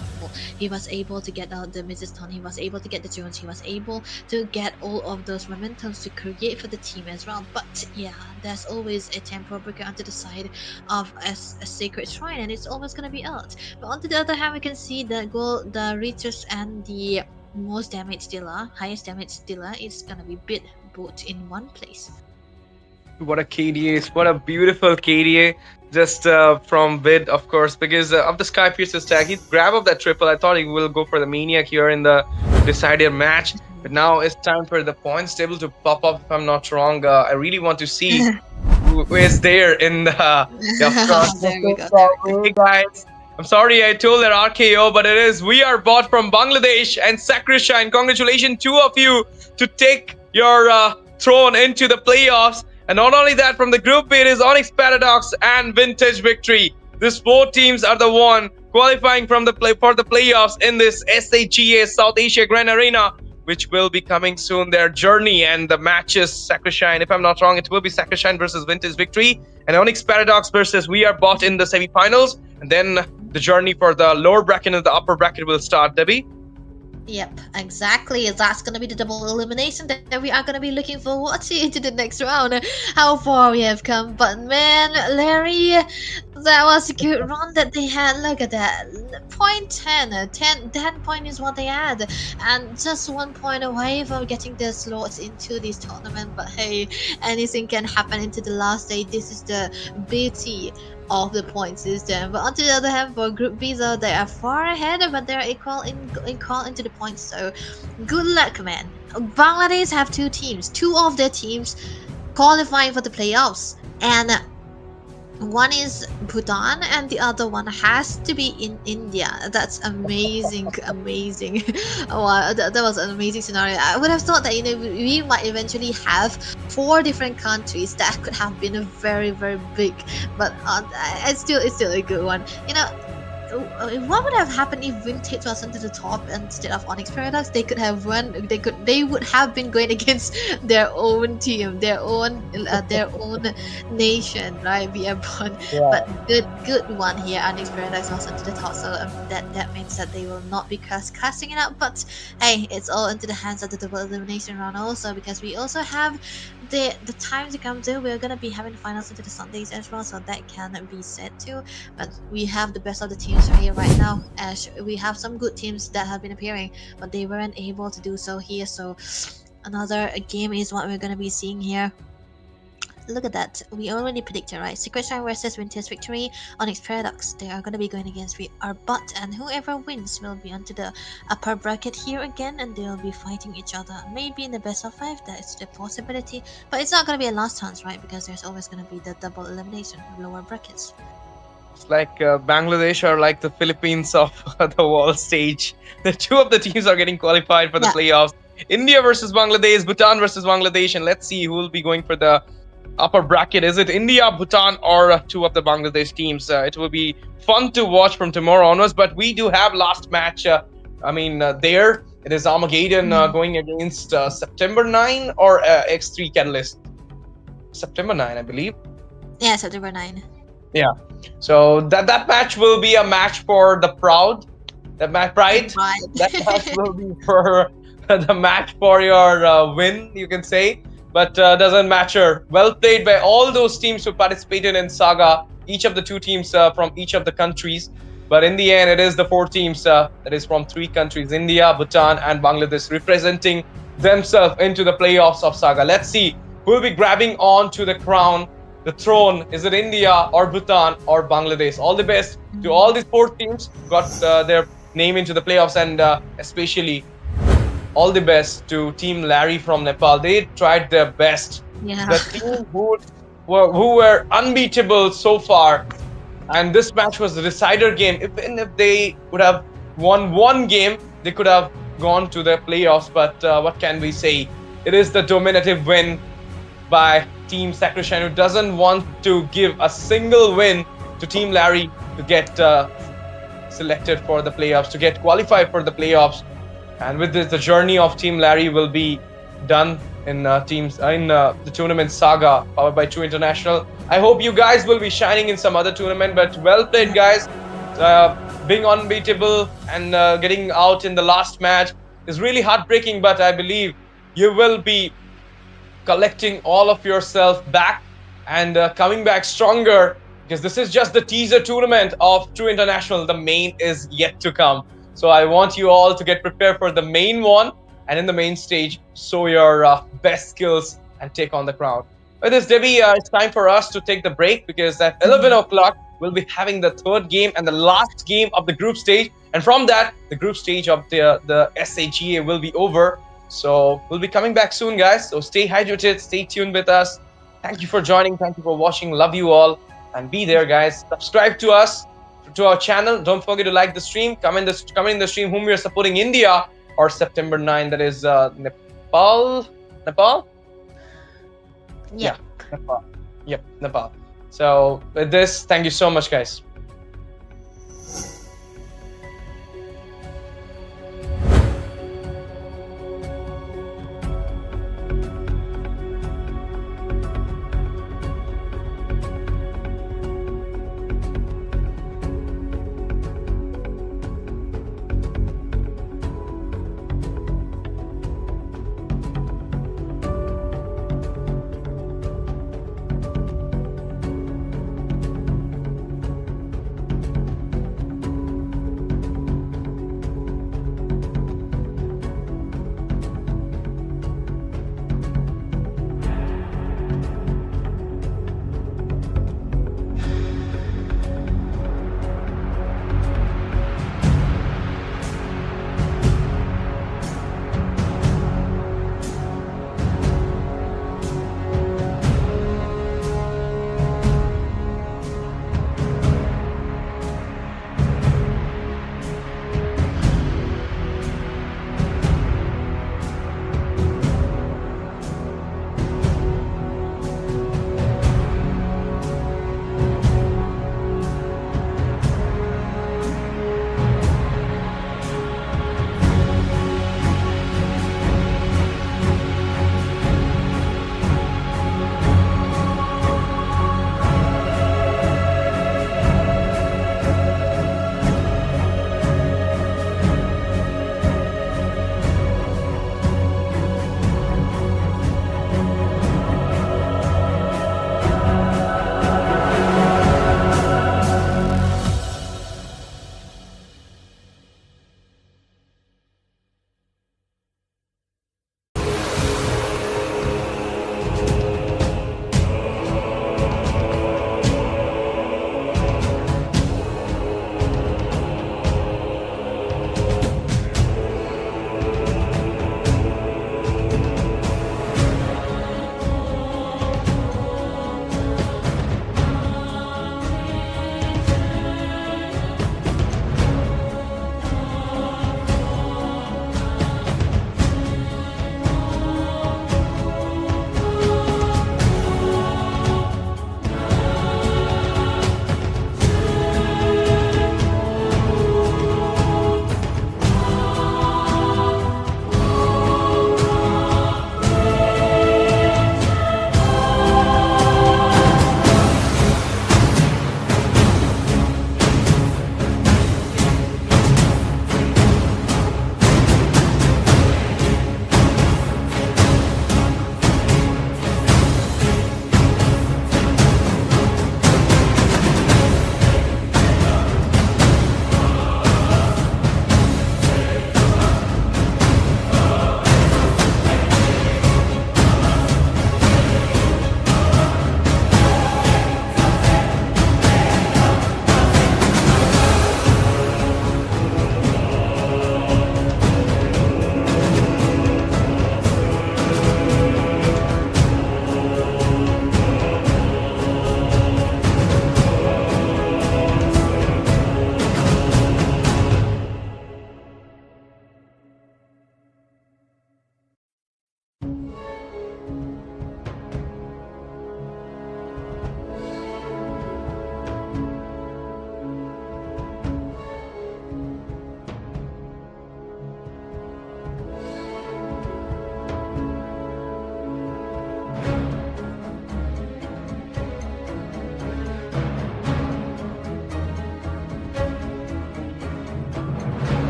Speaker 5: He was able to get out the Mrs. Ton, he was able to get the Jones, he was able to get all of those momentums to create for the team as well. But yeah, there's always a tempo breaker onto the side of a Sacred Shrine, and it's always going to be out. But on the other hand, we can see the Reachers and the most damage dealer, highest damage dealer, is going to be Bid both in one place.
Speaker 3: What a KDA! What a beautiful KDA! Just from Vid, of course, because of the Sky Pierce's tag, he grabbed up that triple. I thought he will go for the Maniac here in the decider match, but now it's time for the points table to pop up. If I'm not wrong, I really want to see who is there in the. Yeah, of course.
Speaker 5: There we go.
Speaker 3: Hey guys, I'm sorry I told that RKO, but it is We Are Bot from Bangladesh and Sakrishine. Congratulations, two of you, to take your throne into the playoffs. And not only that, from the group B, it is Onyx Paradox and Vintage Victory. These four teams are the one qualifying from the for the playoffs in this SAGA South Asia Grand Arena, which will be coming soon. Their journey and the matches, Sakrishine, if I'm not wrong, it will be Sakrishine versus Vintage Victory and Onyx Paradox versus We Are Bot in the semi-finals. And then the journey for the lower bracket and the upper bracket will start, Debbie.
Speaker 5: Yep, exactly. That's gonna be the double elimination that we are gonna be looking forward to into the next round. How far we have come, but man, Larry, that was a good run that they had. Look at that, point 10 point is what they had, and just 1 point away from getting their slots into this tournament. But hey, anything can happen into the last day. This is the beauty of the point system. But on the other hand, for Group B, though, they are far ahead, but they're equal into the points. So good luck, man. Bangladesh have two teams. Two of their teams qualifying for the playoffs, and one is Bhutan and the other one has to be in India. That's amazing. Wow, that was an amazing scenario. I would have thought that, you know, we might eventually have 4 different countries. That could have been a very, very big, but it's still a good one. You know, what would have happened if Vintage was under the top instead of Onyx Paradox? They could have won. They would have been going against their own team, their own nation, right? Yeah. But good one here. Onyx Paradise was into the top, so that means that they will not be casting it out. But hey, it's all into the hands of the double elimination round also, because we also have the time to come to. We're gonna be having finals into the Sundays as well, so that can be said too. But we have the best of the teams here right now, as we have some good teams that have been appearing, but they weren't able to do so here. So another game is what we're gonna be seeing here. Look at that. We already predicted, right? Secret Shine versus Vintage Victory, Onyx Paradox. They are going to be going against We Are Bot, and whoever wins will be onto the upper bracket here again, and they'll be fighting each other. Maybe in the best of 5, that's the possibility. But it's not going to be a last chance, right? Because there's always going to be the double elimination lower brackets.
Speaker 3: It's like Bangladesh are like the Philippines of the world stage. The two of the teams are getting qualified for the playoffs. India versus Bangladesh, Bhutan versus Bangladesh, and let's see who will be going for the upper bracket. Is it India, Bhutan, or two of the Bangladesh teams? It will be fun to watch from tomorrow onwards. But we do have last match. There it is Armageddon going against September 9 or X3 Catalyst. September 9, I believe.
Speaker 5: Yeah, September 9.
Speaker 3: Yeah. So that match will be a match for the proud. That match pride. That match will be for the match for your win, you can say. But doesn't matter. Well played by all those teams who participated in Saga. Each of the 2 teams from each of the countries. But in the end, it is the 4 teams that is from 3 countries: India, Bhutan, and Bangladesh, representing themselves into the playoffs of Saga. Let's see who will be grabbing on to the crown, the throne. Is it India or Bhutan or Bangladesh? All the best to all these 4 teams got their name into the playoffs, and especially all the best to Team Larry from Nepal. They tried their best.
Speaker 5: Yeah.
Speaker 3: The team who were unbeatable so far, and this match was the decider game. Even if they would have won 1 game, they could have gone to the playoffs. But what can we say? It is the dominative win by Team Sakrishine, who doesn't want to give a single win to Team Larry to get selected for the playoffs, to get qualified for the playoffs. And with this, the journey of Team Larry will be done in the tournament Saga, powered by True International. I hope you guys will be shining in some other tournament, but well played, guys. Being unbeatable and getting out in the last match is really heartbreaking, but I believe you will be collecting all of yourself back and coming back stronger, because this is just the teaser tournament of True International. The main is yet to come. So I want you all to get prepared for the main one, and in the main stage, show your best skills and take on the crown. With this, Debbie, it's time for us to take the break because at 11 o'clock, we'll be having the third game and the last game of the group stage. And from that, the group stage of the SAGA will be over. So we'll be coming back soon, guys. So stay hydrated, stay tuned with us. Thank you for joining. Thank you for watching. Love you all. And be there, guys. Subscribe to us, to our channel. Don't forget to like the stream. Comment in the stream whom we are supporting, India or September 9. That is Nepal. Nepal?
Speaker 5: Yeah.
Speaker 3: Nepal. Yep, Nepal. So with this, thank you so much, guys.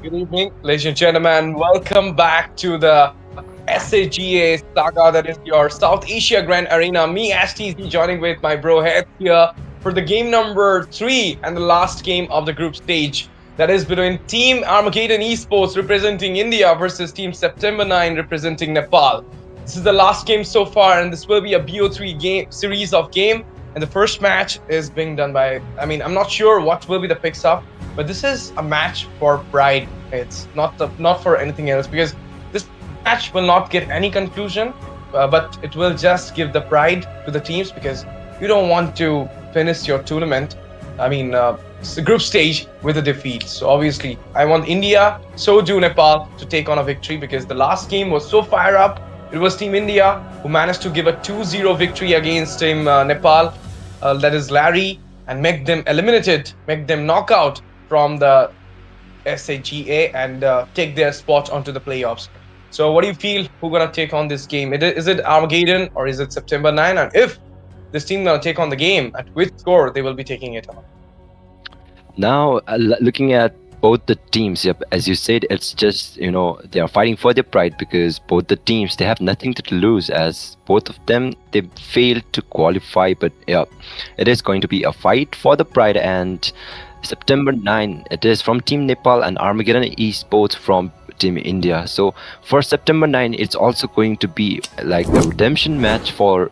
Speaker 3: Good evening, ladies and gentlemen. Welcome back to the SAGA saga, that is your South Asia Grand Arena. Me, STZ, joining with my bro Head here for the game number 3 and the last game of the group stage. That is between Team Armageddon Esports representing India versus Team September 9 representing Nepal. This is the last game so far, and this will be a BO3 game series of game. And the first match is being done by, I'm not sure what will be the picks up, but this is a match for pride. It's not for anything else, because this match will not get any conclusion, but it will just give the pride to the teams, because you don't want to finish your tournament, it's the group stage, with a defeat. So obviously I want India, so do Nepal, to take on a victory, because the last game was so fire up. It was Team India who managed to give a 2-0 victory against Team Nepal, that is Larry, and make them knock out from the SAGA and take their spot onto the playoffs. So what do you feel, who gonna take on this game? Is it Armageddon or is it September 9? And if this team gonna take on the game, at which score they will be taking it on?
Speaker 7: Now, looking at both the teams, yep, as you said, it's just, they are fighting for their pride, because both the teams, they have nothing to lose, as both of them, they failed to qualify. But yeah, it is going to be a fight for the pride. And September 9, it is from Team Nepal, and Armageddon Esports from Team India. So for September 9, it's also going to be like a redemption match for,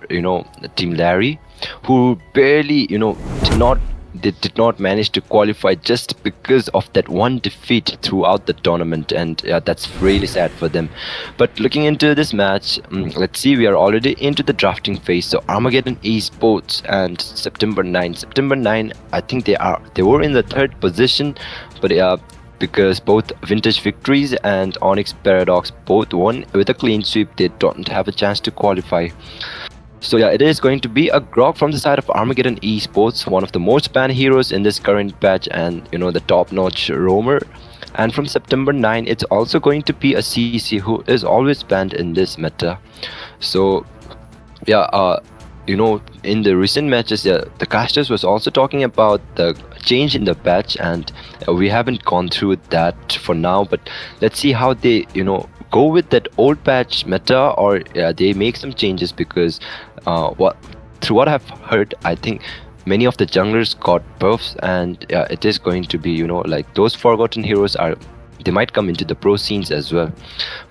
Speaker 7: Team Larry, who barely, did not manage to qualify just because of that one defeat throughout the tournament, and that's really sad for them. But looking into this match, let's see, we are already into the drafting phase. So Armageddon Esports and September 9, I think they were in the third position, but because both Vintage Victories and Onyx Paradox both won with a clean sweep, they don't have a chance to qualify. So yeah, it is going to be a grog from the side of Armageddon Esports, one of the most banned heroes in this current patch, and the top-notch roamer. And from September 9, it's also going to be a CC who is always banned in this meta. So yeah, in the recent matches, the casters was also talking about the change in the patch, and we haven't gone through that for now. But let's see how they go with that old patch meta, or they make some changes, because through what I've heard, I think many of the junglers got buffs, and it is going to be like those forgotten heroes they might come into the pro scenes as well.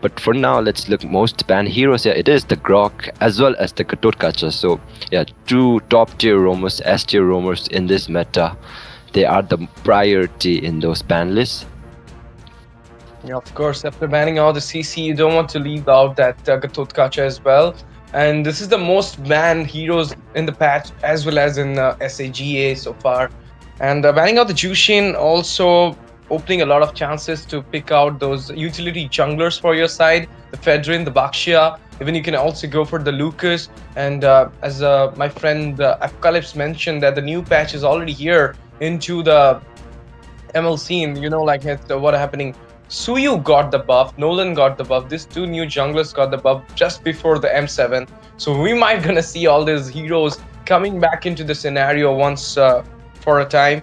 Speaker 7: But for now, let's look most banned heroes here. It is the Grok as well as the Katotkacha. So yeah, two top tier roamers, S tier roamers in this meta, they are the priority in those ban lists.
Speaker 3: Yeah, of course, after banning out the CC, you don't want to leave out that Katotkacha as well. And this is the most banned heroes in the patch, as well as in SAGA so far. And banning out the Jushin also opening a lot of chances to pick out those utility junglers for your side, the Fedrin, the Bakshia. Even you can also go for the Lucas. And as my friend Apocalypse mentioned, that the new patch is already here into the ML scene. What happening. Suyu got the buff, Nolan got the buff, these two new junglers got the buff just before the M7. So we might gonna see all these heroes coming back into the scenario once for a time.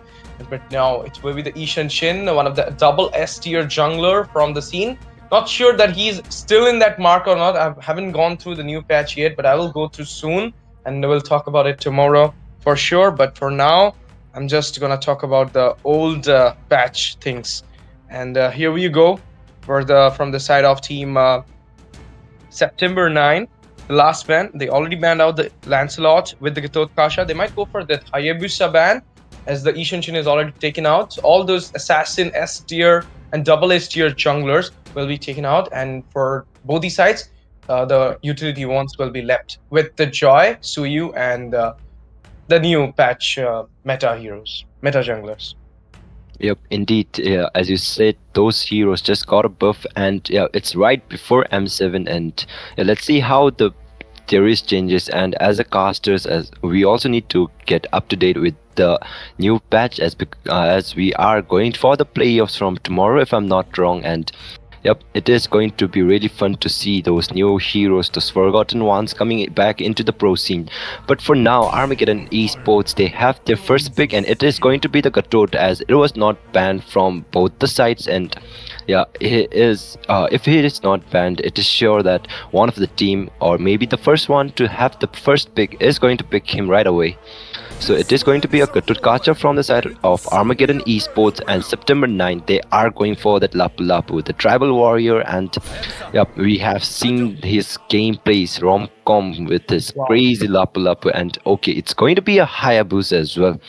Speaker 3: But now it will be the Ishan Shin, one of the double S tier jungler from the scene. Not sure that he's still in that mark or not. I haven't gone through the new patch yet, but I will go through soon, and we'll talk about it tomorrow for sure. But for now, I'm just gonna talk about the old patch things. And here we go from the side of Team September 9, the last ban. They already banned out the Lancelot with the Katotkacha. They might go for that Hayabusa ban, as the Ishan Shin is already taken out. All those assassin S tier and double S tier junglers will be taken out, and for both these sides, the utility ones will be left with the Joy, Suyu, and the new patch meta junglers.
Speaker 7: Yep, indeed. Yeah, as you said, those heroes just got a buff, and yeah, it's right before M7, and let's see how there is changes. And as a casters, as we also need to get up to date with the new patch, as we are going for the playoffs from tomorrow, if I'm not wrong. And Yep, it is going to be really fun to see those new heroes, those forgotten ones coming back into the pro scene. But for now, Armageddon Esports, they have their first pick, and it is going to be the Gatot, as it was not banned from both the sides. And yeah, it is. If he is not banned, it is sure that one of the team, or maybe the first one to have the first pick, is going to pick him right away. So it is going to be a Gatot Kacha from the side of Armageddon Esports, and September 9th they are going for that Lapu Lapu, the tribal warrior. And yep, we have seen his gameplays rom-com with his crazy Lapu Lapu, and okay, it's going to be a Hayabusa as well.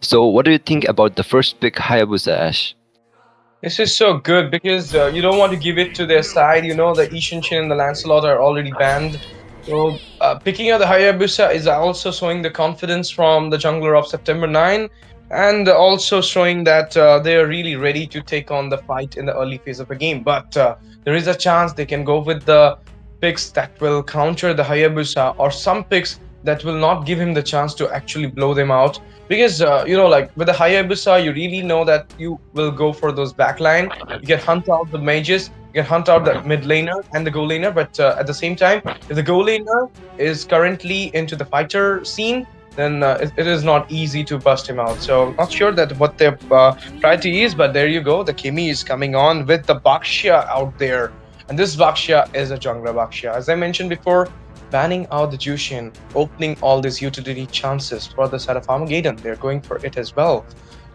Speaker 7: So what do you think about the first pick Hayabusa, Ash?
Speaker 3: This is so good because you don't want to give it to their side. You know, the Ishinshin and the Lancelot are already banned. So picking up the Hayabusa is also showing the confidence from the jungler of September 9, and also showing that they are really ready to take on the fight in the early phase of the game. But there is a chance they can go with the picks that will counter the Hayabusa, or some picks that will not give him the chance to actually blow them out. Because you know, like with the Hayabusa, you really know that you will go for those backline. You can hunt out the mages, you can hunt out the mid laner and the goal laner. But at the same time, if the goal laner is currently into the fighter scene, then it is not easy to bust him out. So not sure that what their priority is, but there you go. The Kimi is coming on with the Bakshia out there, and this Bakshia is a jungler Bakshia. As I mentioned before, banning out the Jushin, opening all these utility chances for the side of Armageddon. They're going for it as well.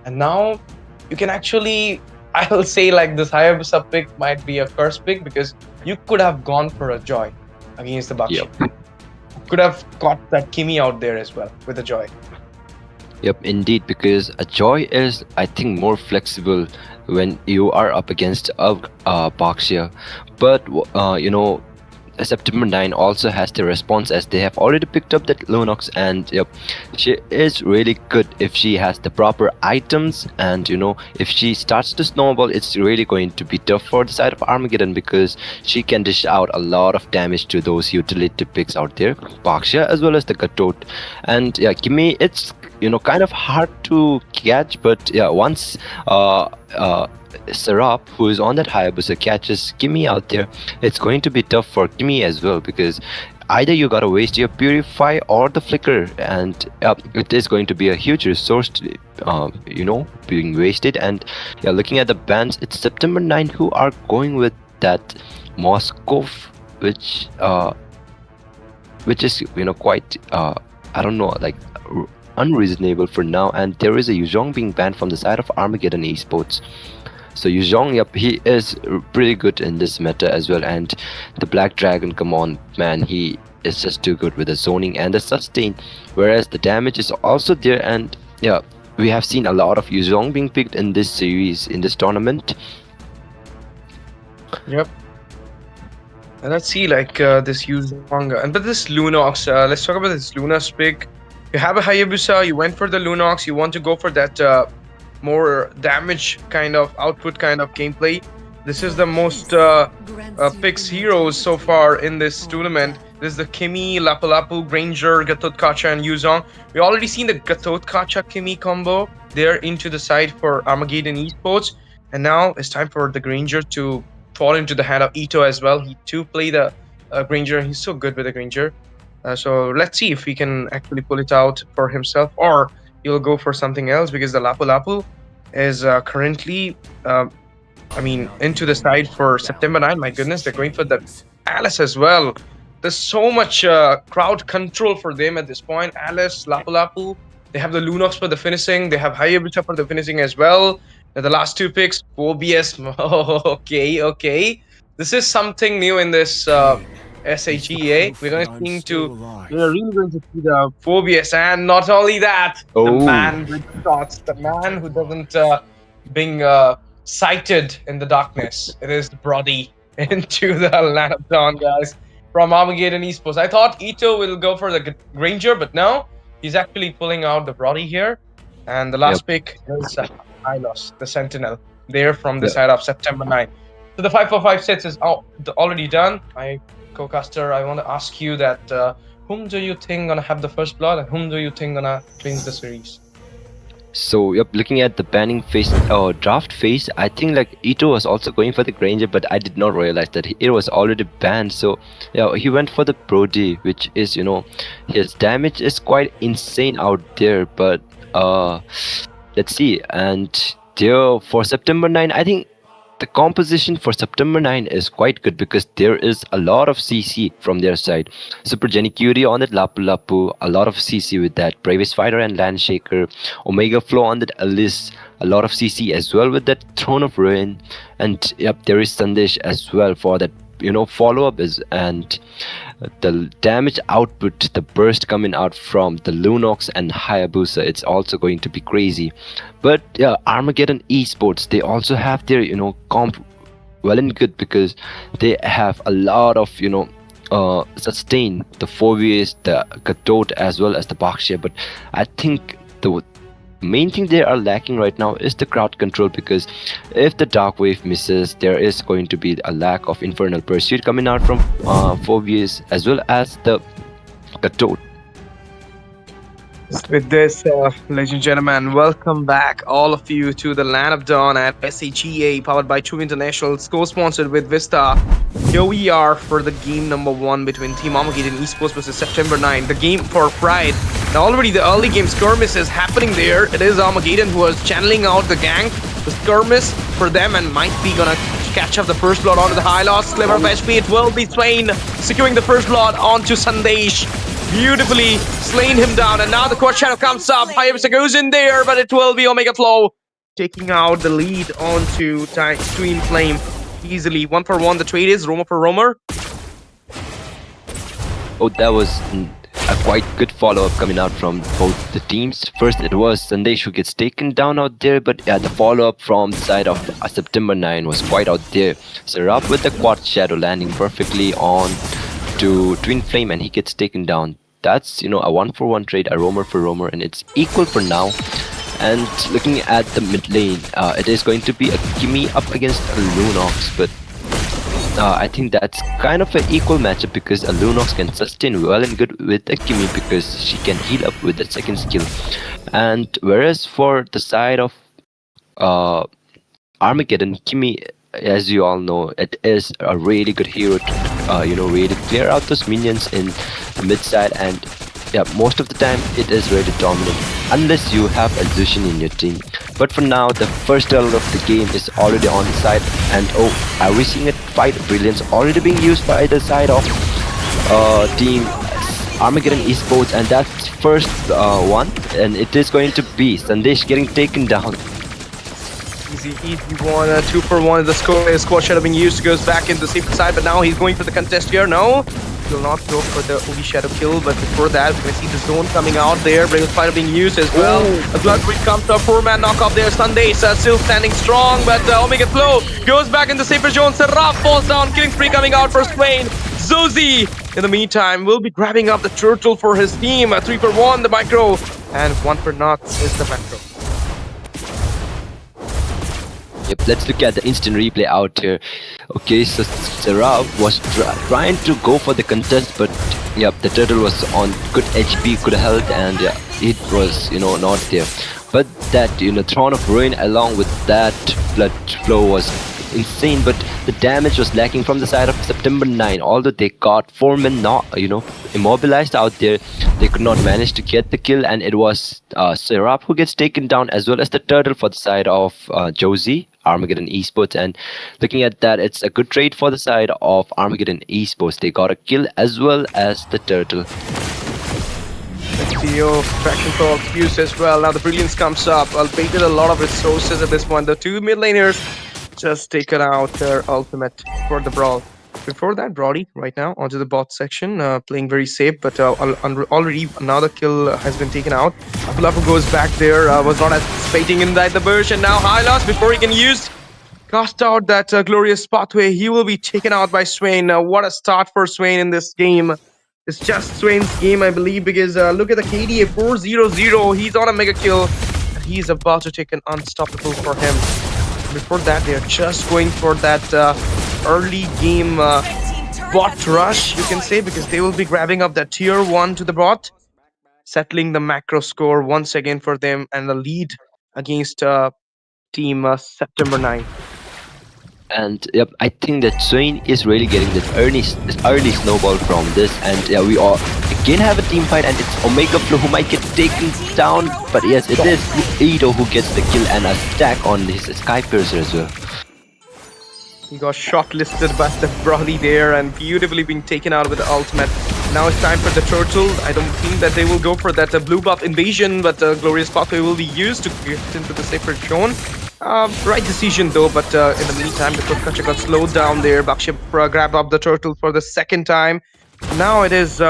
Speaker 3: And now you can actually, I'll say, like, this Hayabusa pick might be a curse pick, because you could have gone for a Joy against the Bakshi.
Speaker 7: Yep.
Speaker 3: Could have got that Kimi out there as well with a Joy.
Speaker 7: Yep, indeed, because a Joy is, I think, more flexible when you are up against a Bakshia. But you know, September 9 also has the response, as they have already picked up that Lunox, and yep, she is really good if she has the proper items. And you know, if she starts to snowball, it's really going to be tough for the side of Armageddon, because she can dish out a lot of damage to those utility picks out there, Bakshia as well as the Gatot. And yeah, Kimi, it's, you know, kind of hard to catch, but yeah, once Serap, who is on that Hayabusa, catches Kimi out there, it's going to be tough for Kimi as well, because either you gotta waste your Purify or the Flicker, and it is going to be a huge resource to, you know, being wasted. And yeah, looking at the bans, it's September 9 who are going with that Moskov, which is, you know, quite I don't know, like unreasonable for now. And there is a Yuzhong being banned from the side of Armageddon Esports. So Yuzhong, yep, he is pretty good in this meta as well. And the Black Dragon, come on, man, he is just too good with the zoning and the sustain. Whereas the damage is also there. And yeah, we have seen a lot of Yuzhong being picked in this series, in this tournament.
Speaker 3: Yep. And let's see, like, this Yuzhong, and but this Lunox, let's talk about this Lunox pick. You have a Hayabusa, you went for the Lunox, you want to go for that more damage kind of output kind of gameplay. This is the most picks heroes so far in this tournament. This is the Kimi, Lapu Lapu, Granger, Gatot Kacha, and Yuzhong. We already seen the Gatot Kacha Kimi combo there into the side for Armageddon Esports, and now it's time for the Granger to fall into the hand of Ito as well. He too play the Granger. He's so good with the Granger. So let's see if he can actually pull it out for himself, or he'll go for something else, because the Lapu Lapu is currently, I mean, into the side for September 9. My goodness, they're going for the Alice as well. There's so much crowd control for them at this point. Alice, Lapu Lapu, they have the Lunox for the finishing, they have Hayabusa for the finishing as well. The last two picks, OBS. Okay. This is something new in this SAGA. We're really going to see the Phobius, and not only that, the man with shots, the man who doesn't being sighted in the darkness. It is Brody into the land of dawn, guys, from Armageddon Esports. I thought Ito will go for the Granger, but no, he's actually pulling out the Brody here. And the last pick is Hylos, the Sentinel, there from the side of September 9. So the 5-4-5 sets is already done. My co-caster, I want to ask you that whom do you think gonna have the first blood, and whom do you think gonna win the series?
Speaker 7: So yep, looking at the banning phase or draft phase, I think like Ito was also going for the Granger, but I did not realize that it was already banned. So yeah, he went for the Brody, which is, you know, his damage is quite insane out there. But let's see. And there for September 9, I think the composition for September 9 is quite good because there is a lot of CC from their side. Super Jenny Curie on that Lapu Lapu, a lot of CC with that Bravest Fighter and Landshaker, Omega Flow on that Alice, a lot of CC as well with that Throne of Ruin, and yep, there is Sandesh as well for that, you know, follow-up is, and the damage output, the burst coming out from the Lunox and Hayabusa, it's also going to be crazy. But yeah, Armageddon Esports, they also have their, you know, comp well and good because they have a lot of, you know, sustain the 4Vs, the Gadot as well as the Bakshia. But I think the main thing they are lacking right now is the crowd control, because if the Dark Wave misses, there is going to be a lack of Infernal Pursuit coming out from 4Vs as well as the Gadot.
Speaker 3: With this, ladies and gentlemen, welcome back all of you to the Land of Dawn at SAGA, powered by True Internationals, co-sponsored with Vista. Here we are for the game number 1 between Team Armageddon Esports versus September 9, the game for Pride. Now already the early game skirmish is happening there. It is Armageddon who is channeling out the gang. The skirmish for them and might be gonna catch up the first blood onto the high loss. Clever of HP, it will be Swain securing the first blood onto Sandesh. Beautifully slaying him down, and now the Quad Shadow comes up. Hayabusa goes in there, but it will be Omega Flow taking out the lead onto Stream Flame easily. 1-for-1 the trade is Roamer for Roamer.
Speaker 7: Oh, that was a quite good follow-up coming out from both the teams. First it was Sandesh who gets taken down out there, but yeah, the follow-up from the side of September 9 was quite out there. Seraph with the Quad Shadow landing perfectly on to Twin Flame, and he gets taken down. That's, you know, a 1-for-1 trade, a Roamer for Roamer, and it's equal for now. And looking at the mid lane, it is going to be a Gimme up against a Lunox, but I think that's kind of an equal matchup because a Lunox can sustain well and good with a Gimme because she can heal up with the second skill. And whereas for the side of Armageddon, Gimme, as you all know, it is a really good hero to, you know, really clear out those minions in the mid side, and yeah, most of the time it is really dominant unless you have a Zushin in your team. But for now, the first turtle of the game is already on the side, and oh, are we seeing a fight brilliance already being used by the side of team Armageddon Esports, and that's first one, and it is going to be Sandesh getting taken down.
Speaker 3: Easy 1, 2-for-1. The score is Quad Shadow being used, goes back into the safer side, but now he's going for the contest here. No, he will not go for the OB Shadow kill, but before that, we see the zone coming out there. Bravest Fighter being used as well. A Blood Breed comes to a 4-man knockoff there. Sunday still standing strong, but Omega Flow goes back in the safer zone. Seraph falls down, killing spree coming out for Swain. Zozi, in the meantime, will be grabbing up the turtle for his team. 3-for-1, the micro, and 1-for-0 is the macro.
Speaker 7: Yep, let's look at the instant replay out here. Okay, so Seraph was trying to go for the contest, but yep, the turtle was on good HP, good health, and yeah, it was, you know, not there. But that, you know, Throne of Ruin along with that blood flow was insane, but the damage was lacking from the side of September 9. Although they got 4 men not, you know, immobilized out there, they could not manage to get the kill, and it was Seraph who gets taken down as well as the turtle for the side of Josie, Armageddon Esports. And looking at that, it's a good trade for the side of Armageddon Esports. They got a kill as well as the turtle.
Speaker 3: Theo traction for use as well. Now the brilliance comes up. Albaited a lot of resources at this point. The 2 mid laners just taken out their ultimate for the brawl. Before that, Brody right now onto the bot section, playing very safe, but already another kill has been taken out. Apulapu goes back there, was not anticipating inside the bush, and now Hylas, before he can use cast out that glorious pathway, he will be taken out by Swain. What a start for Swain in this game. It's just Swain's game, I believe, because look at the KDA 4-0-0. He's on a mega kill, and he's about to take an unstoppable for him. Before that, they're just going for that early game bot rush, you can say, because they will be grabbing up that tier 1 to the bot. settling the macro score once again for them and the lead against team September 9.
Speaker 7: And yep, I think that Swain is really getting this early snowball from this, and yeah, we all again have a team fight, and it's Omega Flow who might get taken down, but yes, it is Ito who gets the kill and a stack on his Sky Piercer as well.
Speaker 3: He got shortlisted by the Brody there and beautifully being taken out with the ultimate. Now it's time for the turtle. I don't think that they will go for that blue buff invasion, but Glorious Pathway will be used to get into the safer zone. Right decision though, but in the meantime, the Kutkacha got slowed down there. Bakship grabbed up the turtle for the second time. Now it is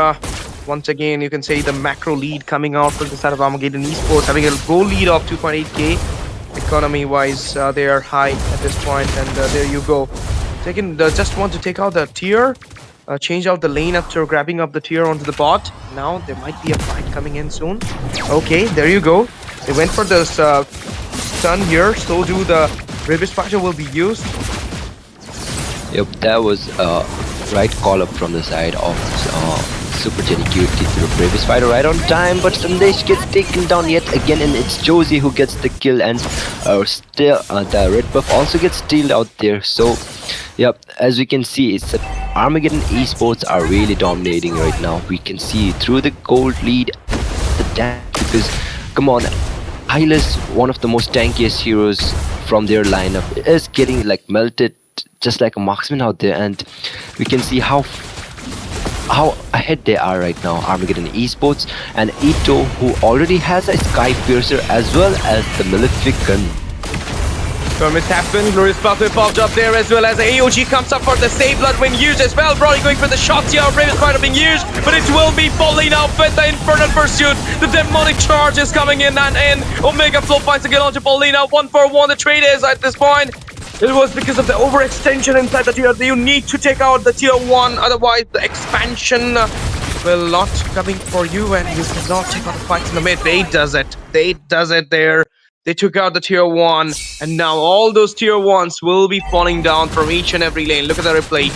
Speaker 3: once again, you can say the macro lead coming out from the side of Armageddon Esports, having a goal lead of 2.8k. Economy wise, they are high at this point, and there you go. Just want to take out the tier, change out the lane after grabbing up the tier onto the bot. Now there might be a fight coming in soon. Okay, there you go. They went for this stun here, so do the Ravis Fighter will be used.
Speaker 7: Yep, that was a right call up from the side of Super Jenny Cutie to the Bravest Fighter right on time, but Sandesh gets taken down yet again, and it's Josie who gets the kill, and still the red buff also gets stealed out there. So yep, as we can see, it's Armageddon Esports are really dominating right now. We can see through the gold lead, the damage, because come on, Hylas, one of the most tankiest heroes from their lineup, is getting like melted just like a marksman out there, and we can see how ahead they are right now, Armageddon Esports, and Ito, who already has a Sky Piercer as well as the Malefic gun.
Speaker 3: Skirmish happened, Glorious Pathway popped up there as well as the AOG comes up for the save blood when used as well. Brody going for the shots here, Raven's Fighter being used, but it will be falling out with the Infernal Pursuit. The demonic charge is coming in, and Omega Flow finds a kill onto Paulina. 1-for-1 the trade is at this point. It was because of the overextension inside the tier. You need to take out the tier 1, otherwise the expansion will not coming for you, and you cannot take out the fights in the mid. They does it there. They took out the tier 1, and now all those tier 1s will be falling down from each and every lane. Look at the replay.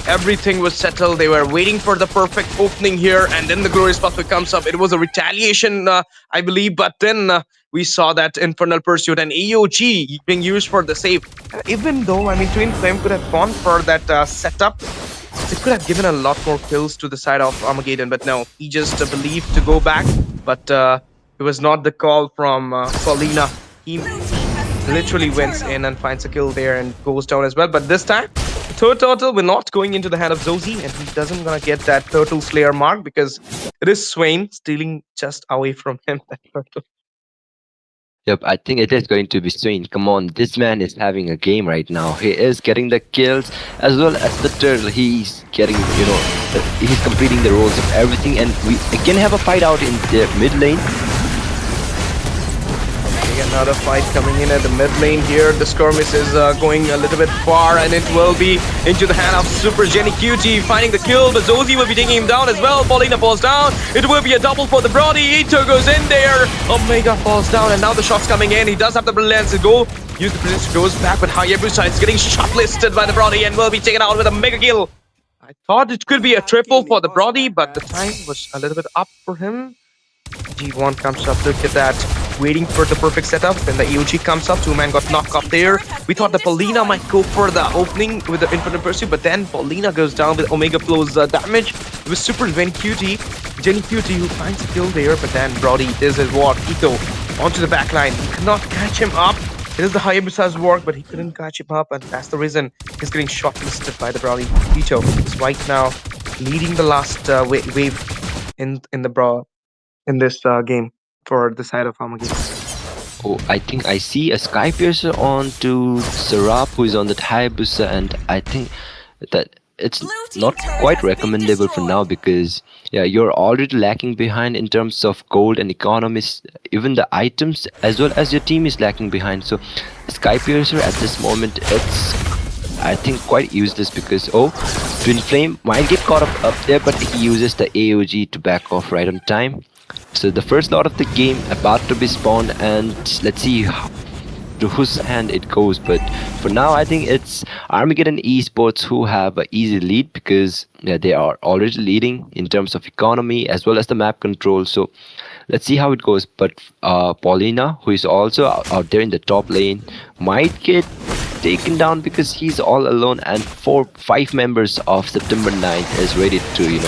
Speaker 3: Everything was settled. They were waiting for the perfect opening here, and then the Glorious Pathway comes up. It was a retaliation, I believe, but then we saw that Infernal Pursuit and AOG being used for the save. Even though, I mean, Twin Flame could have gone for that setup, it could have given a lot more kills to the side of Armageddon, but no, he just believed to go back, but it was not the call from Paulina. He literally went in and finds a kill there and goes down as well, but this time, the third turtle will not going into the hand of Zosie, and he doesn't gonna get that Turtle Slayer mark because it is Swain stealing just away from him, that turtle.
Speaker 7: Yep, I think it is going to be Swain. Come on, this man is having a game right now. He is getting the kills as well as the turtle. He's getting, he's completing the roles of everything, and we again have a fight out in the mid lane.
Speaker 3: Another fight coming in at the mid lane here. The skirmish is going a little bit far, and it will be into the hand of Super Jenny Cutie finding the kill, but Zosie will be taking him down as well. Paulina falls down. It will be a double for the Brody. Ito goes in there. Omega falls down, and now the shots coming in. He does have the brilliance to go. Use the brilliance, goes back, but Hayabusa is getting shot-listed by the Brody and will be taken out with a mega kill. I thought it could be a triple for the Brody, but the time was a little bit up for him. G1 comes up, look at that, waiting for the perfect setup. When the AOG comes up, two man got knocked up there. We thought that Paulina might go for the opening with the Infinite Pursuit, but then Paulina goes down with Omega Flow's damage. It was Super Jenny Cutie who finds a kill there, but then Brody, this is what, Ito onto the backline. He could not catch him up. It is the Hayabusa's work, but he couldn't catch him up, and that's the reason he's getting shortlisted by the Brody. Ito is right now leading the last wave in this game for the side of Armageddon.
Speaker 7: Oh, I think I see a Sky Piercer on to Serap, who is on the Hayabusa, and I think that it's not quite recommendable for now because yeah, you're already lacking behind in terms of gold and economies, even the items, as well as your team is lacking behind. So Sky Piercer at this moment, it's I think quite useless because Twin Flame might get caught up there, but he uses the AOG to back off right on time. So the first lot of the game about to be spawned, and let's see to whose hand it goes. But for now, I think it's Armageddon Esports who have an easy lead because yeah, they are already leading in terms of economy as well as the map control. So let's see how it goes. But Paulina, who is also out there in the top lane, might get taken down because he's all alone, and 5 members of September 9 is ready to,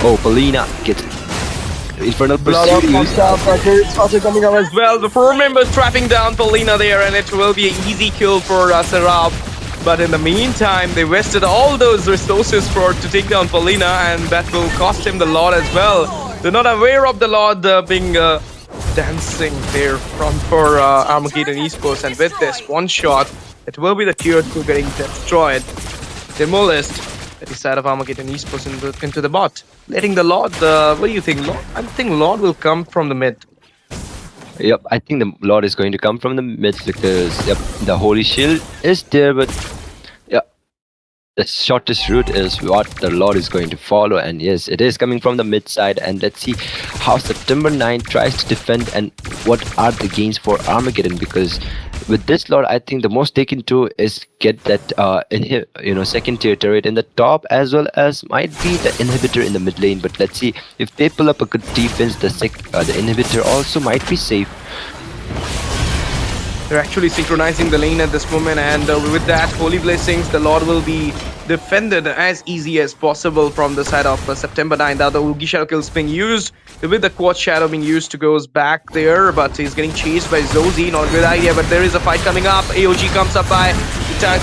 Speaker 7: Oh, Paulina gets Infernal Pursuit used.
Speaker 3: Coming up as well. The 4 members trapping down Paulina there, and it will be an easy kill for Sarab. But in the meantime, they wasted all those resources to take down Paulina, and that will cost him the Lord as well. They're not aware of the Lord being dancing there for Armageddon Esports, and with this one shot, it will be the tier 2 getting destroyed, demolished at the side of Armageddon Esports into the bot, letting the Lord. What do you think, Lord? I think Lord will come from the mid.
Speaker 7: Yep, I think the Lord is going to come from the mid because the Holy Shield is there, but the shortest route is what the Lord is going to follow, and yes, it is coming from the mid side. And let's see how September 9 tries to defend and what are the gains for Armageddon, because with this Lord, I think the most they can do is get that second tier turret in the top, as well as might be the inhibitor in the mid lane. But let's see if they pull up a good defense, the inhibitor also might be safe.
Speaker 3: They're actually synchronizing the lane at this moment, and with that, Holy Blessings, the Lord will be defended as easy as possible from the side of September 9. The other Ugi Shadow kills being used, with the Quad Shadow being used to goes back there, but he's getting chased by Zozi. Not a good idea, but there is a fight coming up. AOG comes up by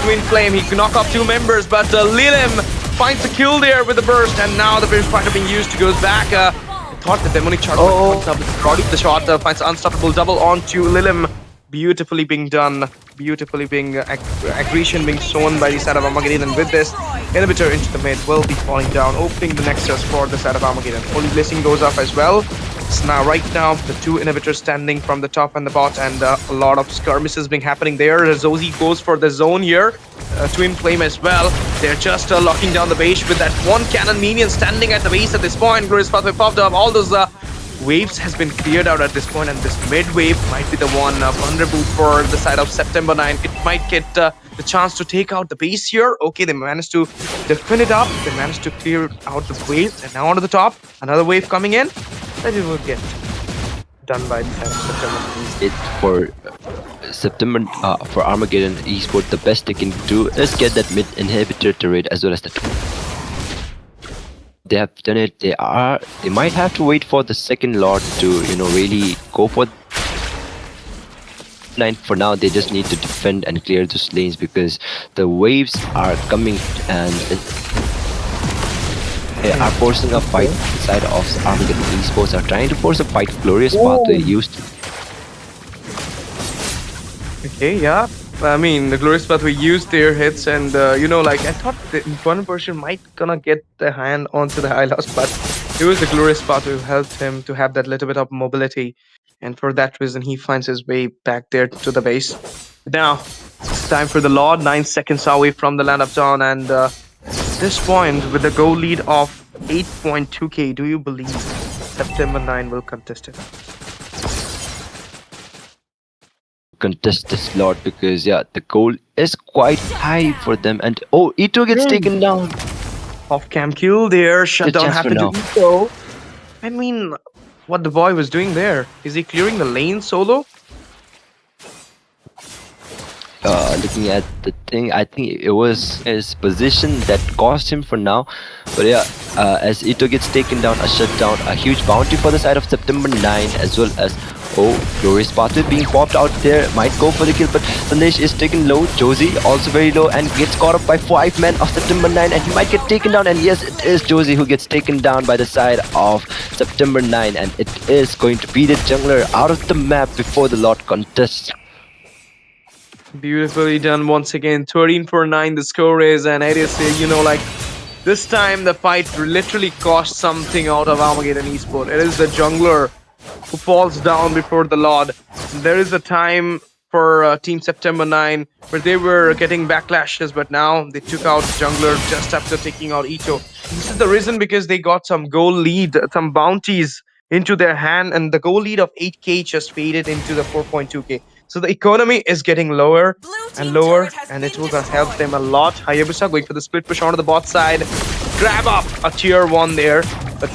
Speaker 3: Twin Flame. He can knock off 2 members, but Lilim finds the kill there with the burst, and now the burst fighter being used to goes back. I thought the demonic charge was the shot finds unstoppable double onto Lilim. Beautifully being done, beautifully being aggression being shown by the side of Armageddon, and with this, inhibitor into the mid will be falling down, opening the nexus for the side of Armageddon. Holy Blessing goes up as well. So now, right now, the 2 inhibitors standing from the top and the bot, and a lot of skirmishes being happening there. Zozi goes for the zone here. Twin Flame as well. They're just locking down the base with that 1 cannon minion standing at the base at this point. Glorious Pathway popped up. All those waves has been cleared out at this point, and this mid wave might be the one vulnerable for the side of September 9. It might get the chance to take out the base here. Okay, they managed to defend it up. They managed to clear out the waves, and now onto the top. Another wave coming in. That it will get done by the side of September 9.
Speaker 7: It for Armageddon Esports, the best they can do is get that mid inhibitor turret as well as the they have done it. They might have to wait for the second Lord to really go for 9. For now, they just need to defend and clear those lanes because the waves are coming, and they are forcing a fight. The side of Armageddon Esports are trying to force a fight. Glorious Pathway used.
Speaker 3: Okay, yeah. I mean, the Glorious Pathway used their hits, and I thought the one person might gonna get the hand onto the Hylos, but it was the Glorious Pathway who helped him to have that little bit of mobility, and for that reason, he finds his way back there to the base. Now, it's time for the Lord. 9 seconds away from the Land of Dawn, and at this point, with the goal lead of 8.2k, do you believe September 9 will contest it?
Speaker 7: Contest this Lord because the goal is quite high for them, and Ito gets taken down.
Speaker 3: Off cam kill there, shutdown
Speaker 7: chance
Speaker 3: happened
Speaker 7: for
Speaker 3: to Ito. I mean, what the boy was doing there? Is he clearing the lane solo?
Speaker 7: Looking at the thing, I think it was his position that cost him for now. But as Ito gets taken down, a shutdown, a huge bounty for the side of September 9, as well as Glorious Pathway being popped out there, might go for the kill, but Sandesh is taken low. Josie also very low and gets caught up by 5 men of September 9, and he might get taken down. And yes, it is Josie who gets taken down by the side of September 9, and it is going to be the jungler out of the map before the Lord contest.
Speaker 3: Beautifully done once again. 13-9 the score is, and I just say, this time the fight literally cost something out of Armageddon Esports. It is the jungler who falls down before the Lord. There is a time for Team September 9 where they were getting backlashes, but now they took out jungler just after taking out Ito. This is the reason because they got some goal lead, some bounties into their hand, and the goal lead of 8k just faded into the 4.2k. So the economy is getting lower and lower, and it will help them a lot. Hayabusa going for the split push onto the bot side, grab up a tier 1 there, but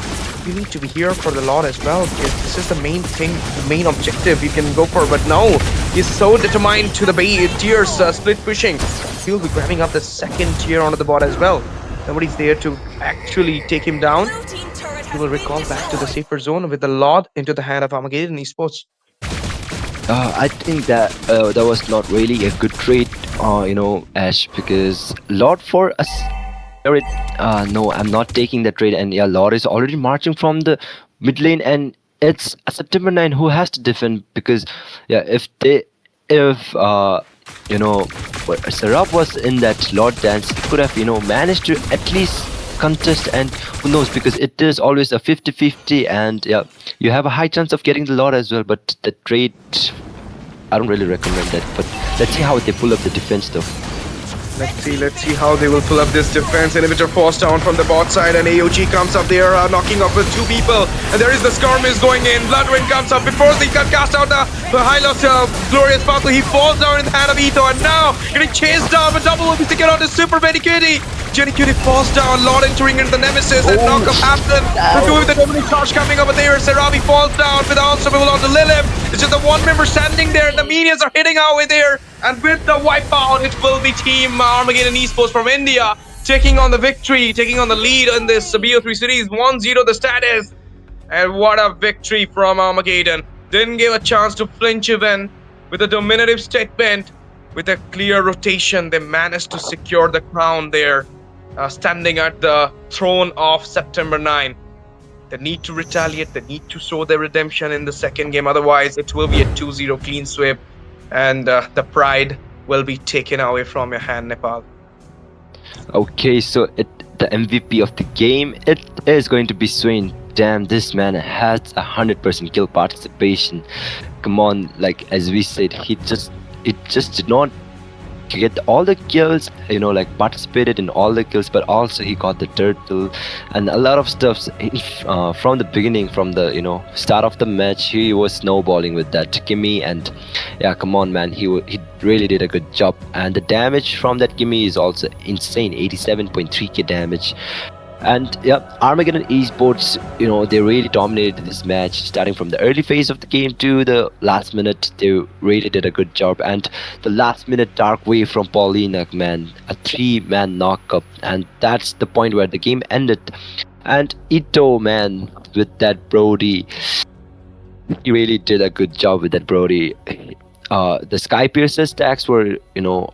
Speaker 3: you need to be here for the Lord as well, because this is the main thing, the main objective you can go for. But no, he's so determined to the tiers split pushing. He'll be grabbing up the second tier onto the bot as well. Nobody's there to actually take him down.
Speaker 6: Blue team turret
Speaker 3: He
Speaker 6: has
Speaker 3: will
Speaker 6: been
Speaker 3: recall back to the
Speaker 6: destroyed.
Speaker 3: safer zone with the Lord into the hand of Armageddon Esports.
Speaker 7: I think that that was not really a good trade, Ash, because Lord for us. No, I'm not taking that trade, and yeah, Lord is already marching from the mid lane, and it's September 9 who has to defend, because yeah, if Serap was in that Lord dance, he could have managed to at least contest, and who knows, because it is always a 50-50, and yeah, you have a high chance of getting the Lord as well. But the trade, I don't really recommend that. But let's see how they pull up the defense though.
Speaker 3: Let's see how they will pull up this defense. Inhibitor falls down from the bot side, and AOG comes up there, knocking off with 2 people. And there is the skirmish going in. Bloodwind comes up before they can cast out the Hylos Glorious Sparkle. He falls down in the hand of Ito, and now getting chased down, but double will be taken out to Super Benny Cutie. Jenny Cutie falls down, Lord entering into the Nemesis, and knockup happens. The 2 with the Dominic charge coming over there. Serabi falls down with also people on the Lilith. It's just the 1 member standing there, and the minions are hitting our way there. And with the wipeout, it will be Team Armageddon Esports from India taking on the victory, taking on the lead in this BO3 series. 1-0 the status. And what a victory from Armageddon. Didn't give a chance to flinch even. With a dominative statement, with a clear rotation, they managed to secure the crown there, standing at the throne of September 9. They need to retaliate, they need to show their redemption in the second game, otherwise it will be a 2-0 clean sweep, and the pride will be taken away from your hand, Nepal.
Speaker 7: Okay, so the MVP of the game, it is going to be Swain. Damn, this man has 100% kill participation. Come on, like as we said, it just did not get all the kills, participated in all the kills, but also he got the turtle and a lot of stuff from the beginning, from the start of the match. He was snowballing with that Kimmy, and yeah, come on man, he really did a good job. And the damage from that Kimmy is also insane, 87.3k damage. And yeah, Armageddon Esports, they really dominated this match, starting from the early phase of the game to the last minute. They really did a good job. And the last minute dark wave from Paulina, man, a 3-man knockup, and that's the point where the game ended. And Ito, man, with that Brody, he really did a good job with that Brody. The Sky Piercer stacks were,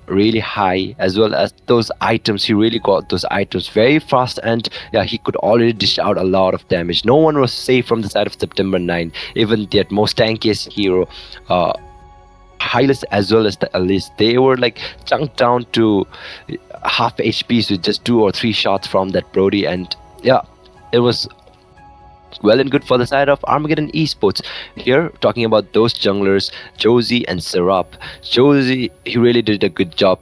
Speaker 7: really high, as well as those items. He really got those items very fast, and yeah, he could already dish out a lot of damage. No one was safe from the side of September 9. Even the most tankiest hero, Hylas as well as the Alice, they were like chunked down to half HPs with just 2 or 3 shots from that Brody, and yeah, it was well and good for the side of Armageddon Esports. Here, talking about those junglers, Josie and Serap. Josie, he really did a good job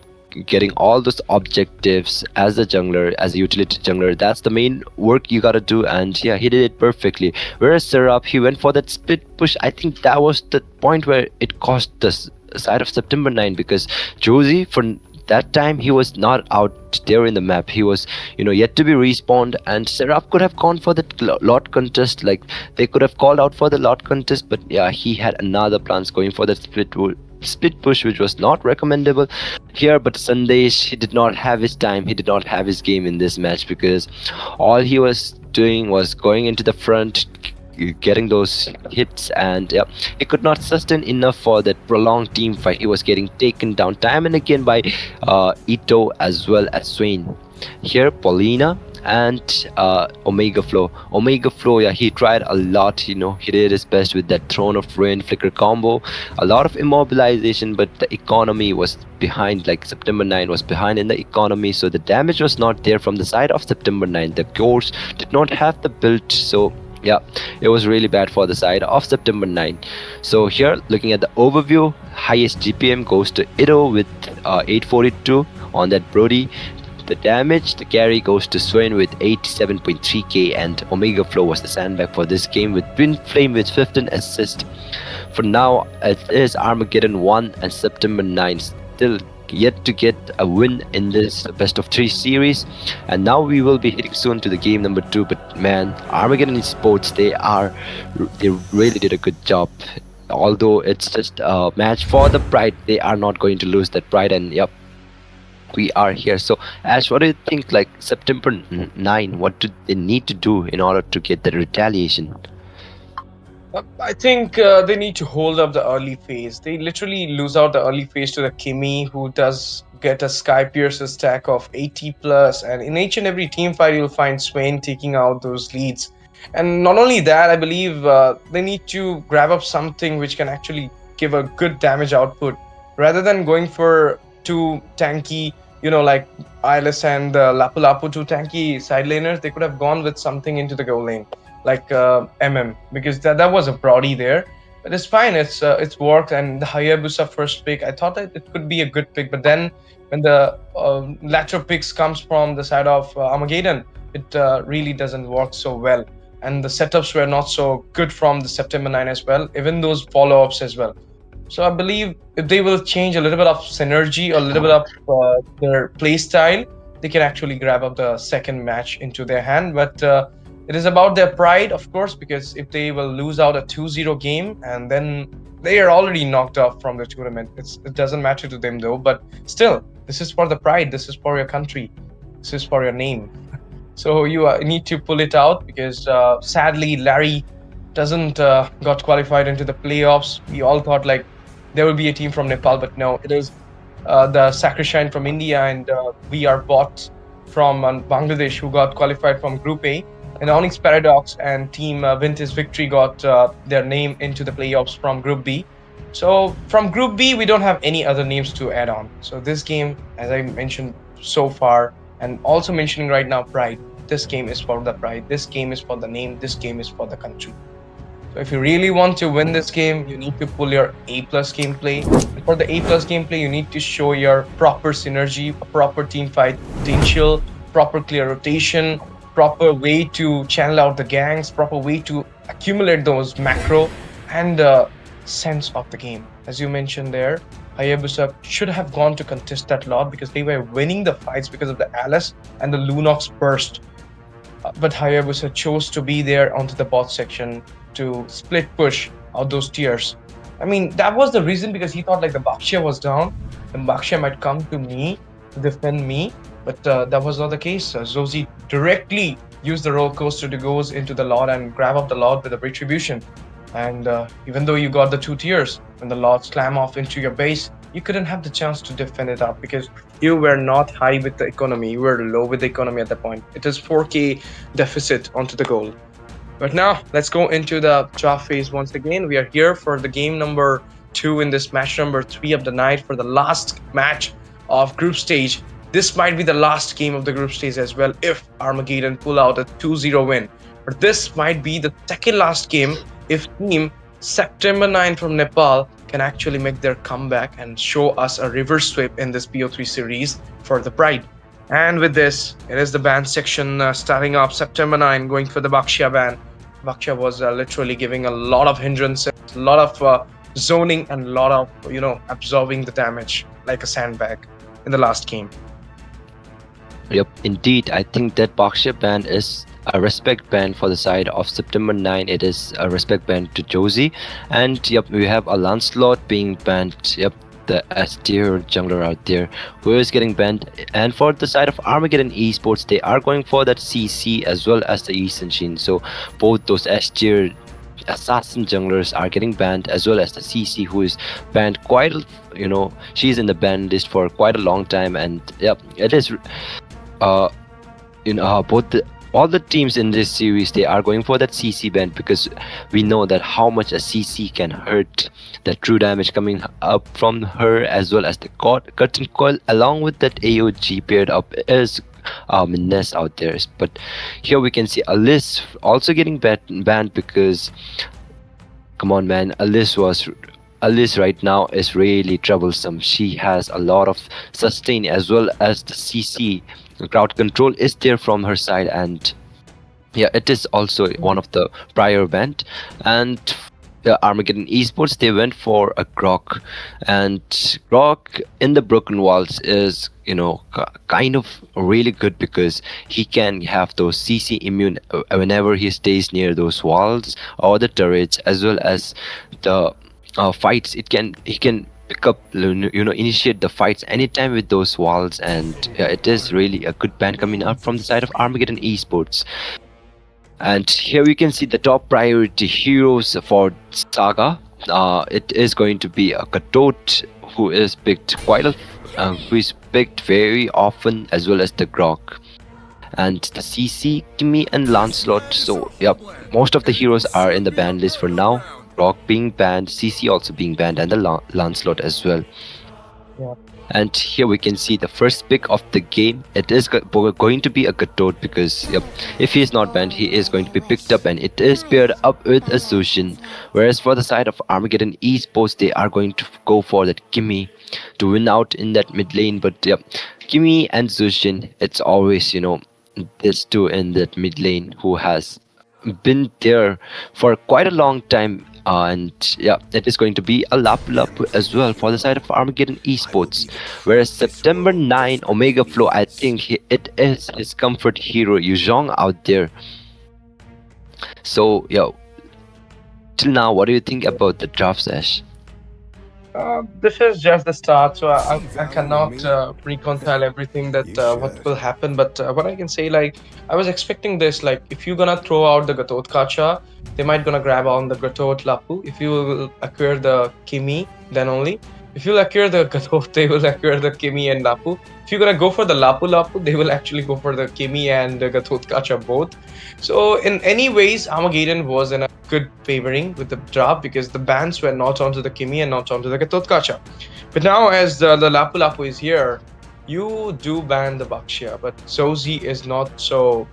Speaker 7: getting all those objectives as a jungler, as a utility jungler. That's the main work you gotta do, and yeah, he did it perfectly. Whereas Serap, he went for that split push. I think that was the point where it cost the side of September 9, because Josie, for that time, he was not out there in the map. He was, yet to be respawned, and Serap could have gone for the lot contest. Like, they could have called out for the lot contest, but yeah, he had another plans going for that split push, which was not recommendable here. But Sandesh, he did not have his time, he did not have his game in this match, because all he was doing was going into the front, getting those hits, and yeah, he could not sustain enough for that prolonged team fight. He was getting taken down time and again by Ito as well as Swain. Here, Paulina and Omega Flow, yeah, he tried a lot. He did his best with that Throne of Ruin flicker combo, a lot of immobilization, but the economy was behind. Like, September 9 was behind in the economy, so the damage was not there from the side of September 9. The cores did not have the build, so yeah, it was really bad for the side of September 9. So here, looking at the overview, highest GPM goes to Ito with 842 on that Brody. The damage, the carry goes to Swain with 87.3k, and Omega Flow was the sandbag for this game with Twin Flame with 15 assists. For now, it is Armageddon 1 and September 9 still yet to get a win in this best of 3 series, and now we will be hitting soon to the game number 2. But man, Armageddon Esports, they really did a good job. Although it's just a match for the pride, they are not going to lose that pride, and yep, we are here. So Ash, what do you think, like September 9, what do they need to do in order to get the retaliation?
Speaker 3: I think they need to hold up the early phase. They literally lose out the early phase to the Kimi, who does get a Sky Piercer stack of 80 plus, and in each and every team fight you'll find Swain taking out those leads. And not only that, I believe they need to grab up something which can actually give a good damage output, rather than going for 2 tanky, like Ilis and Lapu Lapu, 2 tanky side laners. They could have gone with something into the goal lane, like MM, because that was a Brody there. But it's fine, it's worked. And the Hayabusa first pick, I thought that it could be a good pick, but then when the lateral picks comes from the side of Armageddon, it really doesn't work so well. And the setups were not so good from the September 9 as well, even those follow-ups as well. So I believe if they will change a little bit of synergy, a little bit of their play style, they can actually grab up the second match into their hand. But it is about their pride, of course, because if they will lose out a 2-0 game, and then they are already knocked off from the tournament, it doesn't matter to them though. But still, this is for the pride, this is for your country, this is for your name. So you need to pull it out, because sadly Larry doesn't got qualified into the playoffs. We all thought like there will be a team from Nepal, but no, it is the Sacrishine from India and we are bot from Bangladesh who got qualified from Group A. And Onyx Paradox and Team Vintage Victory got their name into the playoffs from Group B. So from Group B, we don't have any other names to add on. So this game, as I mentioned so far, and also mentioning right now, pride. This game is for the pride. This game is for the name. This game is for the country. So if you really want to win this game, you need to pull your A+ gameplay. And for the A+ gameplay, you need to show your proper synergy, a proper team fight potential, proper clear rotation, proper way to channel out the gangs, proper way to accumulate those macro, and sense of the game. As you mentioned there, Hayabusa should have gone to contest that lot, because they were winning the fights because of the Alice and the Lunox burst. But Hayabusa chose to be there onto the bot section to split push out those tiers. I mean, that was the reason, because he thought like the Bakshia was down, the Bakshia might come to me to defend me, but that was not the case. Zozi directly used the roller coaster to go into the Lord and grab up the Lord with a retribution. And even though you got the 2 tiers, when the Lord slam off into your base, you couldn't have the chance to defend it up, because you were not high with the economy, you were low with the economy at that point. It is 4k deficit onto the goal. But now let's go into the draft phase once again. We are here for the game number 2 in this match number 3 of the night, for the last match of group stage. This might be the last game of the group stage as well, if Armageddon pull out a 2-0 win. But this might be the second last game if Team September 9 from Nepal can actually make their comeback and show us a reverse sweep in this BO3 series for the pride. And with this, it is the ban section starting up. September 9 going for the Bakshia ban. Bakshia was literally giving a lot of hindrances, a lot of zoning, and a lot of, absorbing the damage like a sandbag in the last game.
Speaker 7: Yep, indeed. I think that Bakshia ban is a respect ban for the side of September 9. It is a respect ban to Josie. And yep, we have a Lancelot being banned. Yep, the S tier jungler out there who is getting banned. And for the side of Armageddon Esports, they are going for that CC as well as the Eastern Shin. So both those S tier assassin junglers are getting banned, as well as the CC, who is banned quite, she's in the ban list for quite a long time. And yep, it is all the teams in this series, they are going for that CC ban, because we know that how much a CC can hurt, the true damage coming up from her, as well as the curtain coil along with that AOG paired up is Ness out there. But here we can see Alice also getting banned, because come on man, Alice right now is really troublesome. She has a lot of sustain as well as the CC. Crowd control is there from her side, and yeah, it is also one of the prior banned. And Armageddon Esports, they went for a Grok, and Grok in the Broken Walls is, kind of really good because he can have those CC immune whenever he stays near those walls or the turrets, as well as the fights. He can pick up, initiate the fights anytime with those walls, and it is really a good ban coming out from the side of Armageddon Esports. And here we can see the top priority heroes for Saga. It is going to be a Katot, who is picked who is picked very often, as well as the Grok, and the CC, Kimmy, and Lancelot. So most of the heroes are in the ban list for now. Grok being banned, CC also being banned, and the Lancelot as well.
Speaker 3: Yeah.
Speaker 7: And here we can see the first pick of the game. It is going to be a Katot because if he is not banned, he is going to be picked up, and it is paired up with a Zushin. Whereas for the side of Armageddon Esports, they are going to go for that Kimmy to win out in that mid lane. But Kimmy and Zushin, it's always, these two in that mid lane who has been there for quite a long time. And it is going to be a Lapu Lapu as well for the side of Armageddon Esports. Whereas September 9, Omega Flow, I think it is his comfort hero Yuzhong out there. So till now, what do you think about the draft, Ash?
Speaker 3: This is just the start, so I cannot reconcile everything that what will happen. But what I can say, I was expecting this. If you're gonna throw out the Gatot Kacha, they might gonna grab on the Gatot Lapu. If you will acquire the Kimmy, then only. If you'll acquire the Gatot, they will acquire the Kimmy and Lapu. If you're gonna go for the Lapu Lapu, they will actually go for the Kimmy and the Gatot Kacha both. So in any ways, Armageddon was in a good favoring with the draft because the bans were not onto the Kimmy and not onto the Gatot Kacha. But now as the Lapu Lapu is here, you do ban the Bakshia, but Zozi is not so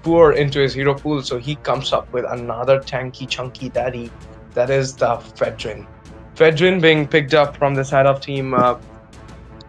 Speaker 3: poor into his hero pool, so he comes up with another tanky chunky daddy, that is the Fedrin. Fedrin being picked up from the side of team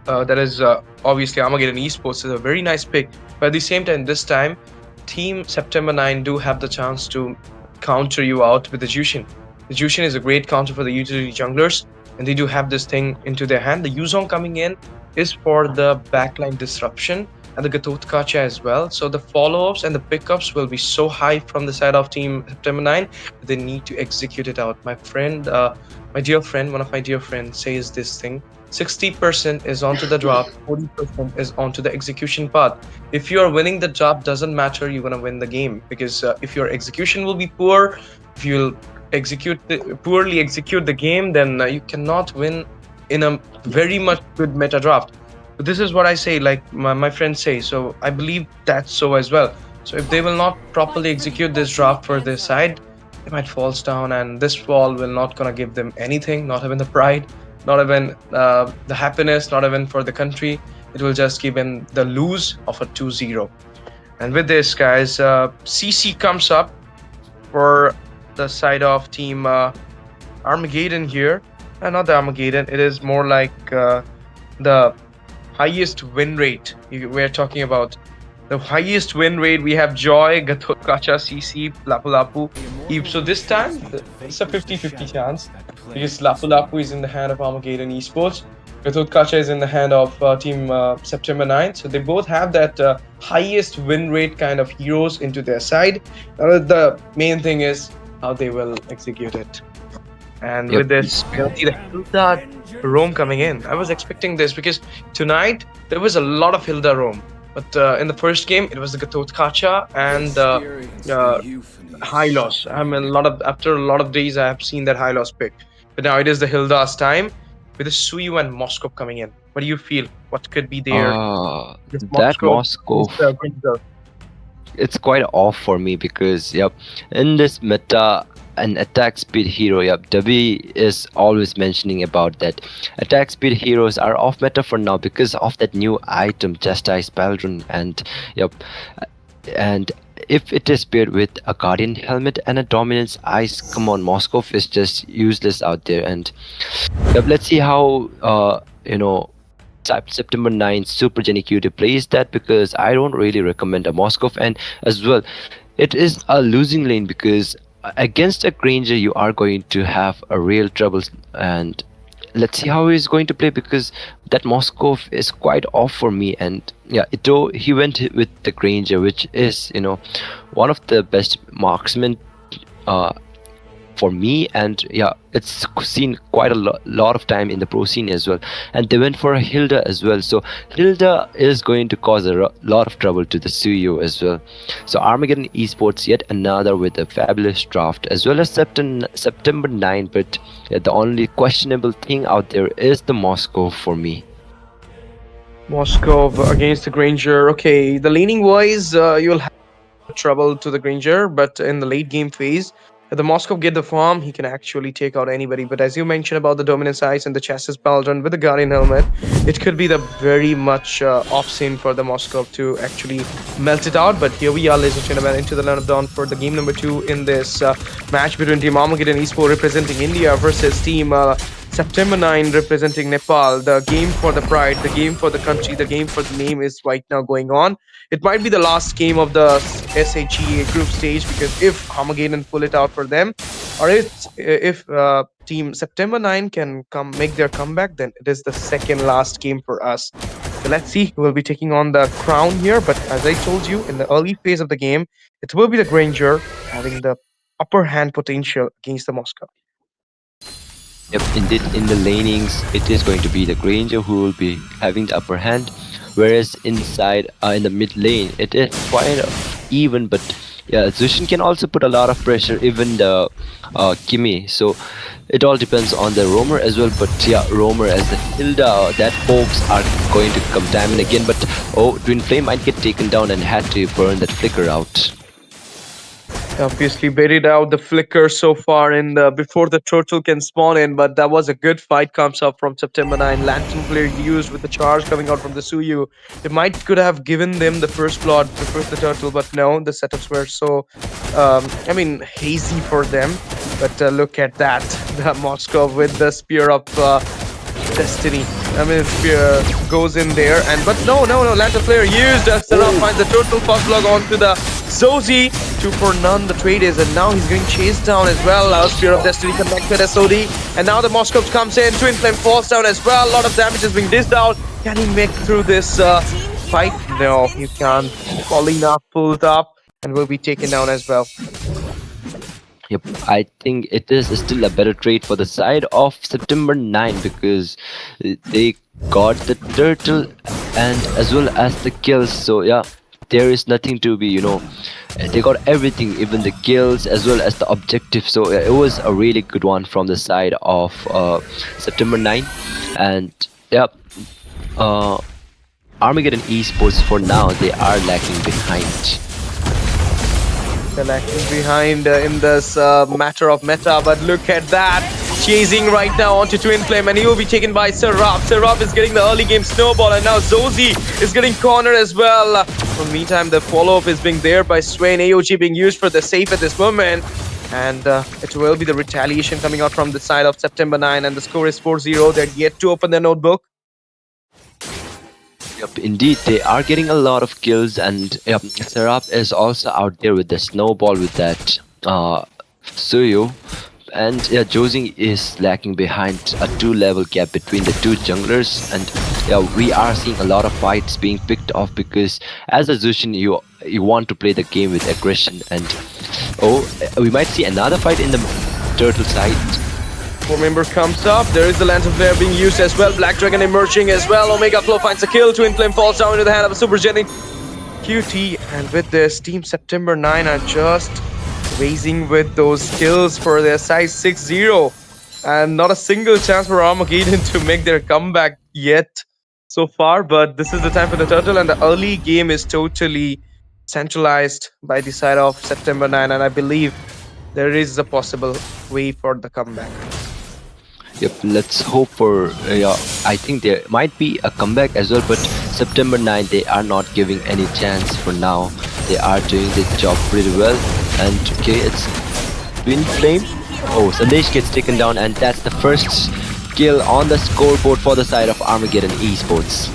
Speaker 3: that is obviously Armageddon Esports is a very nice pick, but at the same time this time Team September 9 do have the chance to counter you out with the Jushin. The Jushin is a great counter for the utility junglers, and they do have this thing into their hand. The Yuzong coming in is for the backline disruption and the Gatot Kacha as well. So the follow-ups and the pickups will be so high from the side of Team September 9, but they need to execute it out. My friend, one of my dear friends says this thing: 60% is onto the drop, 40% is onto the execution part. If you are winning the drop, doesn't matter, you're gonna win the game, because if your execution will be poor, if you'll poorly execute the game, then you cannot win in a very much good meta draft. But this is what I say, like my friends say, so I believe that's so as well. So if they will not properly execute this draft for their side, they might fall down, and this fall will not gonna give them anything, not even the pride, not even the happiness, not even for the country. It will just give in the lose of a 2-0. And with this, guys, CC comes up for the side of Team Armageddon here. Not the Armageddon, it is more like the highest win rate. We're talking about the highest win rate. We have Joy, Gatot Kacha, CC, Lapu Lapu, Eve. So this time, it's a 50-50 chance, because Lapu Lapu is in the hand of Armageddon Esports, Gatot Kacha is in the hand of Team September 9. So they both have that highest win rate kind of heroes into their side. The main thing is how they will execute it. And with this, we'll see the Hilda roam coming in. I was expecting this because tonight there was a lot of Hilda roam. But in the first game, it was the Gatot Kacha and Hylos. I mean, after a lot of days, I have seen that Hylos pick. But now it is the Hilda's time with the Suyu and Moskov coming in. What do you feel? What could be there?
Speaker 7: That Moskov, it's quite off for me because, in this meta, an attack speed hero, W is always mentioning about that. Attack speed heroes are off meta for now because of that new item, Chastise Paladin, and and if it is paired with a Guardian Helmet and a Dominance Ice, come on, Moskov is just useless out there. And let's see how September 9 Super Jenny QT plays that, because I don't really recommend a Moskov. And as well, it is a losing lane because against a Granger, you are going to have a real trouble, and let's see how he's going to play, because that Moskov is quite off for me. And yeah, Ito, he went with the Granger, which is, you know, one of the best marksmen for me, and yeah, it's seen quite a lot of time in the pro scene as well. And they went for a Hilda as well, so Hilda is going to cause a lot of trouble to the Suyo as well. So Armageddon Esports, yet another with a fabulous draft, as well as September 9. But yeah, the only questionable thing out there is the Moscow for me.
Speaker 8: Moscow against the Granger. Okay, the laning wise, you'll have trouble to the Granger, but in the late game phase, if the Moscow get the farm, he can actually take out anybody. But as you mentioned about the Dominance Ice and the Chassis Pauldron with the Guardian Helmet, it could be the very much off scene for the Moscow to actually melt it out. But here we are, ladies and gentlemen, into the Land of Dawn for the game number 2 in this match between Team Armageddon Esports representing India versus Team September 9 representing Nepal. The game for the pride, the game for the country, the game for the name is right now going on. It might be the last game of the SHE group stage, because if Armageddon pull it out for them, or if Team September 9 can make their comeback, then it is the second last game for us. So let's see who will be taking on the crown here. But as I told you, in the early phase of the game, it will be the Granger having the upper hand potential against the Moscow.
Speaker 7: Yep, indeed, in the lanings, it is going to be the Granger who will be having the upper hand, whereas inside, in the mid lane, it is quite even. But yeah, Zushin can also put a lot of pressure, even the Kimi. So it all depends on the Roamer as well. But yeah, Roamer as the Hilda, that hopes are going to come time and again. But oh, Twin Flame might get taken down and had to burn that flicker out.
Speaker 8: Obviously buried out the flicker so far in the before the turtle can spawn in, but that was a good fight comes up from September 9. Lantern player used with the charge coming out from the Suyu. They could have given them the first blood before the turtle, but no, the setups were so hazy for them. But look at that, the Moscow with the spear of Destiny. Spear goes in there, and but no, Lantern player used. Sarah finds the turtle fast log onto the Zozi. 2 for none, the trade is, and now he's getting chased down as well. Spear of Destiny connected SOD, and now the Moscow comes in. Twin Flame falls down as well. A lot of damage is being dished out. Can he make through this fight? No, he can't. Paulina pulled up and will be taken down as well.
Speaker 7: Yep, I think it is still a better trade for the side of September 9, because they got the turtle and as well as the kills. So yeah, there is nothing to be, they got everything, even the kills as well as the objective. So it was a really good one from the side of September 9. And yeah, Armageddon Esports for now, they are lacking behind.
Speaker 8: They're lacking behind in this matter of meta, but look at that. Chasing right now onto Twin Flame, and he will be taken by Seraph. Seraph is getting the early game snowball, and now Zozi is getting cornered as well. In the meantime, the follow-up is being there by Swain. AOG being used for the safe at this moment. And it will be the retaliation coming out from the side of September 9, and the score is 4-0. They're yet to open their notebook.
Speaker 7: Yep, indeed, they are getting a lot of kills, and yep, Seraph is also out there with the snowball with that Suyu. And yeah, Josing is lacking behind a 2-level gap between the two junglers, and yeah, we are seeing a lot of fights being picked off, because as a Zushin, you want to play the game with aggression. And oh, we might see another fight in the turtle side.
Speaker 8: 4-member comes up. There is the Lantern Flare being used as well. Black Dragon emerging as well. Omega Flow finds a kill. Twin Flame falls down into the hand of a Supergenic QT. And with this, Team September 9 are just raising with those kills for their size 6-0. And not a single chance for Armageddon to make their comeback yet so far. But this is the time for the turtle, and the early game is totally centralized by the side of September 9. And I believe there is a possible way for the comeback.
Speaker 7: Yep, let's hope for, I think there might be a comeback as well, but September 9, they are not giving any chance for now. They are doing their job pretty well. And okay, it's Twin Flame. Oh, Sandesh gets taken down, and that's the first kill on the scoreboard for the side of Armageddon Esports.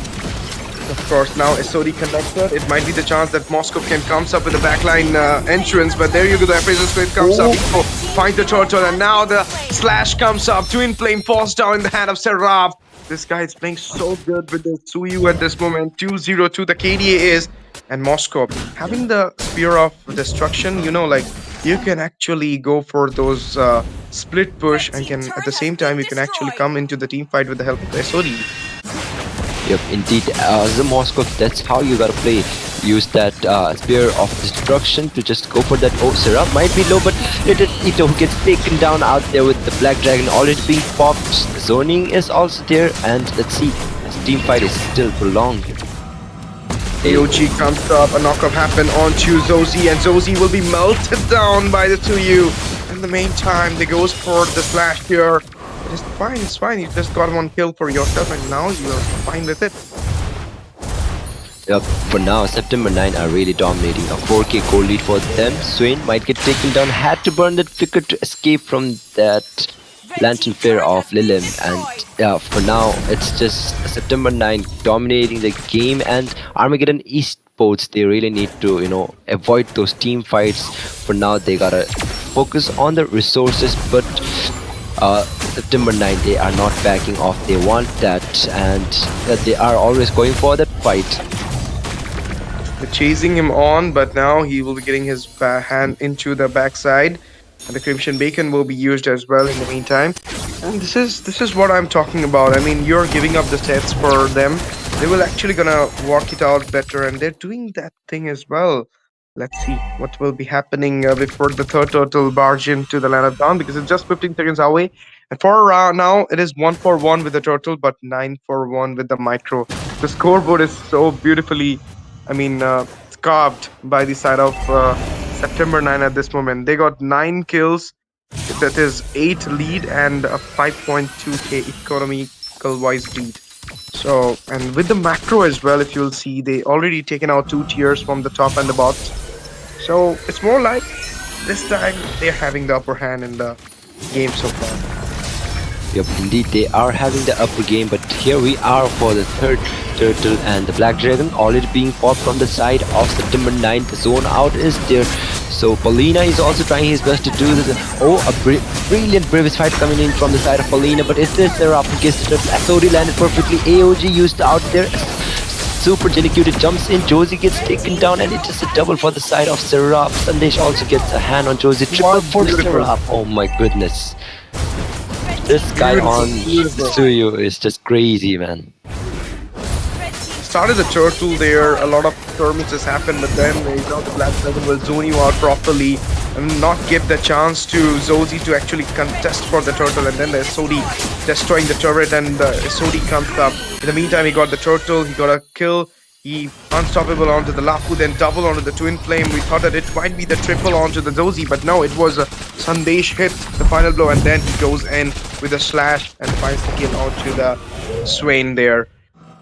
Speaker 8: Of course, now SOD connected. It might be the chance that Moscow can comes up with a backline entrance, but there you go. The Appraisal Split comes up. Eco finds the turtle, and now the slash comes up. Twin Flame falls down in the hand of Seraph. This guy is playing so good with the Tsuyu at this moment. 2-0-2 the KDA is. And Moscow having the Spear of Destruction, you know, like you can actually go for those split push and can at the same time you can actually come into the team fight with the help of the SOD.
Speaker 7: Yep, indeed. As a Moscow, that's how you gotta play. Use that Spear of Destruction to just go for that. Oh, Seraph might be low, but little Ito who gets taken down out there with the Black Dragon already being popped. Zoning is also there, and let's see, this team fight is still prolonged.
Speaker 8: AOG comes up, a knockup happened onto Zozy, and Zozy will be melted down by the 2U. In the meantime, they goes for the slash here. It is fine, it's fine. You just got one kill for yourself, and now you're fine with it.
Speaker 7: Yep, for now, September 9 are really dominating. A 4k goal lead for them. Swain might get taken down, had to burn that flicker to escape from that Lantern Flare of Lilim. And yeah, for now, it's just September 9 dominating the game, and Armageddon Esports, they really need to, you know, avoid those team fights. For now, they gotta focus on the resources, but September 9, they are not backing off. They want that, and they are always going for that fight.
Speaker 8: They're chasing him on, but now he will be getting his hand into the backside, and the Crimson Bacon will be used as well in the meantime. And this is what I'm talking about. I mean, you're giving up the sets for them. They will actually gonna work it out better, and they're doing that thing as well. Let's see what will be happening before the third turtle barge into the land of dawn, because it's just 15 seconds away. And for now, it is 1-for-1 with the turtle, but 9-for-1 with the micro. The scoreboard is so beautifully, I mean, carved by the side of September 9 at this moment. They got 9 kills, that is 8 lead, and a 5.2k economical wise lead. So, and with the macro as well, if you'll see, they already taken out 2 tiers from the top and the bot. So it's more like this time they're having the upper hand in the game so far.
Speaker 7: Yep, indeed, they are having the upper game, but here we are for the third turtle, and the Black Dragon already being fought from the side of September 9. The zone out is there, so Paulina is also trying his best to do this. Oh, a brilliant Brevis fight coming in from the side of Paulina, but it is Seraph who gets the SOD landed perfectly. AOG used out there. Super Genicuted jumps in, Josie gets taken down, and it is a double for the side of Seraph. Sandesh also gets a hand on Josie. Triple for Seraph. Oh my goodness. This guy on Tsuyu is just crazy, man.
Speaker 8: Started the turtle there, a lot of skirmishes has happened, but then you know, the Black Dragon will zone you out properly and not give the chance to Zozy to actually contest for the turtle, and then the SOD destroying the turret, and the SOD comes up. In the meantime, he got the turtle, he got a kill, he unstoppable onto the Lafu, then double onto the Twin Flame. We thought that it might be the triple onto the Zozy, but no, it was a Sandesh hit, the final blow, and then he goes in with a slash and finds the kill onto the Swain there.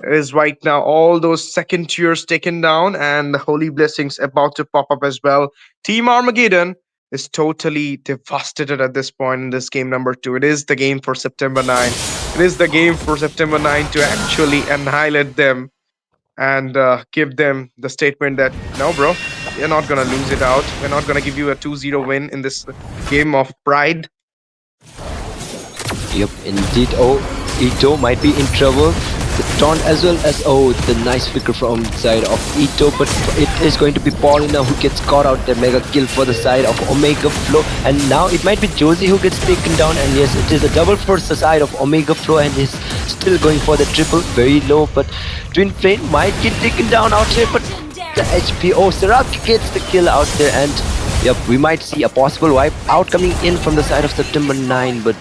Speaker 8: Is right now all those second tiers taken down, and the Holy Blessings about to pop up as well. Team Armageddon is totally devastated at this point in this game number 2. It is the game for September 9. It is the game for September 9 to actually annihilate them and give them the statement that, no bro, you're not gonna lose it out. We're not gonna give you a 2-0 win in this game of pride.
Speaker 7: Yep, indeed. Oh, Ito might be in trouble. The taunt as well as, oh, the nice flicker from the side of Ito, but it is going to be Paulina who gets caught out. The mega kill for the side of Omega Flow, and now it might be Josie who gets taken down, and yes, it is a double for the side of Omega Flow, and is still going for the triple, very low, but Twin Flame might get taken down out here, but the HP, oh, Seraph gets the kill out there, and yep, we might see a possible wipe out coming in from the side of September 9, but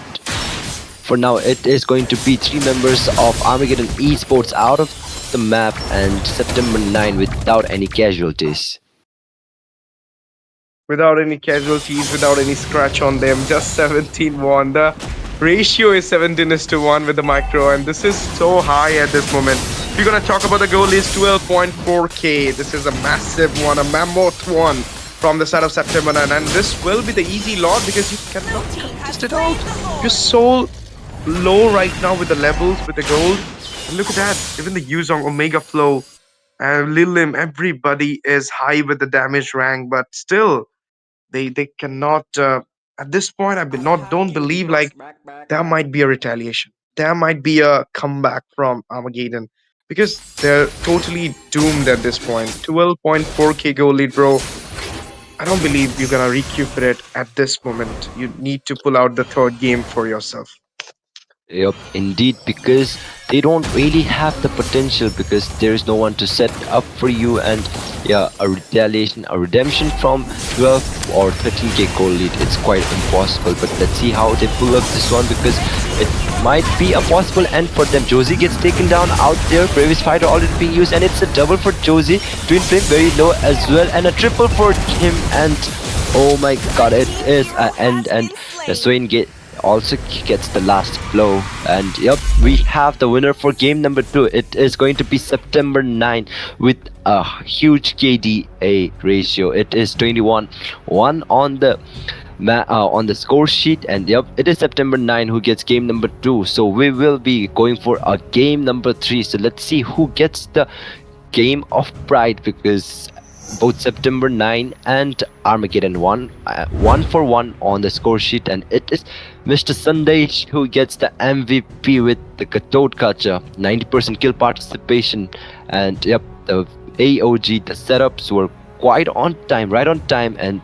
Speaker 7: for now, it is going to be 3 members of Armageddon Esports out of the map, and September 9 without any casualties.
Speaker 8: Without any casualties, without any scratch on them, just 17-1. The ratio is 17:1 with the micro, and this is so high at this moment. If you're gonna talk about the goal is 12.4k. This is a massive one, a mammoth one from the side of September 9, and this will be the easy lot because you cannot test it out. You're so low right now with the levels, with the gold. And look at that, even the Yuzong Omega Flow Lilim, everybody is high with the damage rank, but still they cannot. At this point, I be not don't believe like there might be a retaliation. There might be a comeback from Armageddon because they're totally doomed at this point. 12.4k goal lead, bro. I don't believe you're gonna recuperate at this moment. You need to pull out the third game for yourself.
Speaker 7: Yep, indeed, because they don't really have the potential because there is no one to set up for you, and yeah, a retaliation, a redemption from 12 or 13k goal lead, it's quite impossible. But let's see how they pull up this one because it might be a possible end for them. Josie gets taken down out there, Previous Fighter already being used, and it's a double for Josie. Twin Flame very low as well, and a triple for him, and oh my god, it is an end, and the Swain also gets the last blow, and yep, we have the winner for game number 2. It is going to be September 9 with a huge KDA ratio. It is 21-1 on the score sheet, and yep, it is September 9 who gets game number 2. So we will be going for a game number 3. So let's see who gets the game of pride, because both September 9 and Armageddon 1 for 1 on the score sheet, and it is Mr. Sandesh who gets the MVP with the Katot Kacha, 90% kill participation, and yep, the AOG, the setups were quite on time, right on time, and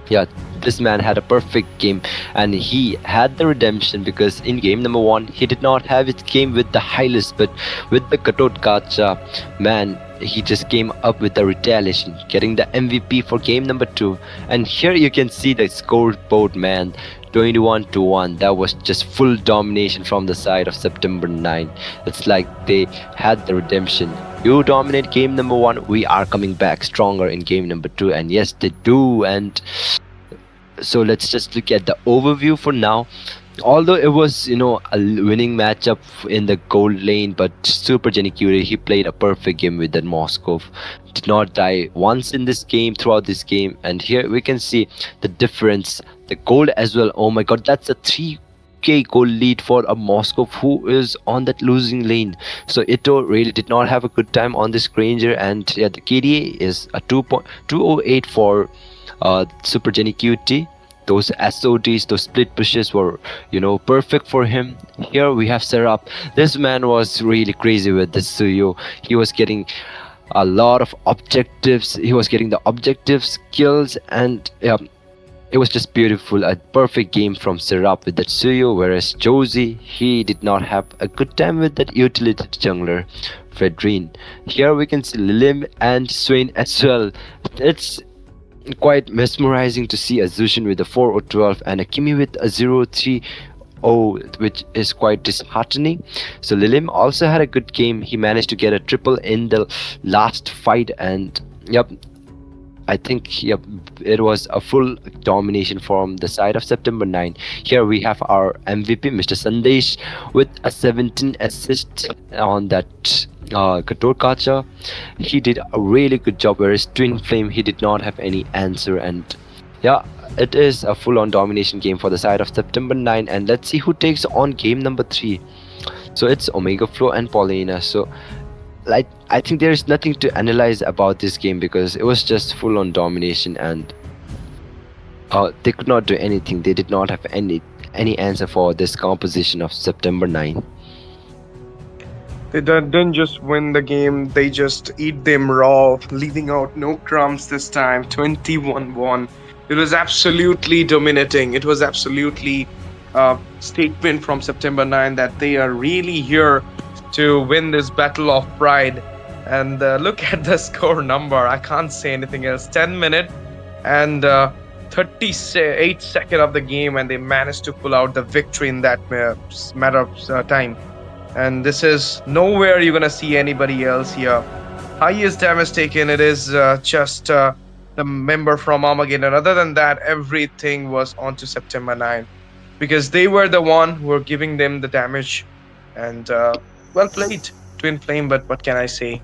Speaker 7: yeah, this man had a perfect game, and he had the redemption because in game number 1 he did not have his game with the Hylis, but with the Katot Kacha, man, he just came up with the retaliation, getting the MVP for game number 2. And here you can see the scoreboard, man, 21-1. That was just full domination from the side of September 9. It's like they had the redemption. You dominate game number 1, we are coming back stronger in game number 2, and yes, they do. And so let's just look at the overview for now. Although it was, a winning matchup in the gold lane, but Super Genikuri, he played a perfect game with that Moskov. Did not die once in this game, throughout this game. And here we can see the difference. The gold as well. Oh my god, that's a 3k goal lead for a Moskov who is on that losing lane. So Ito really did not have a good time on this Granger. And yeah, the KDA is a 2.208 for Super Genikuri. Those SODs, those split pushes were, perfect for him. Here we have Serap. This man was really crazy with this Suyo. He was getting a lot of objectives. He was getting the objective skills, and yeah, it was just beautiful. A perfect game from Serap with that Suyo, whereas Josie, he did not have a good time with that utility jungler, Fredrine. Here we can see Lilim and Swain as well. It's quite mesmerizing to see a Zushin with a 4-12 and a Kimi with a 0-3, which is quite disheartening. So Lilim also had a good game. He managed to get a triple in the last fight, and yep, I think it was a full domination from the side of September 9. Here we have our MVP, Mr. Sandesh, with a 17 assist on that Kator Kacha. He did a really good job, whereas Twin Flame, he did not have any answer. And yeah, it is a full-on domination game for the side of September 9. And let's see who takes on game number 3. So it's Omega Flow and Paulina. So I think there is nothing to analyze about this game because it was just full-on domination, and they could not do anything. They did not have any answer for this composition of September 9.
Speaker 8: They didn't just win the game, they just eat them raw, leaving out no crumbs this time. 21-1. It was absolutely dominating. It was absolutely a statement from September 9 that they are really here to win this battle of pride. And look at the score number. I can't say anything else. 10 minutes and 38 seconds of the game, and they managed to pull out the victory in that matter of time. And this is nowhere you're gonna see anybody else here. Highest damage taken, it is just the member from Armageddon. Other than that, everything was on to September 9 because they were the one who were giving them the damage. And well played, Twin Flame, but what can I say?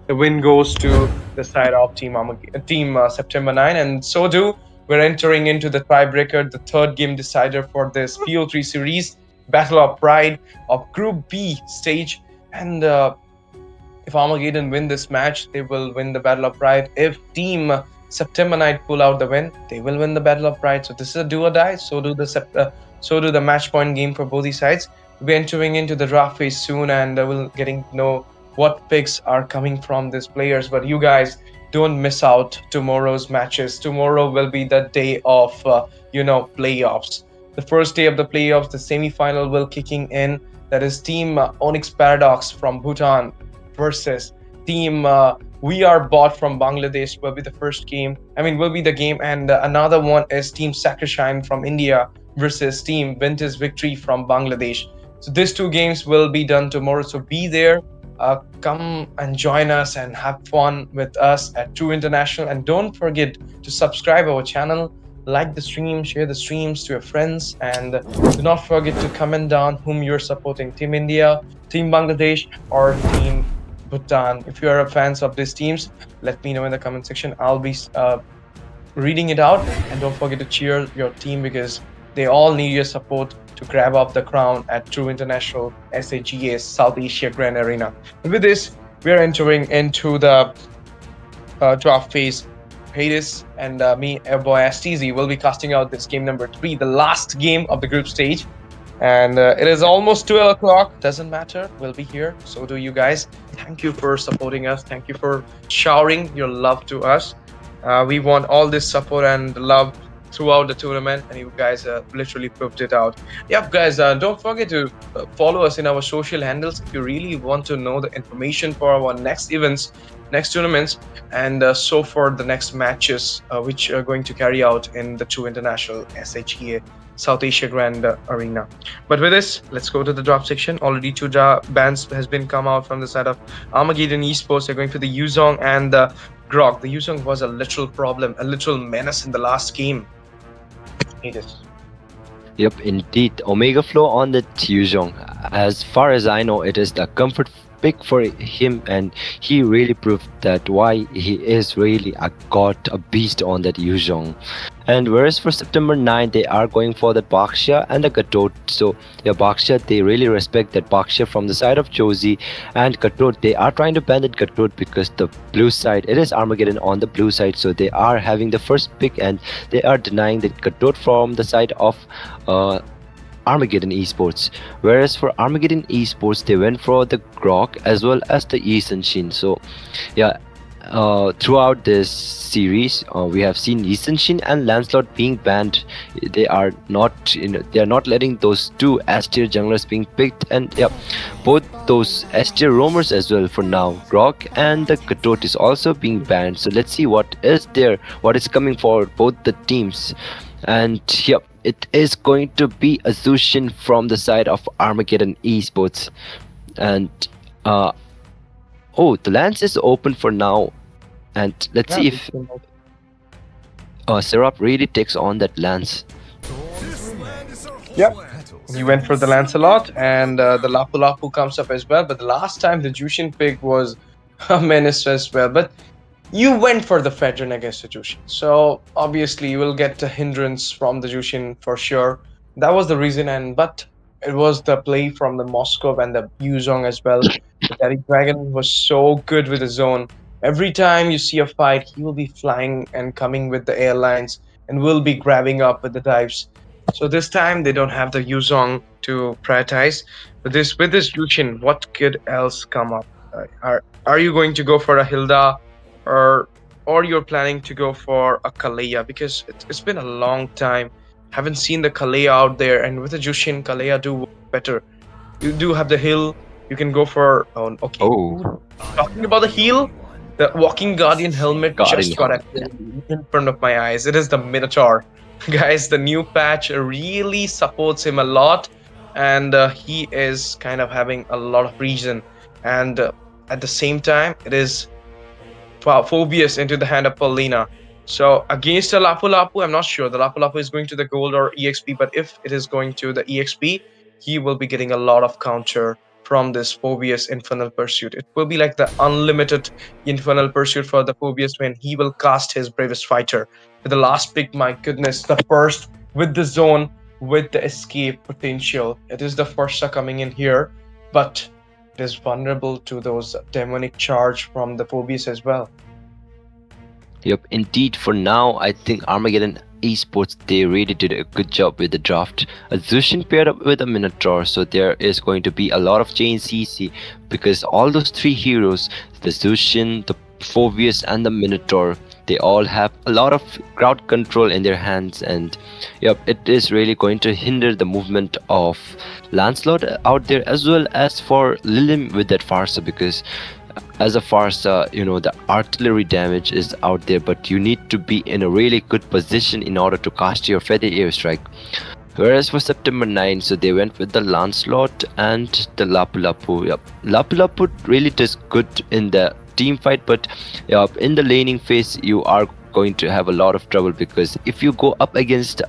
Speaker 8: The win goes to the side of Team September 9, and so do we're entering into the tiebreaker, the third game decider for this PO3 series, Battle of Pride of Group B stage. And
Speaker 3: If Armageddon win this match, they will win the Battle of Pride. If Team September Night pull out the win, they will win the Battle of Pride. So this is a do or die. So do the match point game for both these sides. We'll be entering into the draft phase soon, and we'll getting to know what picks are coming from these players. But you guys don't miss out tomorrow's matches. Tomorrow will be the day of playoffs. The first day of the playoffs, the semi-final will kicking in. That is Team Onyx Paradox from Bhutan versus Team We Are Bot from Bangladesh will be the first game. Will be the game, and another one is Team Sakrishine from India versus Team Vintage Victory from Bangladesh. So these two games will be done tomorrow. So be there. Come and join us and have fun with us at True International. And don't forget to subscribe our channel, like the stream, share the streams to your friends, and do not forget to comment down whom you're supporting, Team India, Team Bangladesh, or Team Bhutan. If you are fans of these teams, let me know in the comment section. I'll be reading it out, and don't forget to cheer your team because they all need your support to grab up the crown at True International SAGA South Asia Grand Arena. And with this, we are entering into the draft phase. Hades and me, boy STZ, will be casting out this game number 3, the last game of the group stage. And it is almost 12 o'clock. Doesn't matter. We'll be here. So do you guys. Thank you for supporting us. Thank you for showering your love to us. We want all this support and love throughout the tournament, and you guys literally proved it out. Yep, guys, don't forget to follow us in our social handles if you really want to know the information for our next events, next tournaments, and so for the next matches which are going to carry out in the True International SHEA South Asia Grand Arena. But with this, let's go to the drop section. Already 2 bans has been come out from the side of Armageddon Esports. They're going for the Yuzong and the Grog. The Yuzong was a literal problem, a literal menace in the last game.
Speaker 7: Yep, indeed. Omega Flow on the Yuzong. As far as I know, it is the comfort pick for him, and he really proved that why he is really a god, a beast on that Yuzong. And whereas for September 9, they are going for the Baksha and the Katot. So yeah, Baksha, they really respect that Baksha from the side of Josie, and Katot, they are trying to ban that Katot because the blue side, it is Armageddon on the blue side, so they are having the first pick and they are denying that Katot from the side of Armageddon Esports. Whereas for Armageddon Esports, they went for the Grok as well as the Yisanshin. So yeah, throughout this series, we have seen Yisanshin and Lancelot being banned. They are not, they are not letting those two S tier junglers being picked, and yeah, both those S tier roamers as well for now. Grok and the Katot is also being banned. So let's see what is there, what is coming for both the teams. And yep, it is going to be a Zushin from the side of Armageddon Esports. And oh, the lance is open for now, and let's see if Serap really takes on that lance.
Speaker 3: Yep, he went for the Lancelot, and the Lapu Lapu comes up as well. But the last time the Jushin pick was a menace as well. But you went for the Fedrin against the Jushin, so obviously you will get a hindrance from the Jushin for sure. That was the reason, but it was the play from the Moscow and the Yuzong as well. The Daddy Dragon was so good with the zone. Every time you see a fight, he will be flying and coming with the airlines and will be grabbing up with the dives. So this time they don't have the Yuzong to prioritize. But with this Jushin, what could else come up? Are you going to go for a Hilda, or you're planning to go for a Kalea? Because it's been a long time. Haven't seen the Kalea out there, and with the Jushin, Kalea do better. You do have the heal. You can go for okay.
Speaker 7: Oh,
Speaker 3: Talking about the heal, the Walking Guardian helmet just got in front of my eyes. It is the Minotaur. Guys, the new patch really supports him a lot, and he is kind of having a lot of reason. And at the same time, it is Phobius into the hand of Paulina. So against a Lapu Lapu, I'm not sure. The Lapu Lapu is going to the gold or EXP, but if it is going to the EXP, he will be getting a lot of counter from this Phobius Infernal Pursuit. It will be like the unlimited Infernal Pursuit for the Phobius when he will cast his Bravest Fighter. With the last pick, my goodness, the first with the zone, with the escape potential. It is the first coming in here, but
Speaker 8: it is vulnerable to those demonic charge from the Phobius as well.
Speaker 7: Yep, indeed. For now, I think Armageddon Esports, they really did a good job with the draft. A Zushin paired up with a Minotaur, so there is going to be a lot of JNCC because all those three heroes, the Zushin, the Phobius, and the Minotaur, they all have a lot of crowd control in their hands, and yep, it is really going to hinder the movement of Lancelot out there, as well as for Lilim with that Farsa, because as a Farsa, the artillery damage is out there, but you need to be in a really good position in order to cast your Feather Airstrike. Whereas for September 9, so they went with the Lancelot and the Lapu Lapu. Yep, Lapu Lapu really does good in the team fight, but in the laning phase, you are going to have a lot of trouble, because if you go up against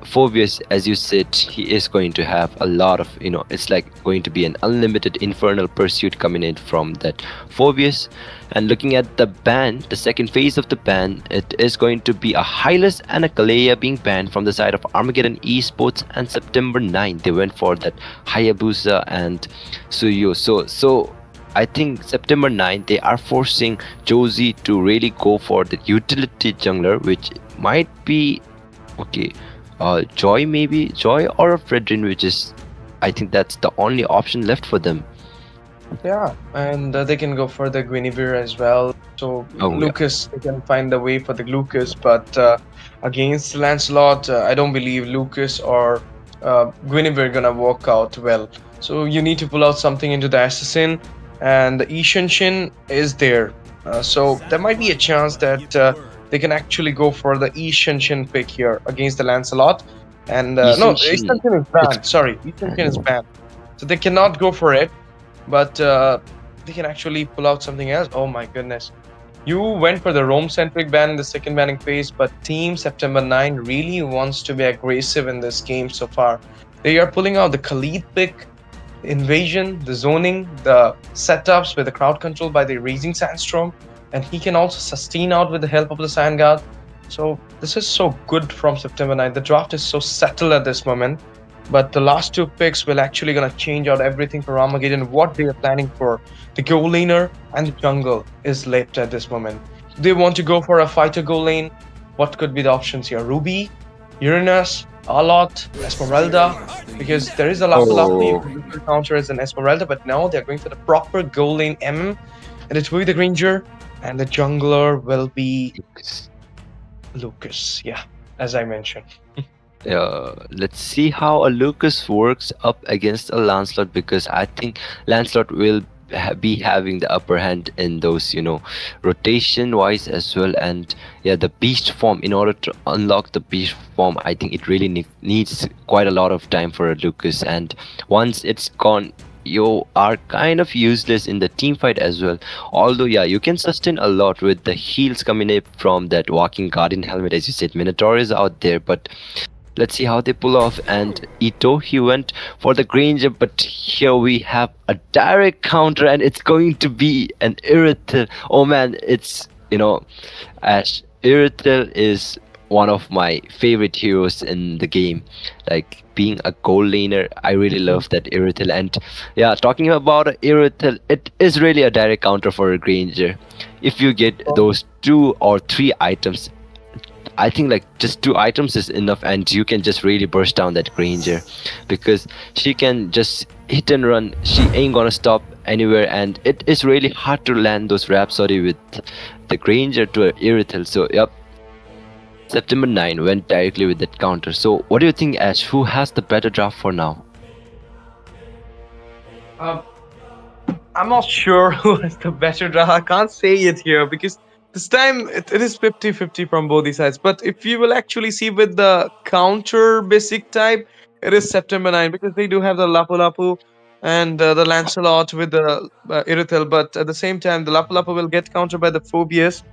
Speaker 7: Phobius, as you said, he is going to have a lot of, it's like going to be an unlimited infernal pursuit coming in from that Phobius. And looking at the ban, the second phase of the ban, it is going to be a Hylas and a Kalea being banned from the side of Armageddon Esports. And September 9, they went for that Hayabusa and Suyo. So I think September 9, they are forcing Josie to really go for the utility jungler, which might be, okay, Joy maybe? Joy or a Fredrin, which is, I think that's the only option left for them.
Speaker 8: Yeah, and they can go for the Guinevere as well. So Lucas, they can find the way for the Lucas, but against Lancelot, I don't believe Lucas or Guinevere gonna work out well. So you need to pull out something into the assassin, and the Ishanshin is there. So there might be a chance that they can actually go for the Ishanshin pick here against the Lancelot. And no, Ishanshin is banned. Sorry, Ishanshin is banned. So they cannot go for it, but they can actually pull out something else. Oh my goodness. You went for the Rome-centric ban in the second banning phase, but Team September 9 really wants to be aggressive in this game so far. They are pulling out the Khalid pick, invasion, the zoning, the setups with the crowd control by the Raising Sandstorm, and he can also sustain out with the help of the Sand Guard. So this is so good from September 9. The draft is so settled at this moment, but the last two picks will actually gonna change out everything for Armageddon, what they are planning for. The goal laner and the jungle is left at this moment. They want to go for a fighter goal lane. What could be the options here? Ruby, Uranus, Alot, Esmeralda, because there is a Lapu Lapu you can counter as an Esmeralda, but now they're going for the proper goal lane MM, and it will be the Granger, and the jungler will be Lucas. Yeah, as I mentioned.
Speaker 7: Let's see how a Lucas works up against a Lancelot, because I think Lancelot will be having the upper hand in those, rotation wise as well. And yeah, the beast form, in order to unlock the beast form, I think it really needs quite a lot of time for a Lucas, and once it's gone, you are kind of useless in the team fight as well. Although yeah, you can sustain a lot with the heals coming in from that walking guardian helmet. As you said, Minotaur is out there, but let's see how they pull off. And Ito, he went for the Granger, but here we have a direct counter, and it's going to be an Irithel. Oh man, it's, Ash, Irithel is one of my favorite heroes in the game. Like, being a goal laner, I really love that Irithel. And yeah, talking about Irithel, it is really a direct counter for a Granger. If you get those 2 or 3 items, I think like just 2 items is enough, and you can just really burst down that Granger, because she can just hit and run. She ain't gonna stop anywhere, and it is really hard to land those Rhapsody with the Granger to Irithel. So yep, September 9 went directly with that counter. So what do you think, Ash? Who has the better draft for now?
Speaker 8: I'm not sure who has the better draft. I can't say it here because this time it is 50-50 from both these sides. But if you will actually see with the counter basic type, it is September 9, because they do have the Lapu Lapu and the Lancelot with the Irithel. But at the same time, the Lapu Lapu will get countered by the Phobius,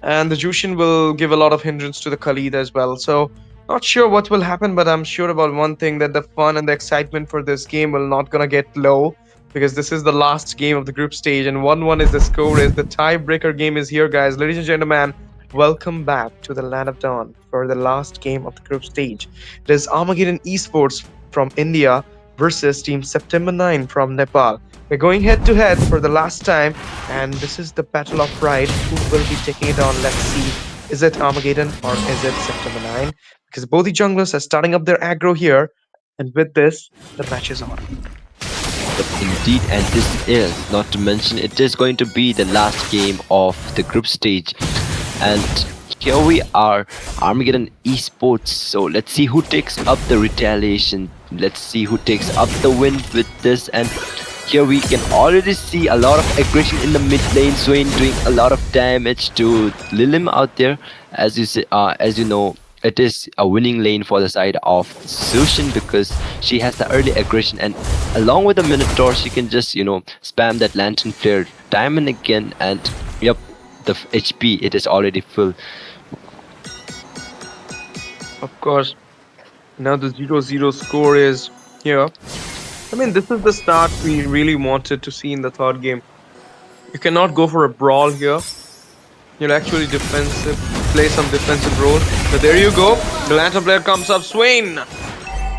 Speaker 8: and the Jushin will give a lot of hindrance to the Khalid as well. So not sure what will happen, but I'm sure about one thing, that the fun and the excitement for this game will not gonna get low, because this is the last game of the group stage, and 1-1 is the score. Is the tiebreaker game is here, guys. Ladies and gentlemen, welcome back to the Land of Dawn for the last game of the group stage. It is Armageddon Esports from India versus Team September 9 from Nepal. We're going head to head for the last time, and this is the battle of pride. Who will be taking it on? Let's see. Is it Armageddon or is it September 9? Because both the junglers are starting up their aggro here, and with this, the match is on.
Speaker 7: Indeed, and this is, not to mention, it is going to be the last game of the group stage. And here we are, Armageddon Esports. So let's see who takes up the retaliation. Let's see who takes up the win with this. And here we can already see a lot of aggression in the mid lane. Swain doing a lot of damage to Lilim out there. As you know, it is a winning lane for the side of Sushin because she has the early aggression, and along with the Minotaur, she can just, you know, spam that Lantern Flare time and again, and yep, the HP, it is already full.
Speaker 8: Of course, now the 0-0 score is here. I mean, this is the start we really wanted to see in the third game. You cannot go for a brawl here. You'll actually play some defensive role. But there you go. The Lantern player comes up. Swain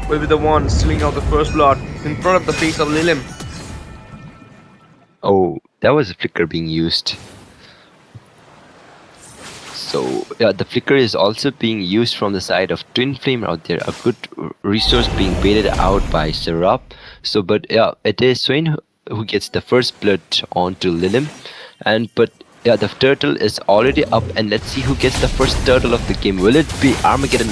Speaker 8: will be the one stealing out the first blood in front of the face of Lilim.
Speaker 7: Oh, that was a flicker being used. So yeah, the flicker is also being used from the side of Twin Flame out there. A good resource being baited out by Serap. So, but yeah, it is Swain who gets the first blood onto Lilim, but yeah, the turtle is already up, and let's see who gets the first turtle of the game. Will it be Armageddon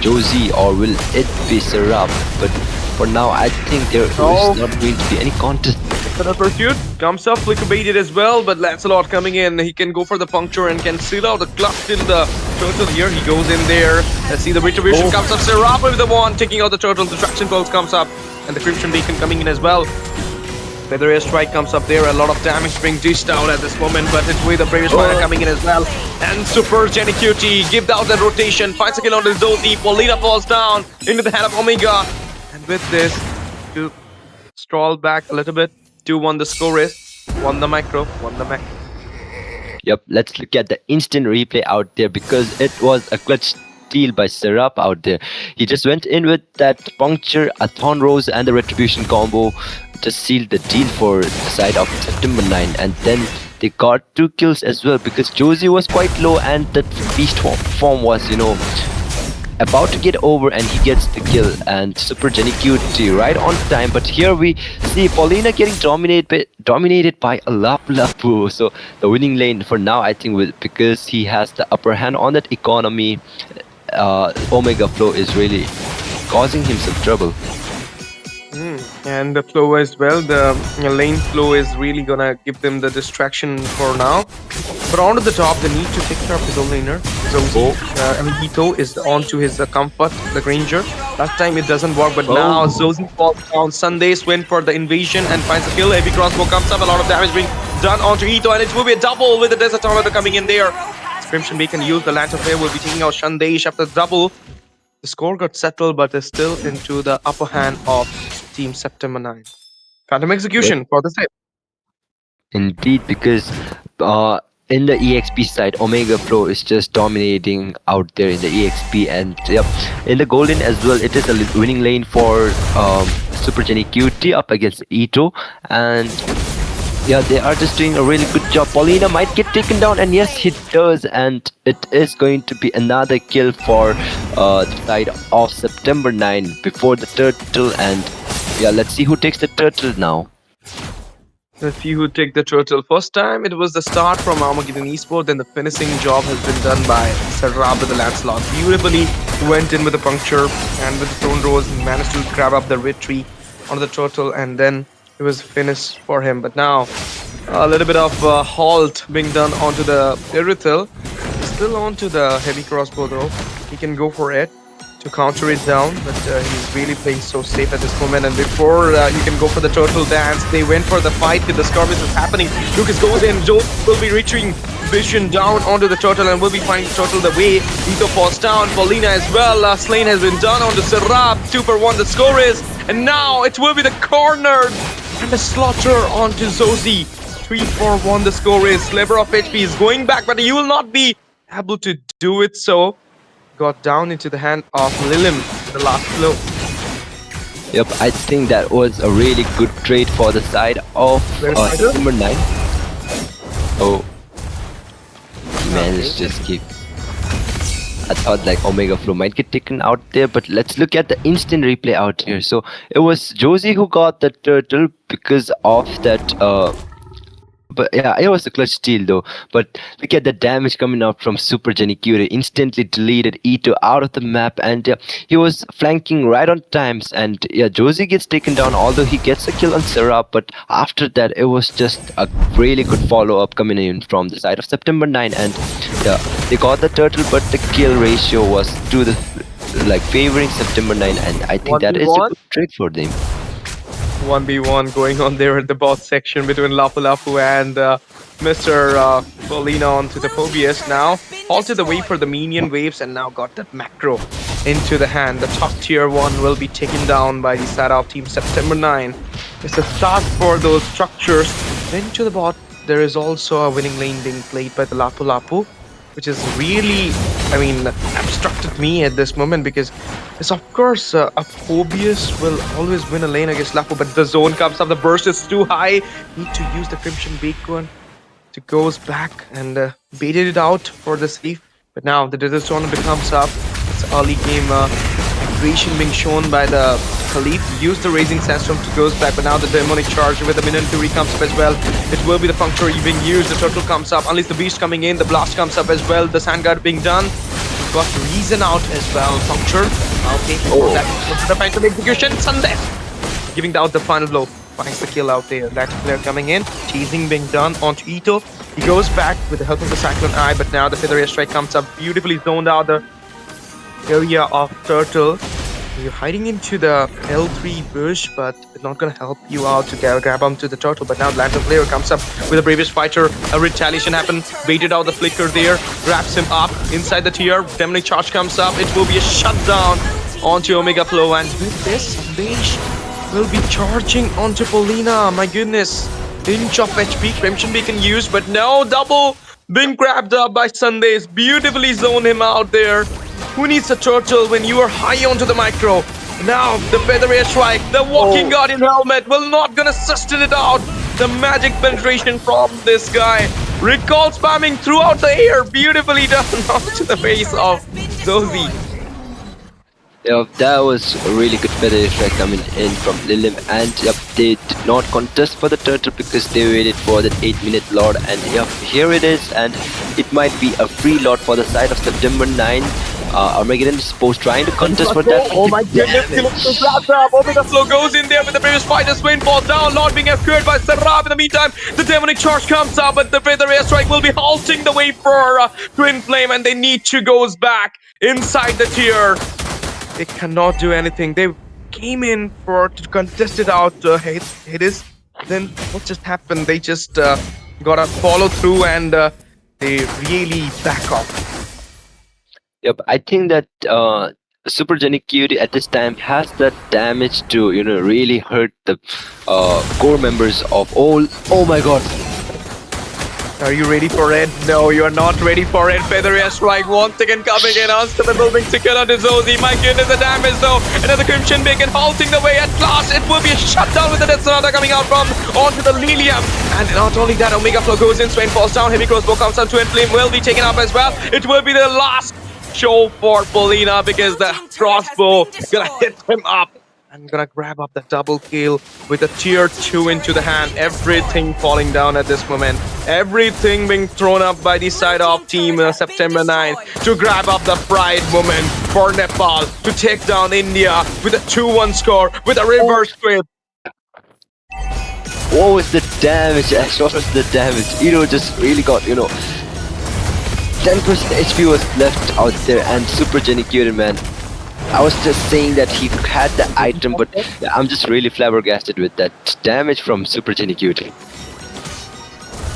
Speaker 7: Josie or will it be Serap? But for now, I think there is not going to be any contest.
Speaker 8: The pursuit comes up, flicker baited as well, but Lancelot coming in. He can go for the puncture and can seal out the clutch in the turtle here. He goes in there. Let's see the retribution comes up. Serap with the one taking out the turtle. The traction pulse comes up, and the Crimson Beacon coming in as well. Feather Air Strike comes up there, a lot of damage being dished out at this moment, but it's with the Brave Miner coming in as well. And Super Jenny Cutie gives out the rotation, finds a kill on the Zothi. Paulina falls down into the hand of Omega. And with this, to stall back a little bit, 2-1 the score is, 1 the micro, 1 the mech.
Speaker 7: Yep, let's look at the instant replay out there because it was a clutch steal by Serap out there. He just went in with that puncture, a Thorn Rose, and the Retribution combo. Just sealed the deal for the side of September 9, and then they got 2 kills as well because Josie was quite low and that beast form was, you know, about to get over, and he gets the kill, and Super Jenny Cutie right on time. But here we see Paulina getting dominated by Lapu. So the winning lane for now, I think, because he has the upper hand on that economy, Omega Flow is really causing him some trouble.
Speaker 8: And the flow as well, the lane flow is really gonna give them the distraction for now. But onto the top, they need to take care of his own laner. Zozi, Hito is onto his comfort, the Granger. Last time it doesn't work, but now Zozi falls down. Sundays went for the invasion and finds a kill. Heavy crossbow comes up, a lot of damage being done onto Hito, and it will be a double with the Desert Tornado coming in there. Crimson Beacon used the Lantern Flare, will be taking out Shandesh after the double. The score got settled, but is still into the upper hand of Team September 9. Phantom execution for the save.
Speaker 7: Indeed, because in the EXP side, Omega Flow is just dominating out there in the EXP, and yep, in the Golden as well, it is a winning lane for Super Jenny Cutie up against Ito, and yeah, they are just doing a really good job. Paulina might get taken down, and yes, he does, and it is going to be another kill for the side of September 9 before the turtle, and yeah, let's see who takes the turtle now.
Speaker 8: Let's see who take the turtle. First time it was the start from Armageddon Esports, then the finishing job has been done by Serap with the Lancelot. Beautifully went in with the puncture, and with the Thorn Rose he managed to grab up the retreat on the turtle, and then it was finished for him. But now a little bit of halt being done onto the Irithel. Still onto the heavy crossbow though. He can go for it to counter it down, but he's really playing so safe at this moment. And before you can go for the turtle dance, they went for the fight with the skirmish is happening. Lucas goes in, Joe will be reaching vision down onto the turtle and will be finding the turtle the way. Ito falls down, Paulina as well. Slain has been done onto Serap. 2-1 the score is, and now it will be the corner and the slaughter onto Zozi. 3-1 the score is. Sliver of HP is going back, but he will not be able to do it so. Got down into the hand of Lilim, the last blow.
Speaker 7: Yep, I think that was a really good trade for the side of September 9. Oh, he managed to escape. I thought like Omega Flow might get taken out there, but let's look at the instant replay out here. So it was Josie who got the turtle because of that but yeah, it was a clutch steal though. But look at the damage coming out from Super Genikure. Instantly deleted Ito out of the map, and he was flanking right on times. And yeah, Josie gets taken down, although he gets a kill on Sarah. But after that, it was just a really good follow-up coming in from the side of September 9. And yeah, they got the turtle, but the kill ratio was to the favoring September 9, and I think that is a good trade for them.
Speaker 8: 1v1 going on there at the bot section between Lapu Lapu and Mr. Polina onto the Phobius. Now halted the way for the minion waves and now got that macro into the hand. The top tier 1 will be taken down by the side of Team September 9. It's a start for those structures. Then to the bot, there is also a winning lane being played by the Lapu Lapu, which is really, abstracted me at this moment, because it's of course a Phobius will always win a lane against Lapu, but the zone comes up, the burst is too high. Need to use the Crimson Bacon to goes back and baited it out for the save. But now the Desert Zone becomes up. It's early game aggression being shown by the Khalid. Used the Raising Sandstorm to goes back, but now the Demonic Charge with the Minion Fury comes up as well. It will be the Puncture being used, the Turtle comes up, unleash the Beast coming in, the Blast comes up as well, the Sandguard being done. We've got Reason out as well, Puncture. Okay, that's the final execution, Sunday giving out the final blow. Finds the kill out there. That player coming in, teasing being done onto Ito. He goes back with the help of the Cyclone Eye, but now the Feather Airstrike comes up, beautifully zoned out the area of Turtle. You're hiding into the L3 bush, but it's not gonna help you out to grab onto the Turtle. But now the Lantern player comes up with the Bravest Fighter. A retaliation happened, baited out the Flicker there, grabs him up inside the tier. Demonic Charge comes up, it will be a shutdown onto Omega Flow, and with this, Sandesh will be charging onto Polina. My goodness, inch of HP, Crimson Beacon used, but no, double being grabbed up by Sandesh. Beautifully zoned him out there. Who needs a turtle when you are high onto the micro? Now the Feather Airstrike, the Walking Guardian helmet will not gonna sustain it out. The magic penetration from this guy. Recall spamming throughout the air, beautifully done onto the face of Zozie.
Speaker 7: Yeah, that was a really good Feather Airstrike coming in from Lilim, and yep, they did not contest for the turtle because they waited for that 8-minute Lord, and yep, here it is, and it might be a free Lord for the side of September 9. Armageddon is supposed trying to contest for that.
Speaker 8: Oh my goodness, he looks so grabbed up. Omega Flow goes in there with the previous fighter. Swain falls down. Lord being secured by Sarab. In the meantime, the Demonic Charge comes up, but the Feather Airstrike will be halting the way for Twin Flame, and they need to goes back inside the tier. They cannot do anything. They came in to contest it out. Hades. Then what just happened? They just got a follow through, and they really back off.
Speaker 7: Yep, I think that Super Genikure at this time has the damage to really hurt the core members of all. Oh my god.
Speaker 8: Are you ready for it? No, you are not ready for it. Feather Airstrike once again coming in. Unstoppable being secured onto Zozie. My goodness, the damage though. Another Crimson Beacon halting the way at last. It will be a shutdown with the Death Sonata coming out from onto the Lilium. And not only that, Omega Flow goes in, Swain falls down, Heavy Crossbow comes down, Twin Flame will be taken up as well. It will be the last show for Polina because the crossbow gonna hit him up. I'm gonna grab up the double kill with a tier 2 into the hand. Everything falling down at this moment. Everything being thrown up by the side of Team September 9 to grab up the pride moment for Nepal to take down India with a 2-1 score with a reverse sweep.
Speaker 7: What was the damage? What was the damage? Just really got 10% HP was left out there, and Super Genikure, man. I was just saying that he had the item, but I'm just really flabbergasted with that damage from Super Genikure.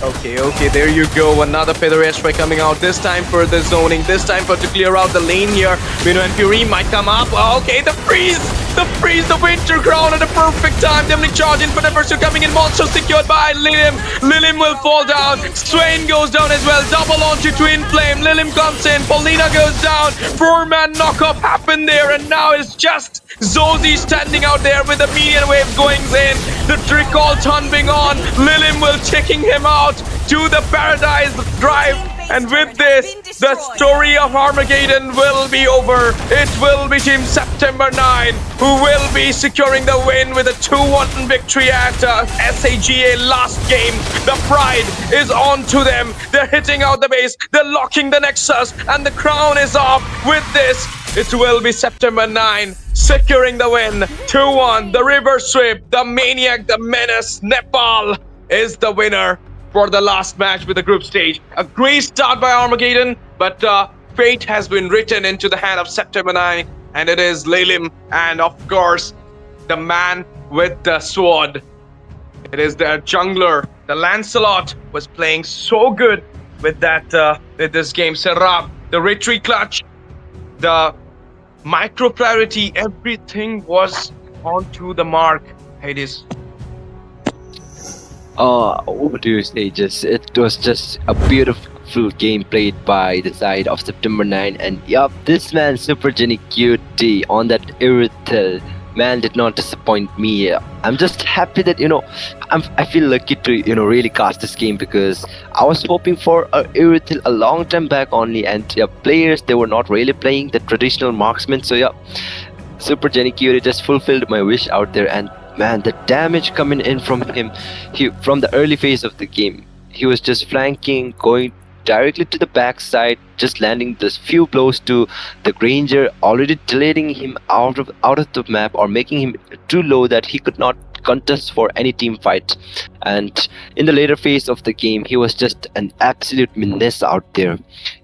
Speaker 8: Okay, there you go. Another Feather Airstrike coming out, this time for the zoning, this time for to clear out the lane here. And Fury might come up. Okay, the freeze the freeze, the winter crown at the perfect time. Demonic charge in for the pursuit coming in. Monster secured by Lilim. Lilim will fall down. Swain goes down as well. Double onto Twin Flame. Lilim comes in. Paulina goes down. 4-man knockup happened there, and now it's just Zozy standing out there with the minion wave going in. The Trickle thundering on. Lilim will taking him out to the Paradise Drive. And with this, the story of Armageddon will be over. It will be Team September 9 who will be securing the win with a 2-1 victory at SAGA last game. The pride is on to them. They're hitting out the base. They're locking the Nexus. And the crown is off. With this, it will be September 9 securing the win. 2-1. The River Sweep, the Maniac, the Menace, Nepal is the winner for the last match with the group stage. A great start by Armageddon, but fate has been written into the hand of September 9, and it is Lilim and of course the man with the sword. It is the jungler. The Lancelot was playing so good with that with this game. Serap, the retreat clutch, the micro priority, everything was onto the mark. Hades.
Speaker 7: What do you say? It was just a beautiful game played by the side of September 9, and yup, this man Super Jenny QT on that Irithel man did not disappoint me. I'm just happy that I feel lucky to really cast this game, because I was hoping for a Irithel a long time back only, and players, they were not really playing the traditional marksman. So Super Jenny QT just fulfilled my wish out there. And man, the damage coming in from him, from the early phase of the game, he was just flanking, going directly to the backside, just landing this few blows to the Granger, already deleting him out of the map, or making him too low that he could not contest for any team fight. And in the later phase of the game, he was just an absolute menace out there.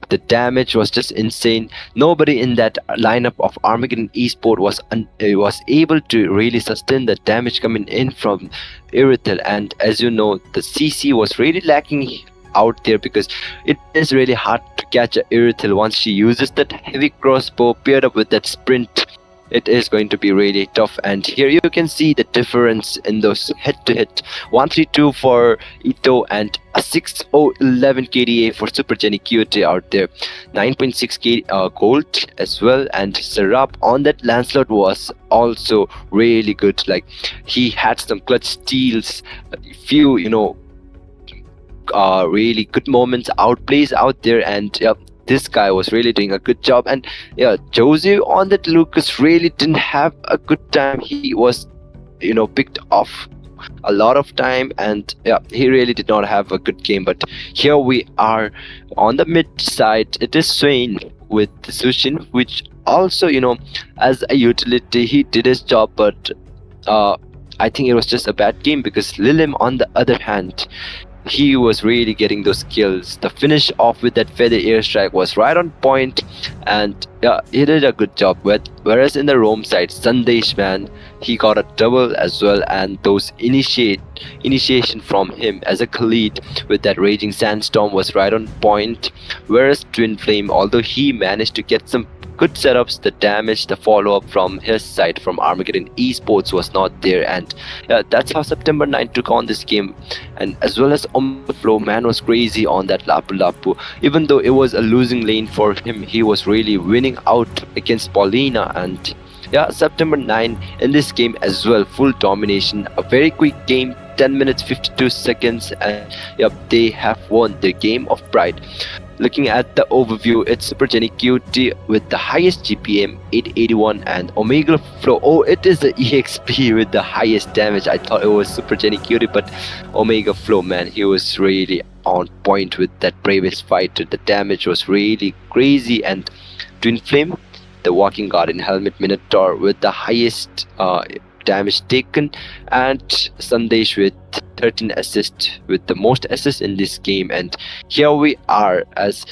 Speaker 7: The damage was just insane. Nobody in that lineup of Armageddon Esports was able to really sustain the damage coming in from Irithel. And as you know, the CC was really lacking out there, because it is really hard to catch a Irithel once she uses that heavy crossbow paired up with that sprint. It is going to be really tough. And here you can see the difference in those head-to-head. 132 for Ito and a 6011 KDA for Super Jenny QT out there. 9.6k gold as well. And Serap on that Lancelot was also really good. Like, he had some clutch steals, a few really good moments, outplays out there, and this guy was really doing a good job. And Josie on that Lucas really didn't have a good time. He was picked off a lot of time, and he really did not have a good game. But here we are on the mid side. It is Swain with Sushin, which also as a utility he did his job, but I think it was just a bad game, because Lilim on the other hand, he was really getting those kills. The finish off with that feather airstrike was right on point, and he did a good job. Whereas in the Rome side, Sandesh, man, he got a double as well, and those initiation from him as a Khalid with that Raging Sandstorm was right on point. Whereas Twin Flame, although he managed to get some good setups, the damage, the follow-up from his side, from Armageddon Esports, was not there. And that's how September 9 took on this game. And as well as on the flow, man was crazy on that Lapu Lapu. Even though it was a losing lane for him, he was really winning out against Paulina. And September 9 in this game as well, full domination, a very quick game, 10 minutes 52 seconds, and they have won the game of pride. Looking at the overview, it's Super Jenny QT with the highest GPM, 881, and Omega Flow. Oh, it is the EXP with the highest damage. I thought it was Super Jenny QT, but Omega Flow, man, he was really on point with that bravest fighter. The damage was really crazy. And Twin Flame, the Walking Garden Helmet Minotaur with the highest damage taken, and Sandesh with 13 assists, with the most assists in this game. And here we are as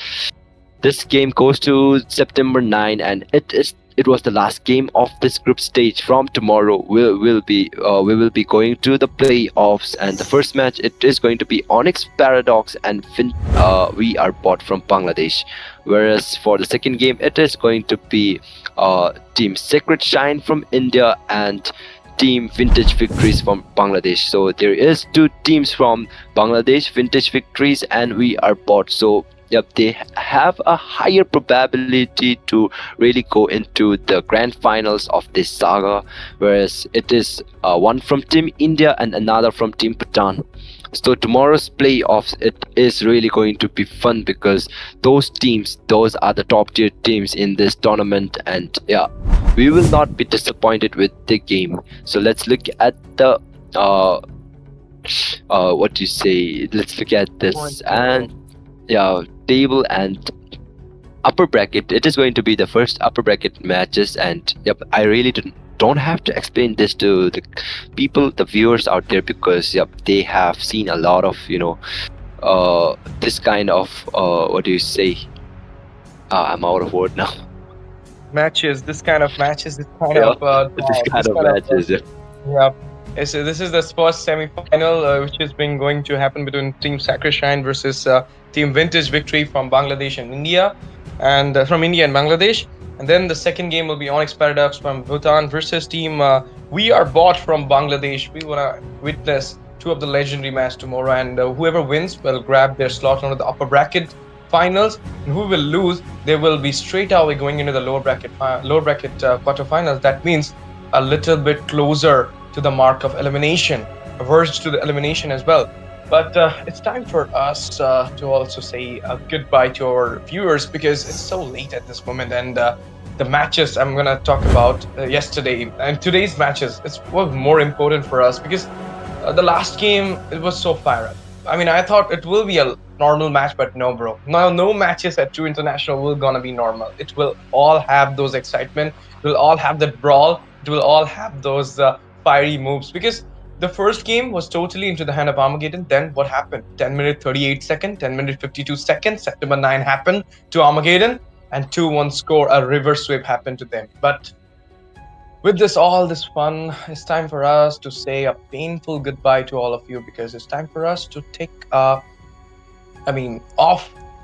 Speaker 7: this game goes to September 9, and it is it was the last game of this group stage. From tomorrow, we will be going to the playoffs, and the first match it is going to be Onyx Paradox and we are bought from Bangladesh. Whereas for the second game, it is going to be Team Sacred Shine from India and Team Vintage Victories from Bangladesh. So there is two teams from Bangladesh, Vintage Victories, and we are bought. So yep, they have a higher probability to really go into the grand finals of this saga, whereas it is one from Team India and another from Team Bhutan. So tomorrow's playoffs, it is really going to be fun because those are the top tier teams in this tournament, and yeah, we will not be disappointed with the game. So let's look at the what do you say? Let's look at this and yeah, table and upper bracket. It is going to be the first upper bracket matches, and yep, I really don't have to explain this to the people, the viewers out there, because yep, they have seen a lot of this kind of what do you say? I'm out of word now.
Speaker 8: Matches, this kind of matches, this kind
Speaker 7: Yeah,
Speaker 8: of
Speaker 7: this kind of matches.
Speaker 8: yeah. So this is the first semi-final, which is going to happen between Team Sacred Shine versus Team Vintage Victory from Bangladesh and India, and from India and Bangladesh. And then the second game will be Onyx Paradox from Bhutan versus Team We Are Bought from Bangladesh. We want to witness two of the legendary matches tomorrow, and whoever wins will grab their slot onto the upper bracket finals. And who will lose, they will be straight away going into the lower bracket quarterfinals. That means a little bit closer to the mark of elimination, a verge to the elimination as well. But it's time for us to also say goodbye to our viewers, because it's so late at this moment, and the matches I'm gonna talk about yesterday and today's matches, it was more important for us because the last game, it was so fire up. I mean, I thought it will be a normal match, but no, bro. No matches at True International will gonna be normal. It will all have those excitement. It will all have that brawl. It will all have those fiery moves, because the first game was totally into the hand of Armageddon. Then what happened? 10 minute 38 second, 10 minute 52 seconds, September 9 happened to Armageddon, and 2-1 score, a river sweep happened to them. But with all this fun, it's time for us to say a painful goodbye to all of you, because it's time for us to take off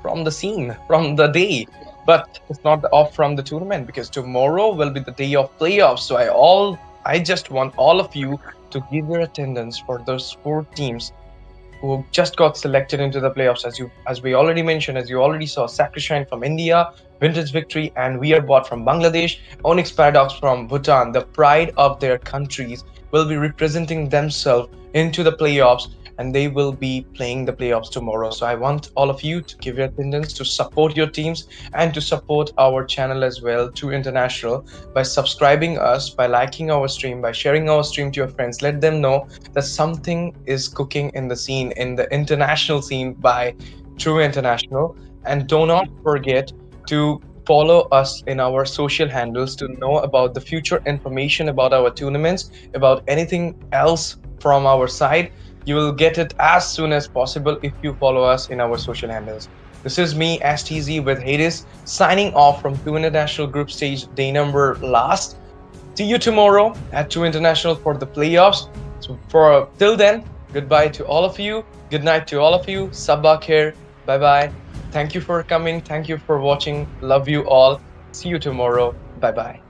Speaker 8: from the scene, from the day. But it's not off from the tournament, because tomorrow will be the day of playoffs. So I just want all of you to give your attendance for those 4 teams who just got selected into the playoffs. As we already mentioned, as you already saw, Sacred Shine from India, Vintage Victory, and We Are Bought from Bangladesh, Onyx Paradox from Bhutan. The pride of their countries will be representing themselves into the playoffs, and they will be playing the playoffs tomorrow. So I want all of you to give your attendance, to support your teams, and to support our channel as well, True International, by subscribing us, by liking our stream, by sharing our stream to your friends. Let them know that something is cooking in the scene, in the international scene by True International. And do not forget to follow us in our social handles to know about the future information about our tournaments, about anything else from our side. You will get it as soon as possible if you follow us in our social handles. This is me, STZ with Hades, signing off from True International Group Stage day number last. See you tomorrow at True International for the playoffs. So till then, goodbye to all of you. Good night to all of you. Sabak here. Bye-bye. Thank you for coming. Thank you for watching. Love you all. See you tomorrow. Bye-bye.